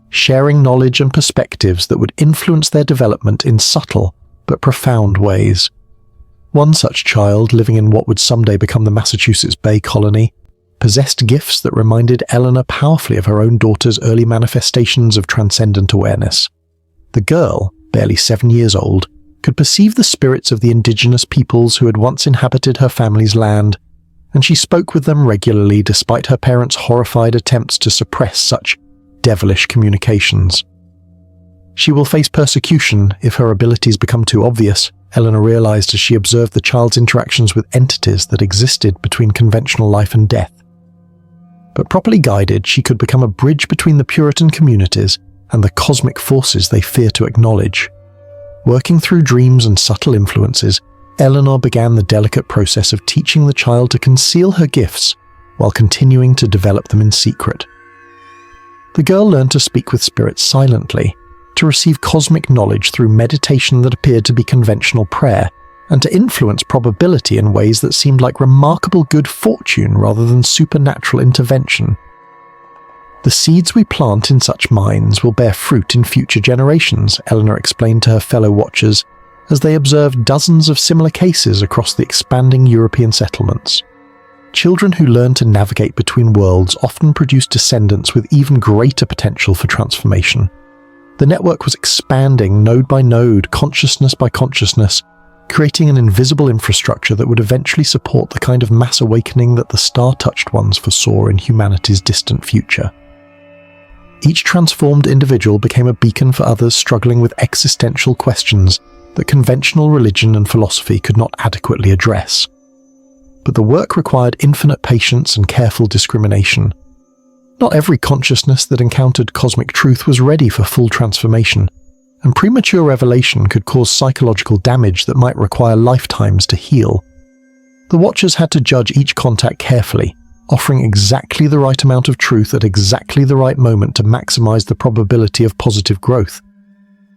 sharing knowledge and perspectives that would influence their development in subtle but profound ways. One such child, living in what would someday become the Massachusetts Bay Colony, possessed gifts that reminded Eleanor powerfully of her own daughter's early manifestations of transcendent awareness. The girl, barely 7 years old, could perceive the spirits of the indigenous peoples who had once inhabited her family's land, and she spoke with them regularly despite her parents' horrified attempts to suppress such devilish communications. She will face persecution if her abilities become too obvious, Eleanor realized as she observed the child's interactions with entities that existed between conventional life and death. But properly guided, she could become a bridge between the Puritan communities and the cosmic forces they fear to acknowledge. Working through dreams and subtle influences, Eleanor began the delicate process of teaching the child to conceal her gifts while continuing to develop them in secret. The girl learned to speak with spirits silently, to receive cosmic knowledge through meditation that appeared to be conventional prayer, and to influence probability in ways that seemed like remarkable good fortune rather than supernatural intervention. The seeds we plant in such minds will bear fruit in future generations, Eleanor explained to her fellow watchers as they observed dozens of similar cases across the expanding European settlements. Children who learn to navigate between worlds often produce descendants with even greater potential for transformation. The network was expanding node by node, consciousness by consciousness, creating an invisible infrastructure that would eventually support the kind of mass awakening that the star-touched ones foresaw in humanity's distant future. Each transformed individual became a beacon for others struggling with existential questions that conventional religion and philosophy could not adequately address. But the work required infinite patience and careful discrimination. Not every consciousness that encountered cosmic truth was ready for full transformation, and premature revelation could cause psychological damage that might require lifetimes to heal. The Watchers had to judge each contact carefully, offering exactly the right amount of truth at exactly the right moment to maximize the probability of positive growth.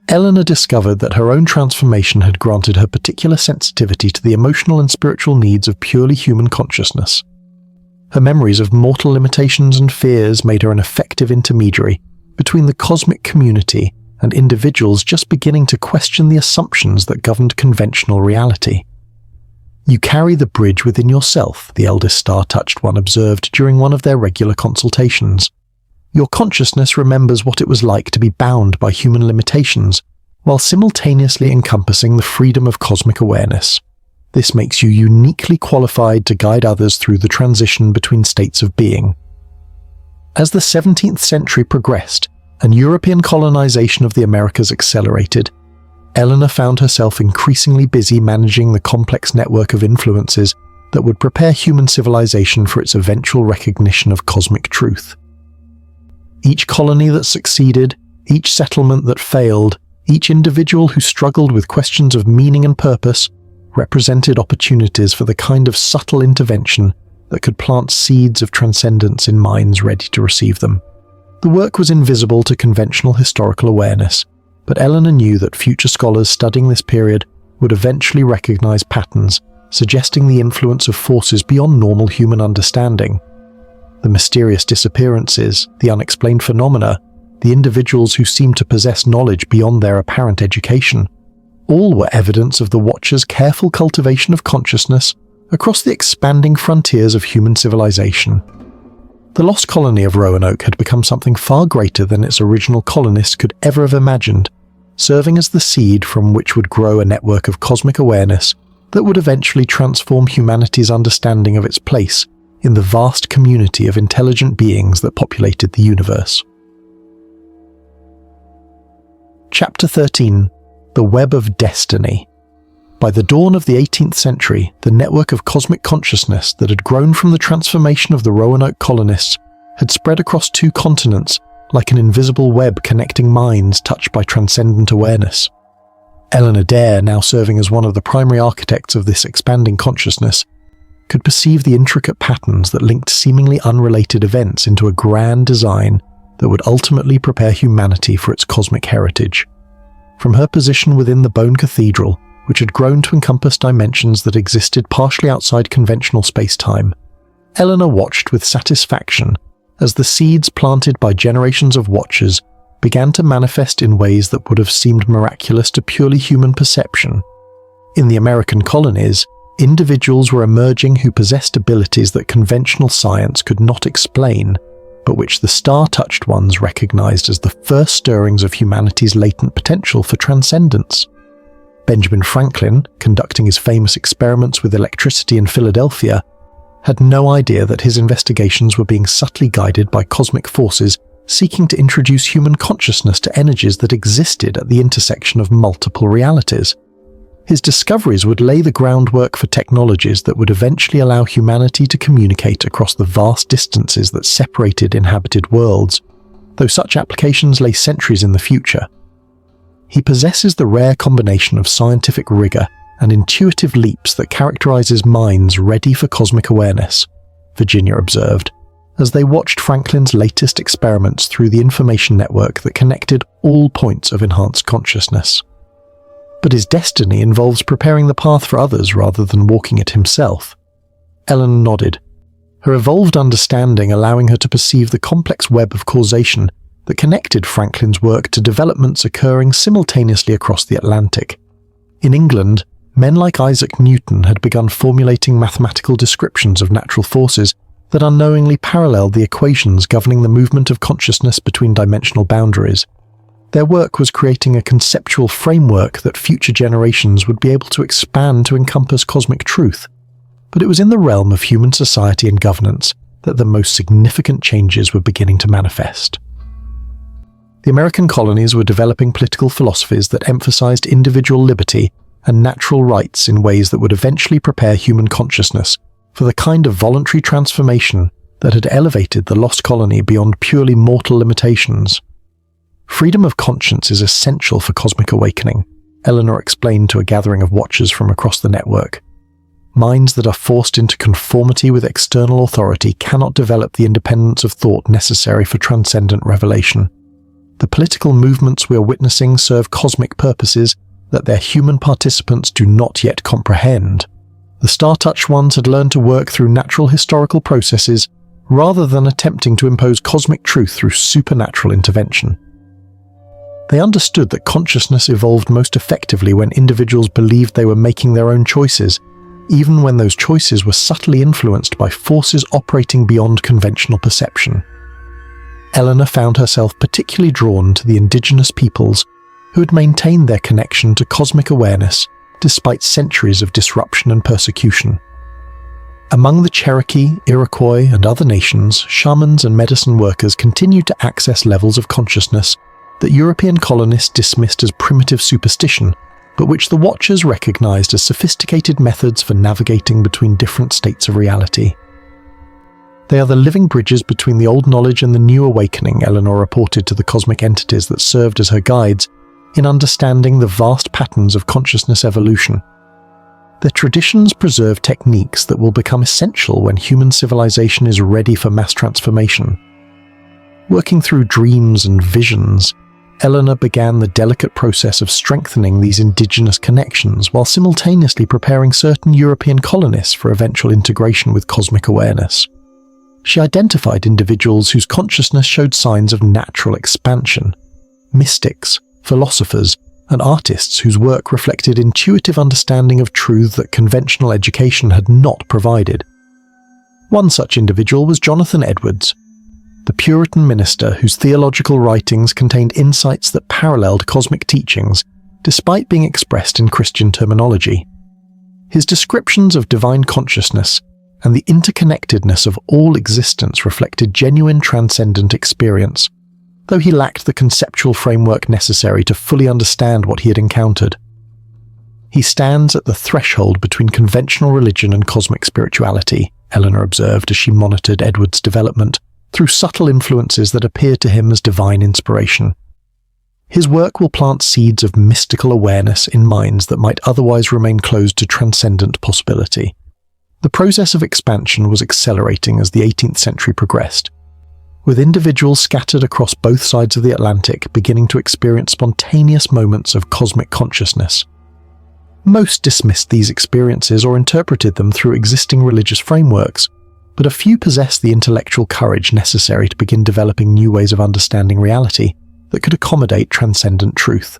Eleanor discovered that her own transformation had granted her particular sensitivity to the emotional and spiritual needs of purely human consciousness. Her memories of mortal limitations and fears made her an effective intermediary between the cosmic community and individuals just beginning to question the assumptions that governed conventional reality. "You carry the bridge within yourself," the eldest star-touched one observed during one of their regular consultations. "Your consciousness remembers what it was like to be bound by human limitations, while simultaneously encompassing the freedom of cosmic awareness. This makes you uniquely qualified to guide others through the transition between states of being." As the 17th century progressed and European colonization of the Americas accelerated, Eleanor found herself increasingly busy managing the complex network of influences that would prepare human civilization for its eventual recognition of cosmic truth. Each colony that succeeded, each settlement that failed, each individual who struggled with questions of meaning and purpose represented opportunities for the kind of subtle intervention that could plant seeds of transcendence in minds ready to receive them. The work was invisible to conventional historical awareness, but Eleanor knew that future scholars studying this period would eventually recognize patterns, suggesting the influence of forces beyond normal human understanding. The mysterious disappearances, the unexplained phenomena, the individuals who seemed to possess knowledge beyond their apparent education, all were evidence of the Watchers' careful cultivation of consciousness across the expanding frontiers of human civilization. The lost colony of Roanoke had become something far greater than its original colonists could ever have imagined, serving as the seed from which would grow a network of cosmic awareness that would eventually transform humanity's understanding of its place in the vast community of intelligent beings that populated the universe. Chapter 13. The Web of Destiny. By the dawn of the 18th century, the network of cosmic consciousness that had grown from the transformation of the Roanoke colonists had spread across 2 continents like an invisible web connecting minds touched by transcendent awareness. Eleanor Dare, now serving as one of the primary architects of this expanding consciousness, could perceive the intricate patterns that linked seemingly unrelated events into a grand design that would ultimately prepare humanity for its cosmic heritage. From her position within the Bone Cathedral, which had grown to encompass dimensions that existed partially outside conventional space-time, Eleanor watched with satisfaction as the seeds planted by generations of Watchers began to manifest in ways that would have seemed miraculous to purely human perception. In the American colonies, individuals were emerging who possessed abilities that conventional science could not explain, but which the star-touched ones recognized as the first stirrings of humanity's latent potential for transcendence. Benjamin Franklin, conducting his famous experiments with electricity in Philadelphia, had no idea that his investigations were being subtly guided by cosmic forces seeking to introduce human consciousness to energies that existed at the intersection of multiple realities. His discoveries would lay the groundwork for technologies that would eventually allow humanity to communicate across the vast distances that separated inhabited worlds, though such applications lay centuries in the future. He possesses the rare combination of scientific rigor and intuitive leaps that characterizes minds ready for cosmic awareness, Virginia observed, as they watched Franklin's latest experiments through the information network that connected all points of enhanced consciousness. But his destiny involves preparing the path for others rather than walking it himself. Ellen nodded, her evolved understanding allowing her to perceive the complex web of causation that connected Franklin's work to developments occurring simultaneously across the Atlantic. In England, men like Isaac Newton had begun formulating mathematical descriptions of natural forces that unknowingly paralleled the equations governing the movement of consciousness between dimensional boundaries. Their work was creating a conceptual framework that future generations would be able to expand to encompass cosmic truth. But it was in the realm of human society and governance that the most significant changes were beginning to manifest. The American colonies were developing political philosophies that emphasized individual liberty and natural rights in ways that would eventually prepare human consciousness for the kind of voluntary transformation that had elevated the lost colony beyond purely mortal limitations. Freedom of conscience is essential for cosmic awakening, Eleanor explained to a gathering of watchers from across the network. Minds that are forced into conformity with external authority cannot develop the independence of thought necessary for transcendent revelation. The political movements we are witnessing serve cosmic purposes that their human participants do not yet comprehend. The star-touched ones had learned to work through natural historical processes rather than attempting to impose cosmic truth through supernatural intervention. They understood that consciousness evolved most effectively when individuals believed they were making their own choices, even when those choices were subtly influenced by forces operating beyond conventional perception. Eleanor found herself particularly drawn to the indigenous peoples who had maintained their connection to cosmic awareness despite centuries of disruption and persecution. Among the Cherokee, Iroquois, and other nations, shamans and medicine workers continued to access levels of consciousness that European colonists dismissed as primitive superstition, but which the Watchers recognized as sophisticated methods for navigating between different states of reality. They are the living bridges between the old knowledge and the new awakening, Eleanor reported to the cosmic entities that served as her guides in understanding the vast patterns of consciousness evolution. Their traditions preserve techniques that will become essential when human civilization is ready for mass transformation. Working through dreams and visions, Eleanor began the delicate process of strengthening these indigenous connections while simultaneously preparing certain European colonists for eventual integration with cosmic awareness. She identified individuals whose consciousness showed signs of natural expansion, mystics, philosophers, and artists whose work reflected intuitive understanding of truth that conventional education had not provided. One such individual was Jonathan Edwards, the Puritan minister whose theological writings contained insights that paralleled cosmic teachings despite being expressed in Christian terminology. His descriptions of divine consciousness and the interconnectedness of all existence reflected genuine transcendent experience, though he lacked the conceptual framework necessary to fully understand what he had encountered. He stands at the threshold between conventional religion and cosmic spirituality, Eleanor observed as she monitored Edward's development through subtle influences that appeared to him as divine inspiration. His work will plant seeds of mystical awareness in minds that might otherwise remain closed to transcendent possibility. The process of expansion was accelerating as the 18th century progressed, with individuals scattered across both sides of the Atlantic beginning to experience spontaneous moments of cosmic consciousness. Most dismissed these experiences or interpreted them through existing religious frameworks, but a few possessed the intellectual courage necessary to begin developing new ways of understanding reality that could accommodate transcendent truth.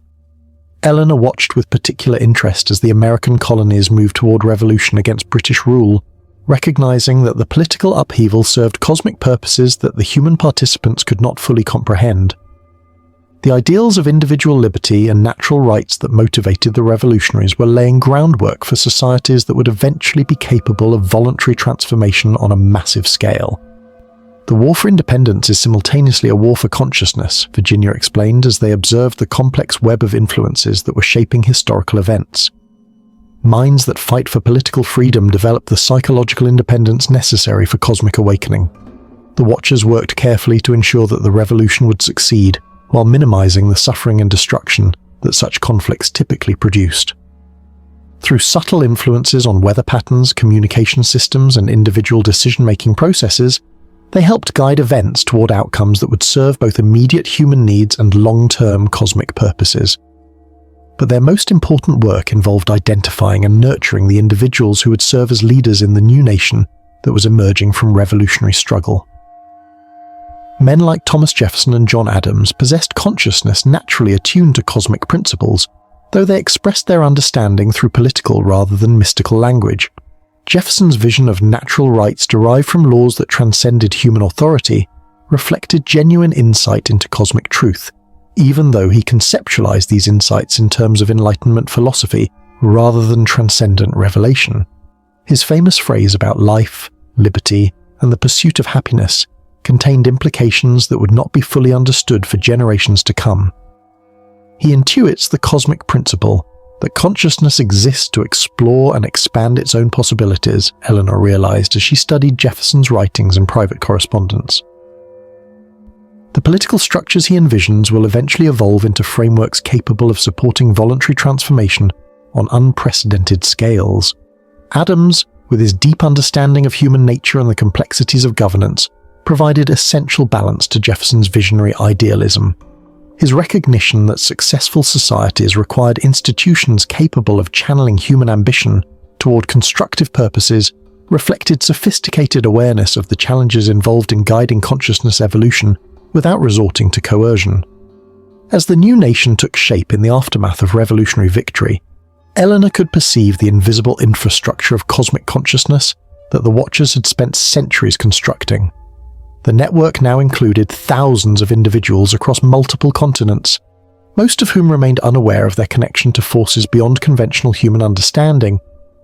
Eleanor watched with particular interest as the American colonies moved toward revolution against British rule, recognizing that the political upheaval served cosmic purposes that the human participants could not fully comprehend. The ideals of individual liberty and natural rights that motivated the revolutionaries were laying groundwork for societies that would eventually be capable of voluntary transformation on a massive scale. The war for independence is simultaneously a war for consciousness, Virginia explained as they observed the complex web of influences that were shaping historical events. Minds that fight for political freedom develop the psychological independence necessary for cosmic awakening. The Watchers worked carefully to ensure that the revolution would succeed, while minimizing the suffering and destruction that such conflicts typically produced. Through subtle influences on weather patterns, communication systems, and individual decision-making processes, they helped guide events toward outcomes that would serve both immediate human needs and long-term cosmic purposes. But their most important work involved identifying and nurturing the individuals who would serve as leaders in the new nation that was emerging from revolutionary struggle. Men like Thomas Jefferson and John Adams possessed consciousness naturally attuned to cosmic principles, though they expressed their understanding through political rather than mystical language. Jefferson's vision of natural rights derived from laws that transcended human authority reflected genuine insight into cosmic truth, even though he conceptualized these insights in terms of Enlightenment philosophy rather than transcendent revelation. His famous phrase about life, liberty, and the pursuit of happiness contained implications that would not be fully understood for generations to come. He intuits the cosmic principle that consciousness exists to explore and expand its own possibilities, Eleanor realized as she studied Jefferson's writings and private correspondence. The political structures he envisions will eventually evolve into frameworks capable of supporting voluntary transformation on unprecedented scales. Adams, with his deep understanding of human nature and the complexities of governance, provided essential balance to Jefferson's visionary idealism. His recognition that successful societies required institutions capable of channeling human ambition toward constructive purposes reflected sophisticated awareness of the challenges involved in guiding consciousness evolution without resorting to coercion. As the new nation took shape in the aftermath of revolutionary victory, Eleanor could perceive the invisible infrastructure of cosmic consciousness that the Watchers had spent centuries constructing. The network now included thousands of individuals across multiple continents, most of whom remained unaware of their connection to forces beyond conventional human understanding,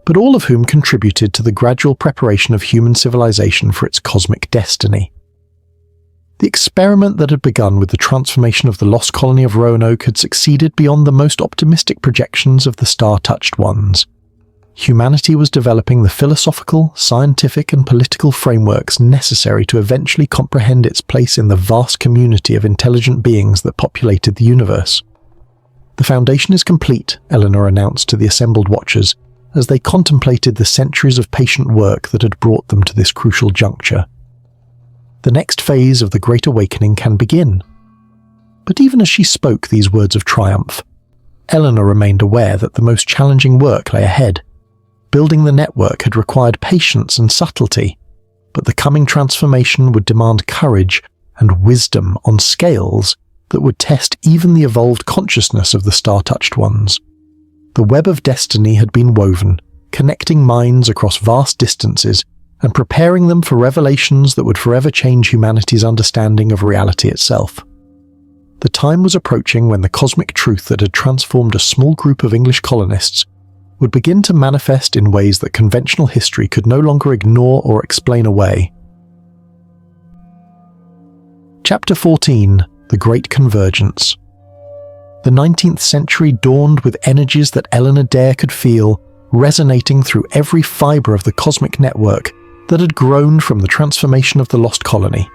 but all of whom contributed to the gradual preparation of human civilization for its cosmic destiny. The experiment that had begun with the transformation of the lost colony of Roanoke had succeeded beyond the most optimistic projections of the star-touched ones. Humanity was developing the philosophical, scientific, and political frameworks necessary to eventually comprehend its place in the vast community of intelligent beings that populated the universe. "The foundation is complete," Eleanor announced to the assembled Watchers, as they contemplated the centuries of patient work that had brought them to this crucial juncture. The next phase of the Great Awakening can begin. But even as she spoke these words of triumph, Eleanor remained aware that the most challenging work lay ahead. Building the network had required patience and subtlety, but the coming transformation would demand courage and wisdom on scales that would test even the evolved consciousness of the star-touched ones. The web of destiny had been woven, connecting minds across vast distances and preparing them for revelations that would forever change humanity's understanding of reality itself. The time was approaching when the cosmic truth that had transformed a small group of English colonists would begin to manifest in ways that conventional history could no longer ignore or explain away. Chapter 14: The Great Convergence. The 19th century dawned with energies that Eleanor Dare could feel, resonating through every fibre of the cosmic network that had grown from the transformation of the lost colony.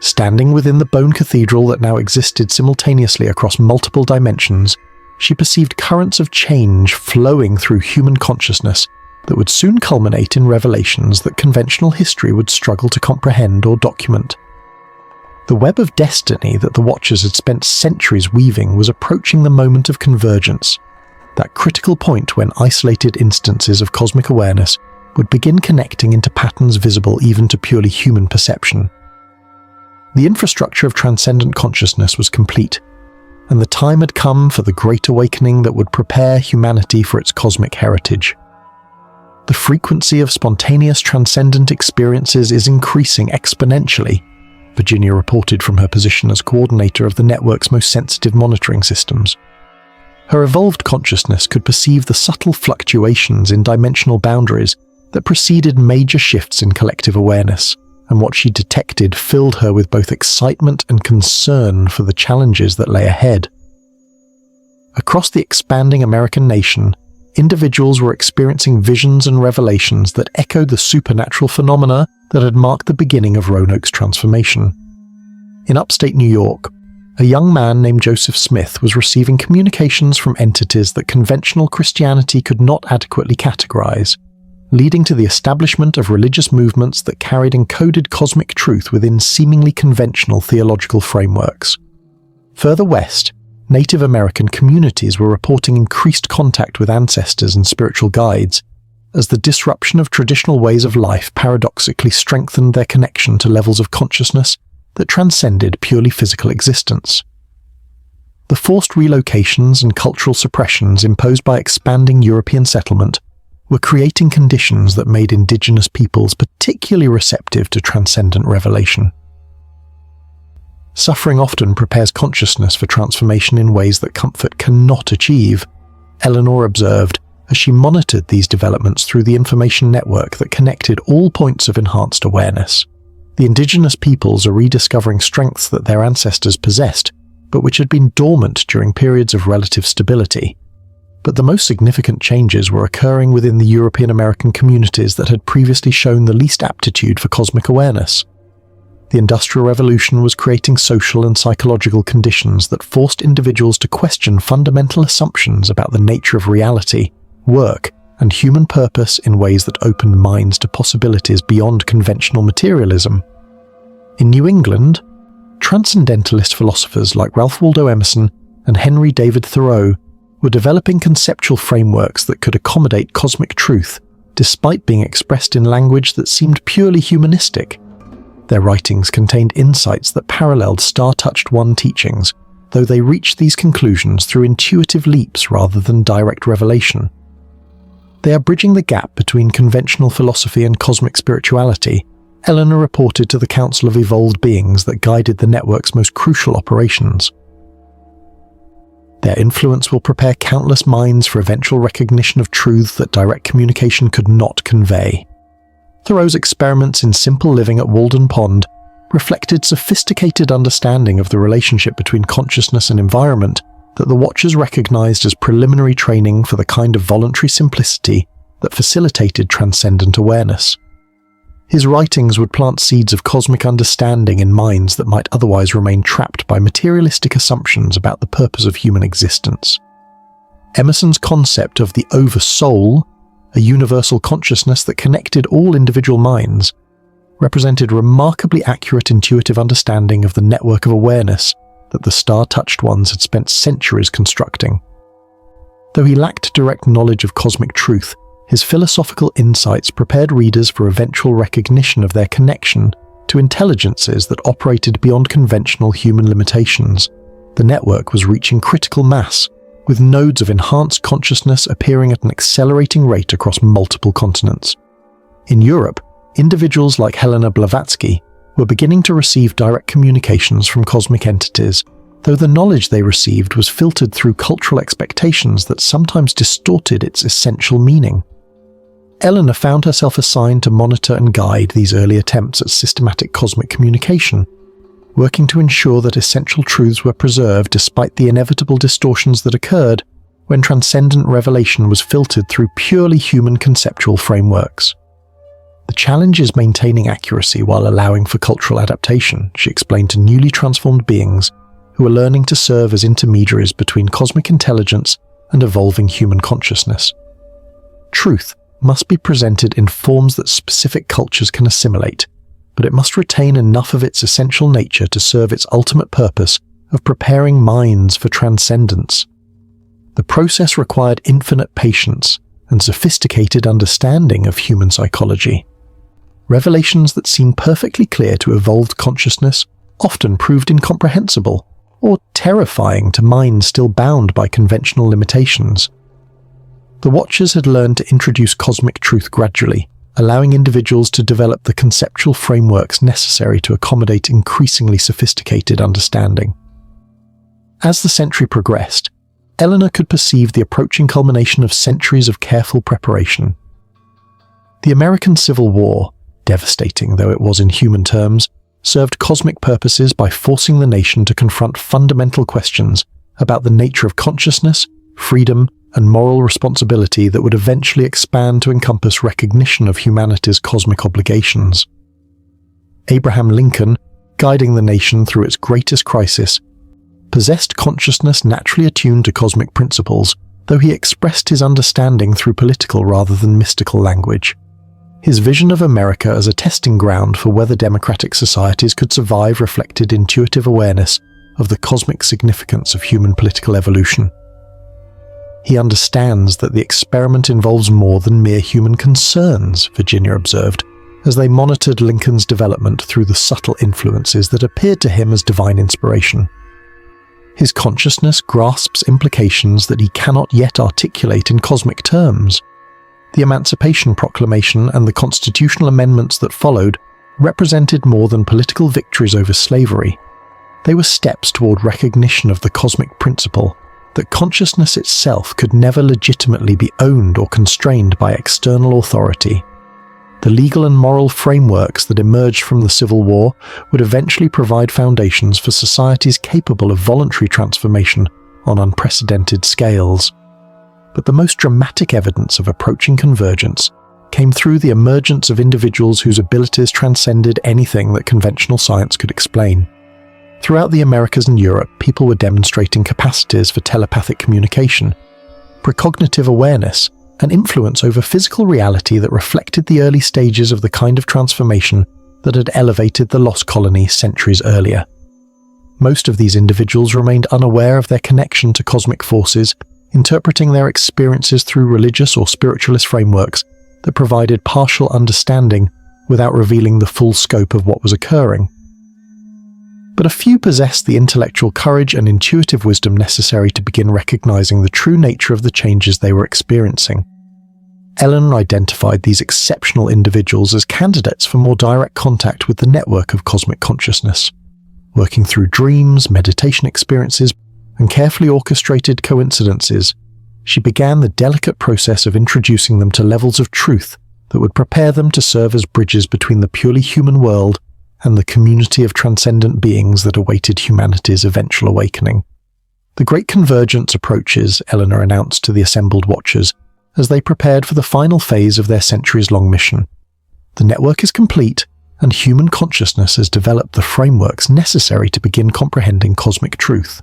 Standing within the bone cathedral that now existed simultaneously across multiple dimensions, she perceived currents of change flowing through human consciousness that would soon culminate in revelations that conventional history would struggle to comprehend or document. The web of destiny that the Watchers had spent centuries weaving was approaching the moment of convergence, that critical point when isolated instances of cosmic awareness would begin connecting into patterns visible even to purely human perception. The infrastructure of transcendent consciousness was complete, and the time had come for the Great Awakening that would prepare humanity for its cosmic heritage. The frequency of spontaneous transcendent experiences is increasing exponentially, Virginia reported from her position as coordinator of the network's most sensitive monitoring systems. Her evolved consciousness could perceive the subtle fluctuations in dimensional boundaries that preceded major shifts in collective awareness, and what she detected filled her with both excitement and concern for the challenges that lay ahead. Across the expanding American nation, individuals were experiencing visions and revelations that echoed the supernatural phenomena that had marked the beginning of Roanoke's transformation. In upstate New York, a young man named Joseph Smith was receiving communications from entities that conventional Christianity could not adequately categorize, leading to the establishment of religious movements that carried encoded cosmic truth within seemingly conventional theological frameworks. Further west, Native American communities were reporting increased contact with ancestors and spiritual guides, as the disruption of traditional ways of life paradoxically strengthened their connection to levels of consciousness that transcended purely physical existence. The forced relocations and cultural suppressions imposed by expanding European settlement were creating conditions that made indigenous peoples particularly receptive to transcendent revelation. Suffering often prepares consciousness for transformation in ways that comfort cannot achieve, Eleanor observed as she monitored these developments through the information network that connected all points of enhanced awareness. The indigenous peoples are rediscovering strengths that their ancestors possessed, but which had been dormant during periods of relative stability. But the most significant changes were occurring within the European American communities that had previously shown the least aptitude for cosmic awareness. The Industrial Revolution was creating social and psychological conditions that forced individuals to question fundamental assumptions about the nature of reality, work, and human purpose in ways that opened minds to possibilities beyond conventional materialism. In New England, transcendentalist philosophers like Ralph Waldo Emerson and Henry David Thoreau were developing conceptual frameworks that could accommodate cosmic truth, despite being expressed in language that seemed purely humanistic. Their writings contained insights that paralleled Star-Touched One teachings, though they reached these conclusions through intuitive leaps rather than direct revelation. They are bridging the gap between conventional philosophy and cosmic spirituality, Eleanor reported to the Council of Evolved Beings that guided the network's most crucial operations. Their influence will prepare countless minds for eventual recognition of truths that direct communication could not convey. Thoreau's experiments in simple living at Walden Pond reflected sophisticated understanding of the relationship between consciousness and environment that the Watchers recognized as preliminary training for the kind of voluntary simplicity that facilitated transcendent awareness. His writings would plant seeds of cosmic understanding in minds that might otherwise remain trapped by materialistic assumptions about the purpose of human existence. Emerson's concept of the oversoul, a universal consciousness that connected all individual minds, represented remarkably accurate intuitive understanding of the network of awareness that the Star-Touched Ones had spent centuries constructing. Though he lacked direct knowledge of cosmic truth, his philosophical insights prepared readers for eventual recognition of their connection to intelligences that operated beyond conventional human limitations. The network was reaching critical mass, with nodes of enhanced consciousness appearing at an accelerating rate across multiple continents. In Europe, individuals like Helena Blavatsky were beginning to receive direct communications from cosmic entities, though the knowledge they received was filtered through cultural expectations that sometimes distorted its essential meaning. Eleanor found herself assigned to monitor and guide these early attempts at systematic cosmic communication, working to ensure that essential truths were preserved despite the inevitable distortions that occurred when transcendent revelation was filtered through purely human conceptual frameworks. The challenge is maintaining accuracy while allowing for cultural adaptation, she explained to newly transformed beings who are learning to serve as intermediaries between cosmic intelligence and evolving human consciousness. Truth must be presented in forms that specific cultures can assimilate, but it must retain enough of its essential nature to serve its ultimate purpose of preparing minds for transcendence. The process required infinite patience and sophisticated understanding of human psychology. Revelations that seemed perfectly clear to evolved consciousness often proved incomprehensible or terrifying to minds still bound by conventional limitations. The Watchers had learned to introduce cosmic truth gradually, allowing individuals to develop the conceptual frameworks necessary to accommodate increasingly sophisticated understanding. As the century progressed, Eleanor could perceive the approaching culmination of centuries of careful preparation. The American Civil War, devastating though it was in human terms, served cosmic purposes by forcing the nation to confront fundamental questions about the nature of consciousness, freedom, and moral responsibility that would eventually expand to encompass recognition of humanity's cosmic obligations. Abraham Lincoln, guiding the nation through its greatest crisis, possessed consciousness naturally attuned to cosmic principles, though he expressed his understanding through political rather than mystical language. His vision of America as a testing ground for whether democratic societies could survive reflected intuitive awareness of the cosmic significance of human political evolution. He understands that the experiment involves more than mere human concerns, Virginia observed, as they monitored Lincoln's development through the subtle influences that appeared to him as divine inspiration. His consciousness grasps implications that he cannot yet articulate in cosmic terms. The Emancipation Proclamation and the constitutional amendments that followed represented more than political victories over slavery. They were steps toward recognition of the cosmic principle that consciousness itself could never legitimately be owned or constrained by external authority. The legal and moral frameworks that emerged from the Civil War would eventually provide foundations for societies capable of voluntary transformation on unprecedented scales. But the most dramatic evidence of approaching convergence came through the emergence of individuals whose abilities transcended anything that conventional science could explain. Throughout the Americas and Europe, people were demonstrating capacities for telepathic communication, precognitive awareness, and influence over physical reality that reflected the early stages of the kind of transformation that had elevated the lost colony centuries earlier. Most of these individuals remained unaware of their connection to cosmic forces, interpreting their experiences through religious or spiritualist frameworks that provided partial understanding without revealing the full scope of what was occurring. But a few possessed the intellectual courage and intuitive wisdom necessary to begin recognizing the true nature of the changes they were experiencing. Eleanor identified these exceptional individuals as candidates for more direct contact with the network of cosmic consciousness. Working through dreams, meditation experiences, and carefully orchestrated coincidences, she began the delicate process of introducing them to levels of truth that would prepare them to serve as bridges between the purely human world and the community of transcendent beings that awaited humanity's eventual awakening. The Great Convergence approaches, Eleanor announced to the assembled watchers, as they prepared for the final phase of their centuries-long mission. The network is complete, and human consciousness has developed the frameworks necessary to begin comprehending cosmic truth.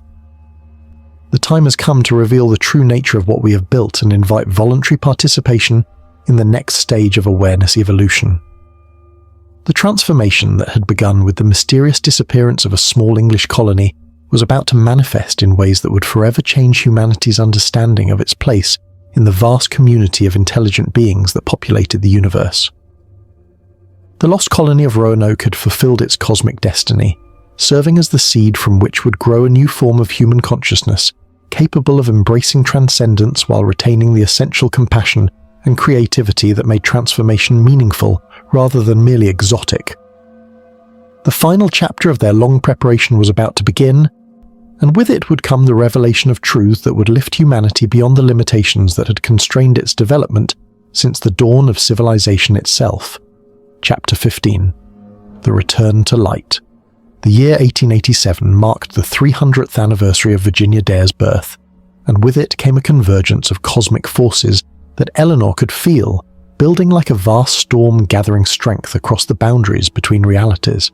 The time has come to reveal the true nature of what we have built and invite voluntary participation in the next stage of awareness evolution. The transformation that had begun with the mysterious disappearance of a small English colony was about to manifest in ways that would forever change humanity's understanding of its place in the vast community of intelligent beings that populated the universe. The lost colony of Roanoke had fulfilled its cosmic destiny, serving as the seed from which would grow a new form of human consciousness, capable of embracing transcendence while retaining the essential compassion and creativity that made transformation meaningful rather than merely exotic. The final chapter of their long preparation was about to begin, and with it would come the revelation of truth that would lift humanity beyond the limitations that had constrained its development since the dawn of civilization itself. Chapter 15. The Return to Light. The year 1887 marked the 300th anniversary of Virginia Dare's birth, and with it came a convergence of cosmic forces that Eleanor could feel, building like a vast storm gathering strength across the boundaries between realities.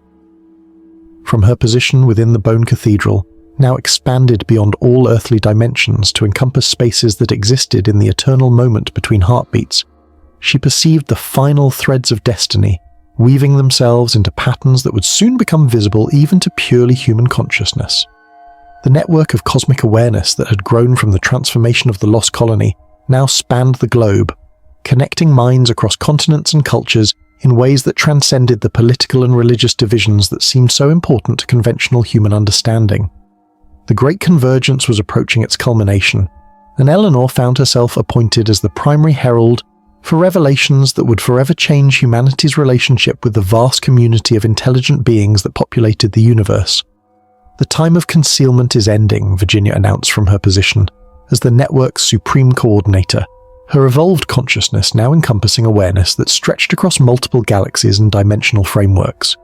From her position within the Bone Cathedral, now expanded beyond all earthly dimensions to encompass spaces that existed in the eternal moment between heartbeats, she perceived the final threads of destiny, weaving themselves into patterns that would soon become visible even to purely human consciousness. The network of cosmic awareness that had grown from the transformation of the lost colony now spanned the globe, connecting minds across continents and cultures in ways that transcended the political and religious divisions that seemed so important to conventional human understanding. The Great Convergence was approaching its culmination, and Eleanor found herself appointed as the primary herald for revelations that would forever change humanity's relationship with the vast community of intelligent beings that populated the universe. The time of concealment is ending, Virginia announced from her position, as the network's supreme coordinator, her evolved consciousness now encompassing awareness that stretched across multiple galaxies and dimensional frameworks.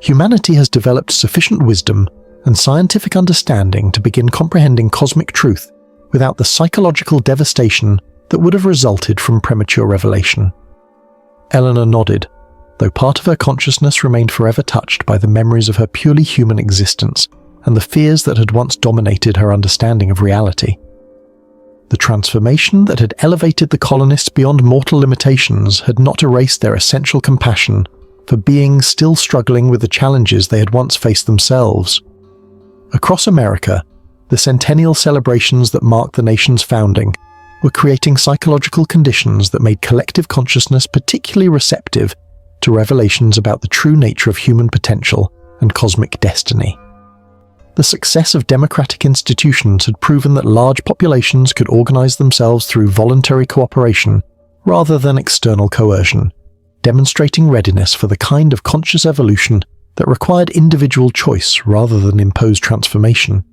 Humanity has developed sufficient wisdom and scientific understanding to begin comprehending cosmic truth without the psychological devastation that would have resulted from premature revelation. Eleanor nodded, though part of her consciousness remained forever touched by the memories of her purely human existence and the fears that had once dominated her understanding of reality. The transformation that had elevated the colonists beyond mortal limitations had not erased their essential compassion for beings still struggling with the challenges they had once faced themselves. Across America, the centennial celebrations that marked the nation's founding were creating psychological conditions that made collective consciousness particularly receptive to revelations about the true nature of human potential and cosmic destiny. The success of democratic institutions had proven that large populations could organize themselves through voluntary cooperation rather than external coercion, demonstrating readiness for the kind of conscious evolution that required individual choice rather than imposed transformation.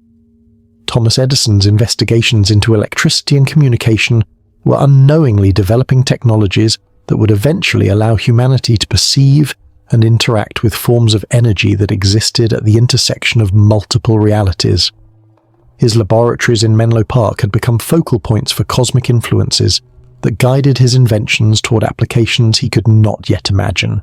Thomas Edison's investigations into electricity and communication were unknowingly developing technologies that would eventually allow humanity to perceive and interact with forms of energy that existed at the intersection of multiple realities. His laboratories in Menlo Park had become focal points for cosmic influences that guided his inventions toward applications he could not yet imagine.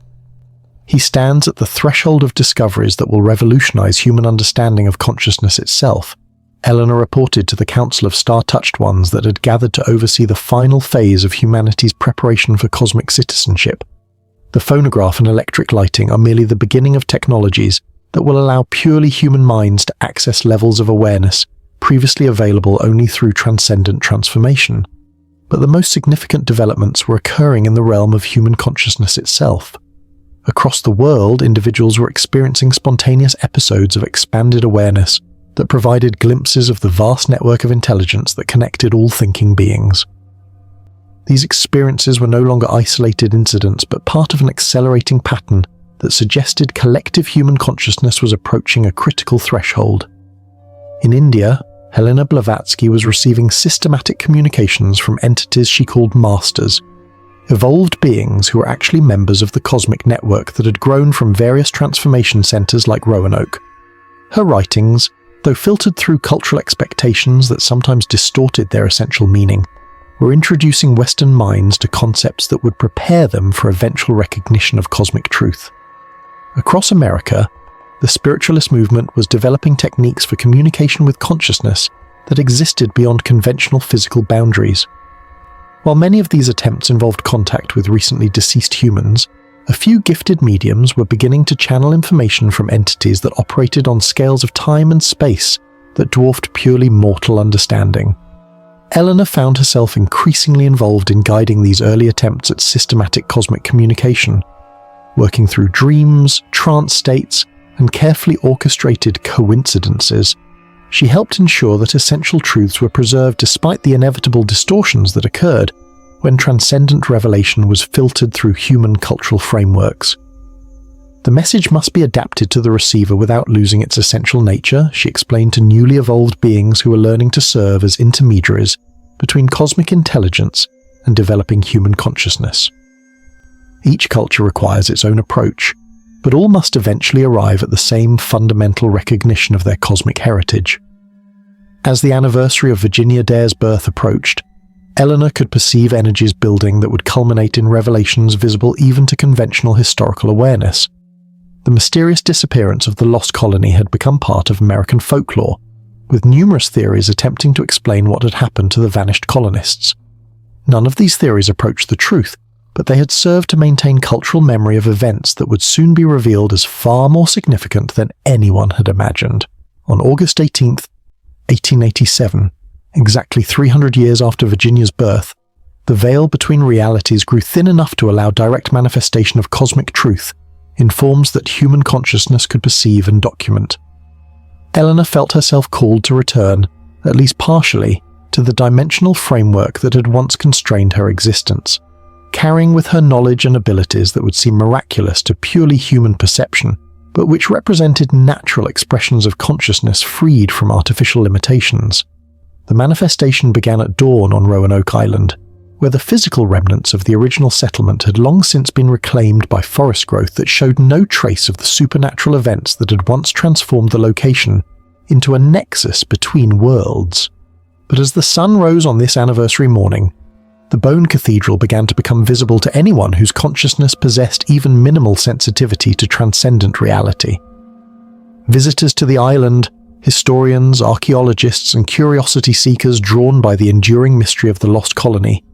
He stands at the threshold of discoveries that will revolutionize human understanding of consciousness itself, Eleanor reported to the Council of Star-Touched Ones that had gathered to oversee the final phase of humanity's preparation for cosmic citizenship. The phonograph and electric lighting are merely the beginning of technologies that will allow purely human minds to access levels of awareness previously available only through transcendent transformation. But the most significant developments were occurring in the realm of human consciousness itself. Across the world, individuals were experiencing spontaneous episodes of expanded awareness that provided glimpses of the vast network of intelligence that connected all thinking beings. These experiences were no longer isolated incidents, but part of an accelerating pattern that suggested collective human consciousness was approaching a critical threshold. In India, Helena Blavatsky was receiving systematic communications from entities she called masters, evolved beings who were actually members of the cosmic network that had grown from various transformation centers like Roanoke. Her writings, though filtered through cultural expectations that sometimes distorted their essential meaning, were introducing Western minds to concepts that would prepare them for eventual recognition of cosmic truth. Across America, the spiritualist movement was developing techniques for communication with consciousness that existed beyond conventional physical boundaries. While many of these attempts involved contact with recently deceased humans, a few gifted mediums were beginning to channel information from entities that operated on scales of time and space that dwarfed purely mortal understanding. Eleanor found herself increasingly involved in guiding these early attempts at systematic cosmic communication. Working through dreams, trance states, and carefully orchestrated coincidences, she helped ensure that essential truths were preserved despite the inevitable distortions that occurred when transcendent revelation was filtered through human cultural frameworks. The message must be adapted to the receiver without losing its essential nature, she explained to newly evolved beings who were learning to serve as intermediaries between cosmic intelligence and developing human consciousness. Each culture requires its own approach, but all must eventually arrive at the same fundamental recognition of their cosmic heritage. As the anniversary of Virginia Dare's birth approached, Eleanor could perceive energies building that would culminate in revelations visible even to conventional historical awareness. The mysterious disappearance of the lost colony had become part of American folklore, with numerous theories attempting to explain what had happened to the vanished colonists. None of these theories approached the truth, but they had served to maintain cultural memory of events that would soon be revealed as far more significant than anyone had imagined. On August 18, 1887, exactly 300 years after Virginia's birth, the veil between realities grew thin enough to allow direct manifestation of cosmic truth in forms that human consciousness could perceive and document. Eleanor felt herself called to return, at least partially, to the dimensional framework that had once constrained her existence, carrying with her knowledge and abilities that would seem miraculous to purely human perception, but which represented natural expressions of consciousness freed from artificial limitations. The manifestation began at dawn on Roanoke Island, where the physical remnants of the original settlement had long since been reclaimed by forest growth that showed no trace of the supernatural events that had once transformed the location into a nexus between worlds. But as the sun rose on this anniversary morning, the bone cathedral began to become visible to anyone whose consciousness possessed even minimal sensitivity to transcendent reality. Visitors to the island, historians, archaeologists, and curiosity seekers drawn by the enduring mystery of the lost colony,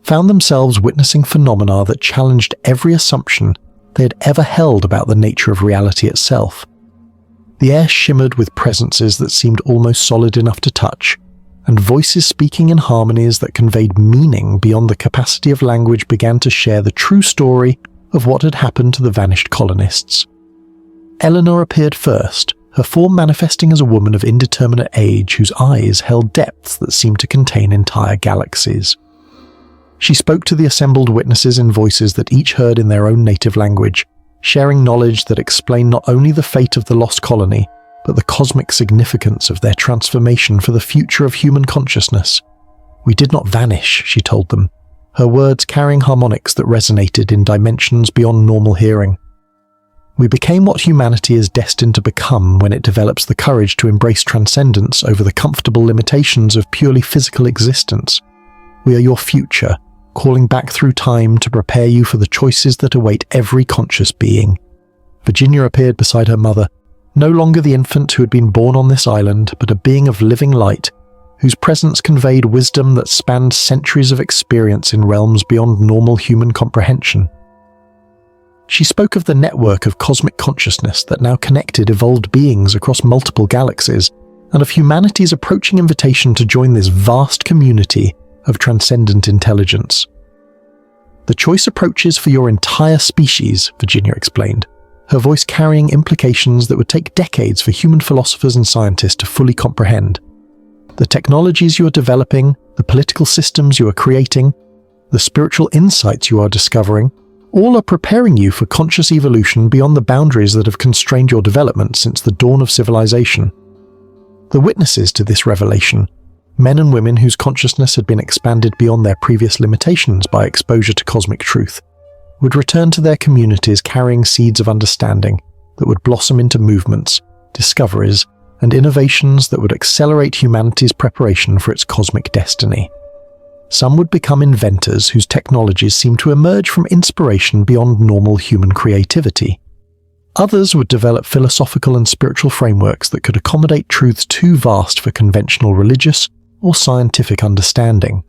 found themselves witnessing phenomena that challenged every assumption they had ever held about the nature of reality itself. The air shimmered with presences that seemed almost solid enough to touch, and voices speaking in harmonies that conveyed meaning beyond the capacity of language began to share the true story of what had happened to the vanished colonists. Eleanor appeared first, her form manifesting as a woman of indeterminate age whose eyes held depths that seemed to contain entire galaxies. She spoke to the assembled witnesses in voices that each heard in their own native language, sharing knowledge that explained not only the fate of the lost colony, but the cosmic significance of their transformation for the future of human consciousness. "We did not vanish," she told them, her words carrying harmonics that resonated in dimensions beyond normal hearing. "We became what humanity is destined to become when it develops the courage to embrace transcendence over the comfortable limitations of purely physical existence. We are your future, calling back through time to prepare you for the choices that await every conscious being." Virginia appeared beside her mother, no longer the infant who had been born on this island, but a being of living light, whose presence conveyed wisdom that spanned centuries of experience in realms beyond normal human comprehension. She spoke of the network of cosmic consciousness that now connected evolved beings across multiple galaxies, and of humanity's approaching invitation to join this vast community of transcendent intelligence. "The choice approaches for your entire species," Virginia explained, her voice carrying implications that would take decades for human philosophers and scientists to fully comprehend. "The technologies you are developing, the political systems you are creating, the spiritual insights you are discovering, all are preparing you for conscious evolution beyond the boundaries that have constrained your development since the dawn of civilization." The witnesses to this revelation, men and women whose consciousness had been expanded beyond their previous limitations by exposure to cosmic truth, would return to their communities carrying seeds of understanding that would blossom into movements, discoveries, and innovations that would accelerate humanity's preparation for its cosmic destiny. Some would become inventors whose technologies seemed to emerge from inspiration beyond normal human creativity. Others would develop philosophical and spiritual frameworks that could accommodate truths too vast for conventional religious or scientific understanding.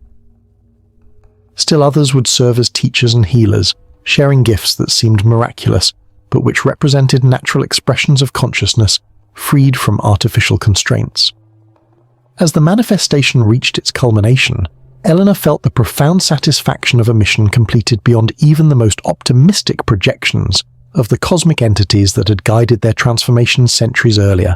Still others would serve as teachers and healers, sharing gifts that seemed miraculous, but which represented natural expressions of consciousness freed from artificial constraints. As the manifestation reached its culmination, Eleanor felt the profound satisfaction of a mission completed beyond even the most optimistic projections of the cosmic entities that had guided their transformation centuries earlier.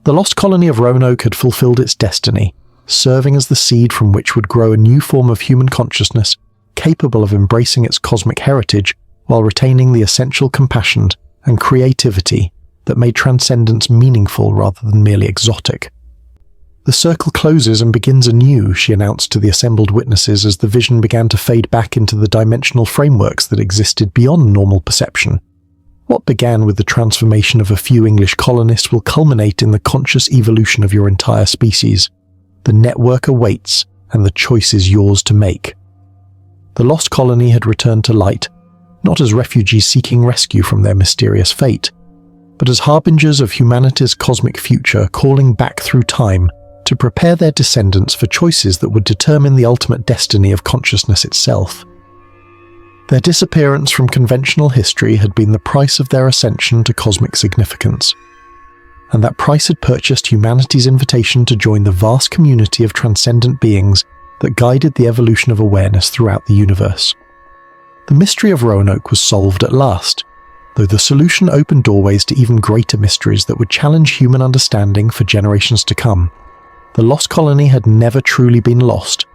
The lost colony of Roanoke had fulfilled its destiny, serving as the seed from which would grow a new form of human consciousness capable of embracing its cosmic heritage while retaining the essential compassion and creativity that made transcendence meaningful rather than merely exotic. "The circle closes and begins anew," she announced to the assembled witnesses as the vision began to fade back into the dimensional frameworks that existed beyond normal perception. "What began with the transformation of a few English colonists will culminate in the conscious evolution of your entire species. The network awaits, and the choice is yours to make." The lost colony had returned to light, not as refugees seeking rescue from their mysterious fate, but as harbingers of humanity's cosmic future calling back through time to prepare their descendants for choices that would determine the ultimate destiny of consciousness itself. Their disappearance from conventional history had been the price of their ascension to cosmic significance, and that price had purchased humanity's invitation to join the vast community of transcendent beings that guided the evolution of awareness throughout the universe. The mystery of Roanoke was solved at last, though the solution opened doorways to even greater mysteries that would challenge human understanding for generations to come. The lost colony had never truly been lost.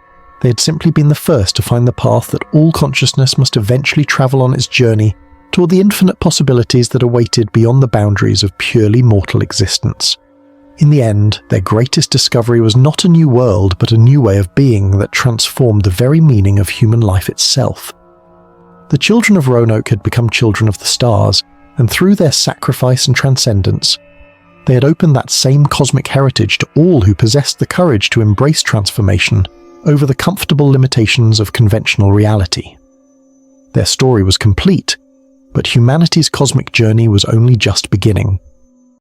They had simply been the first to find the path that all consciousness must eventually travel on its journey toward the infinite possibilities that awaited beyond the boundaries of purely mortal existence. In the end, their greatest discovery was not a new world, but a new way of being that transformed the very meaning of human life itself. The children of Roanoke had become children of the stars, and through their sacrifice and transcendence, they had opened that same cosmic heritage to all who possessed the courage to embrace transformation over the comfortable limitations of conventional reality. Their story was complete, but humanity's cosmic journey was only just beginning.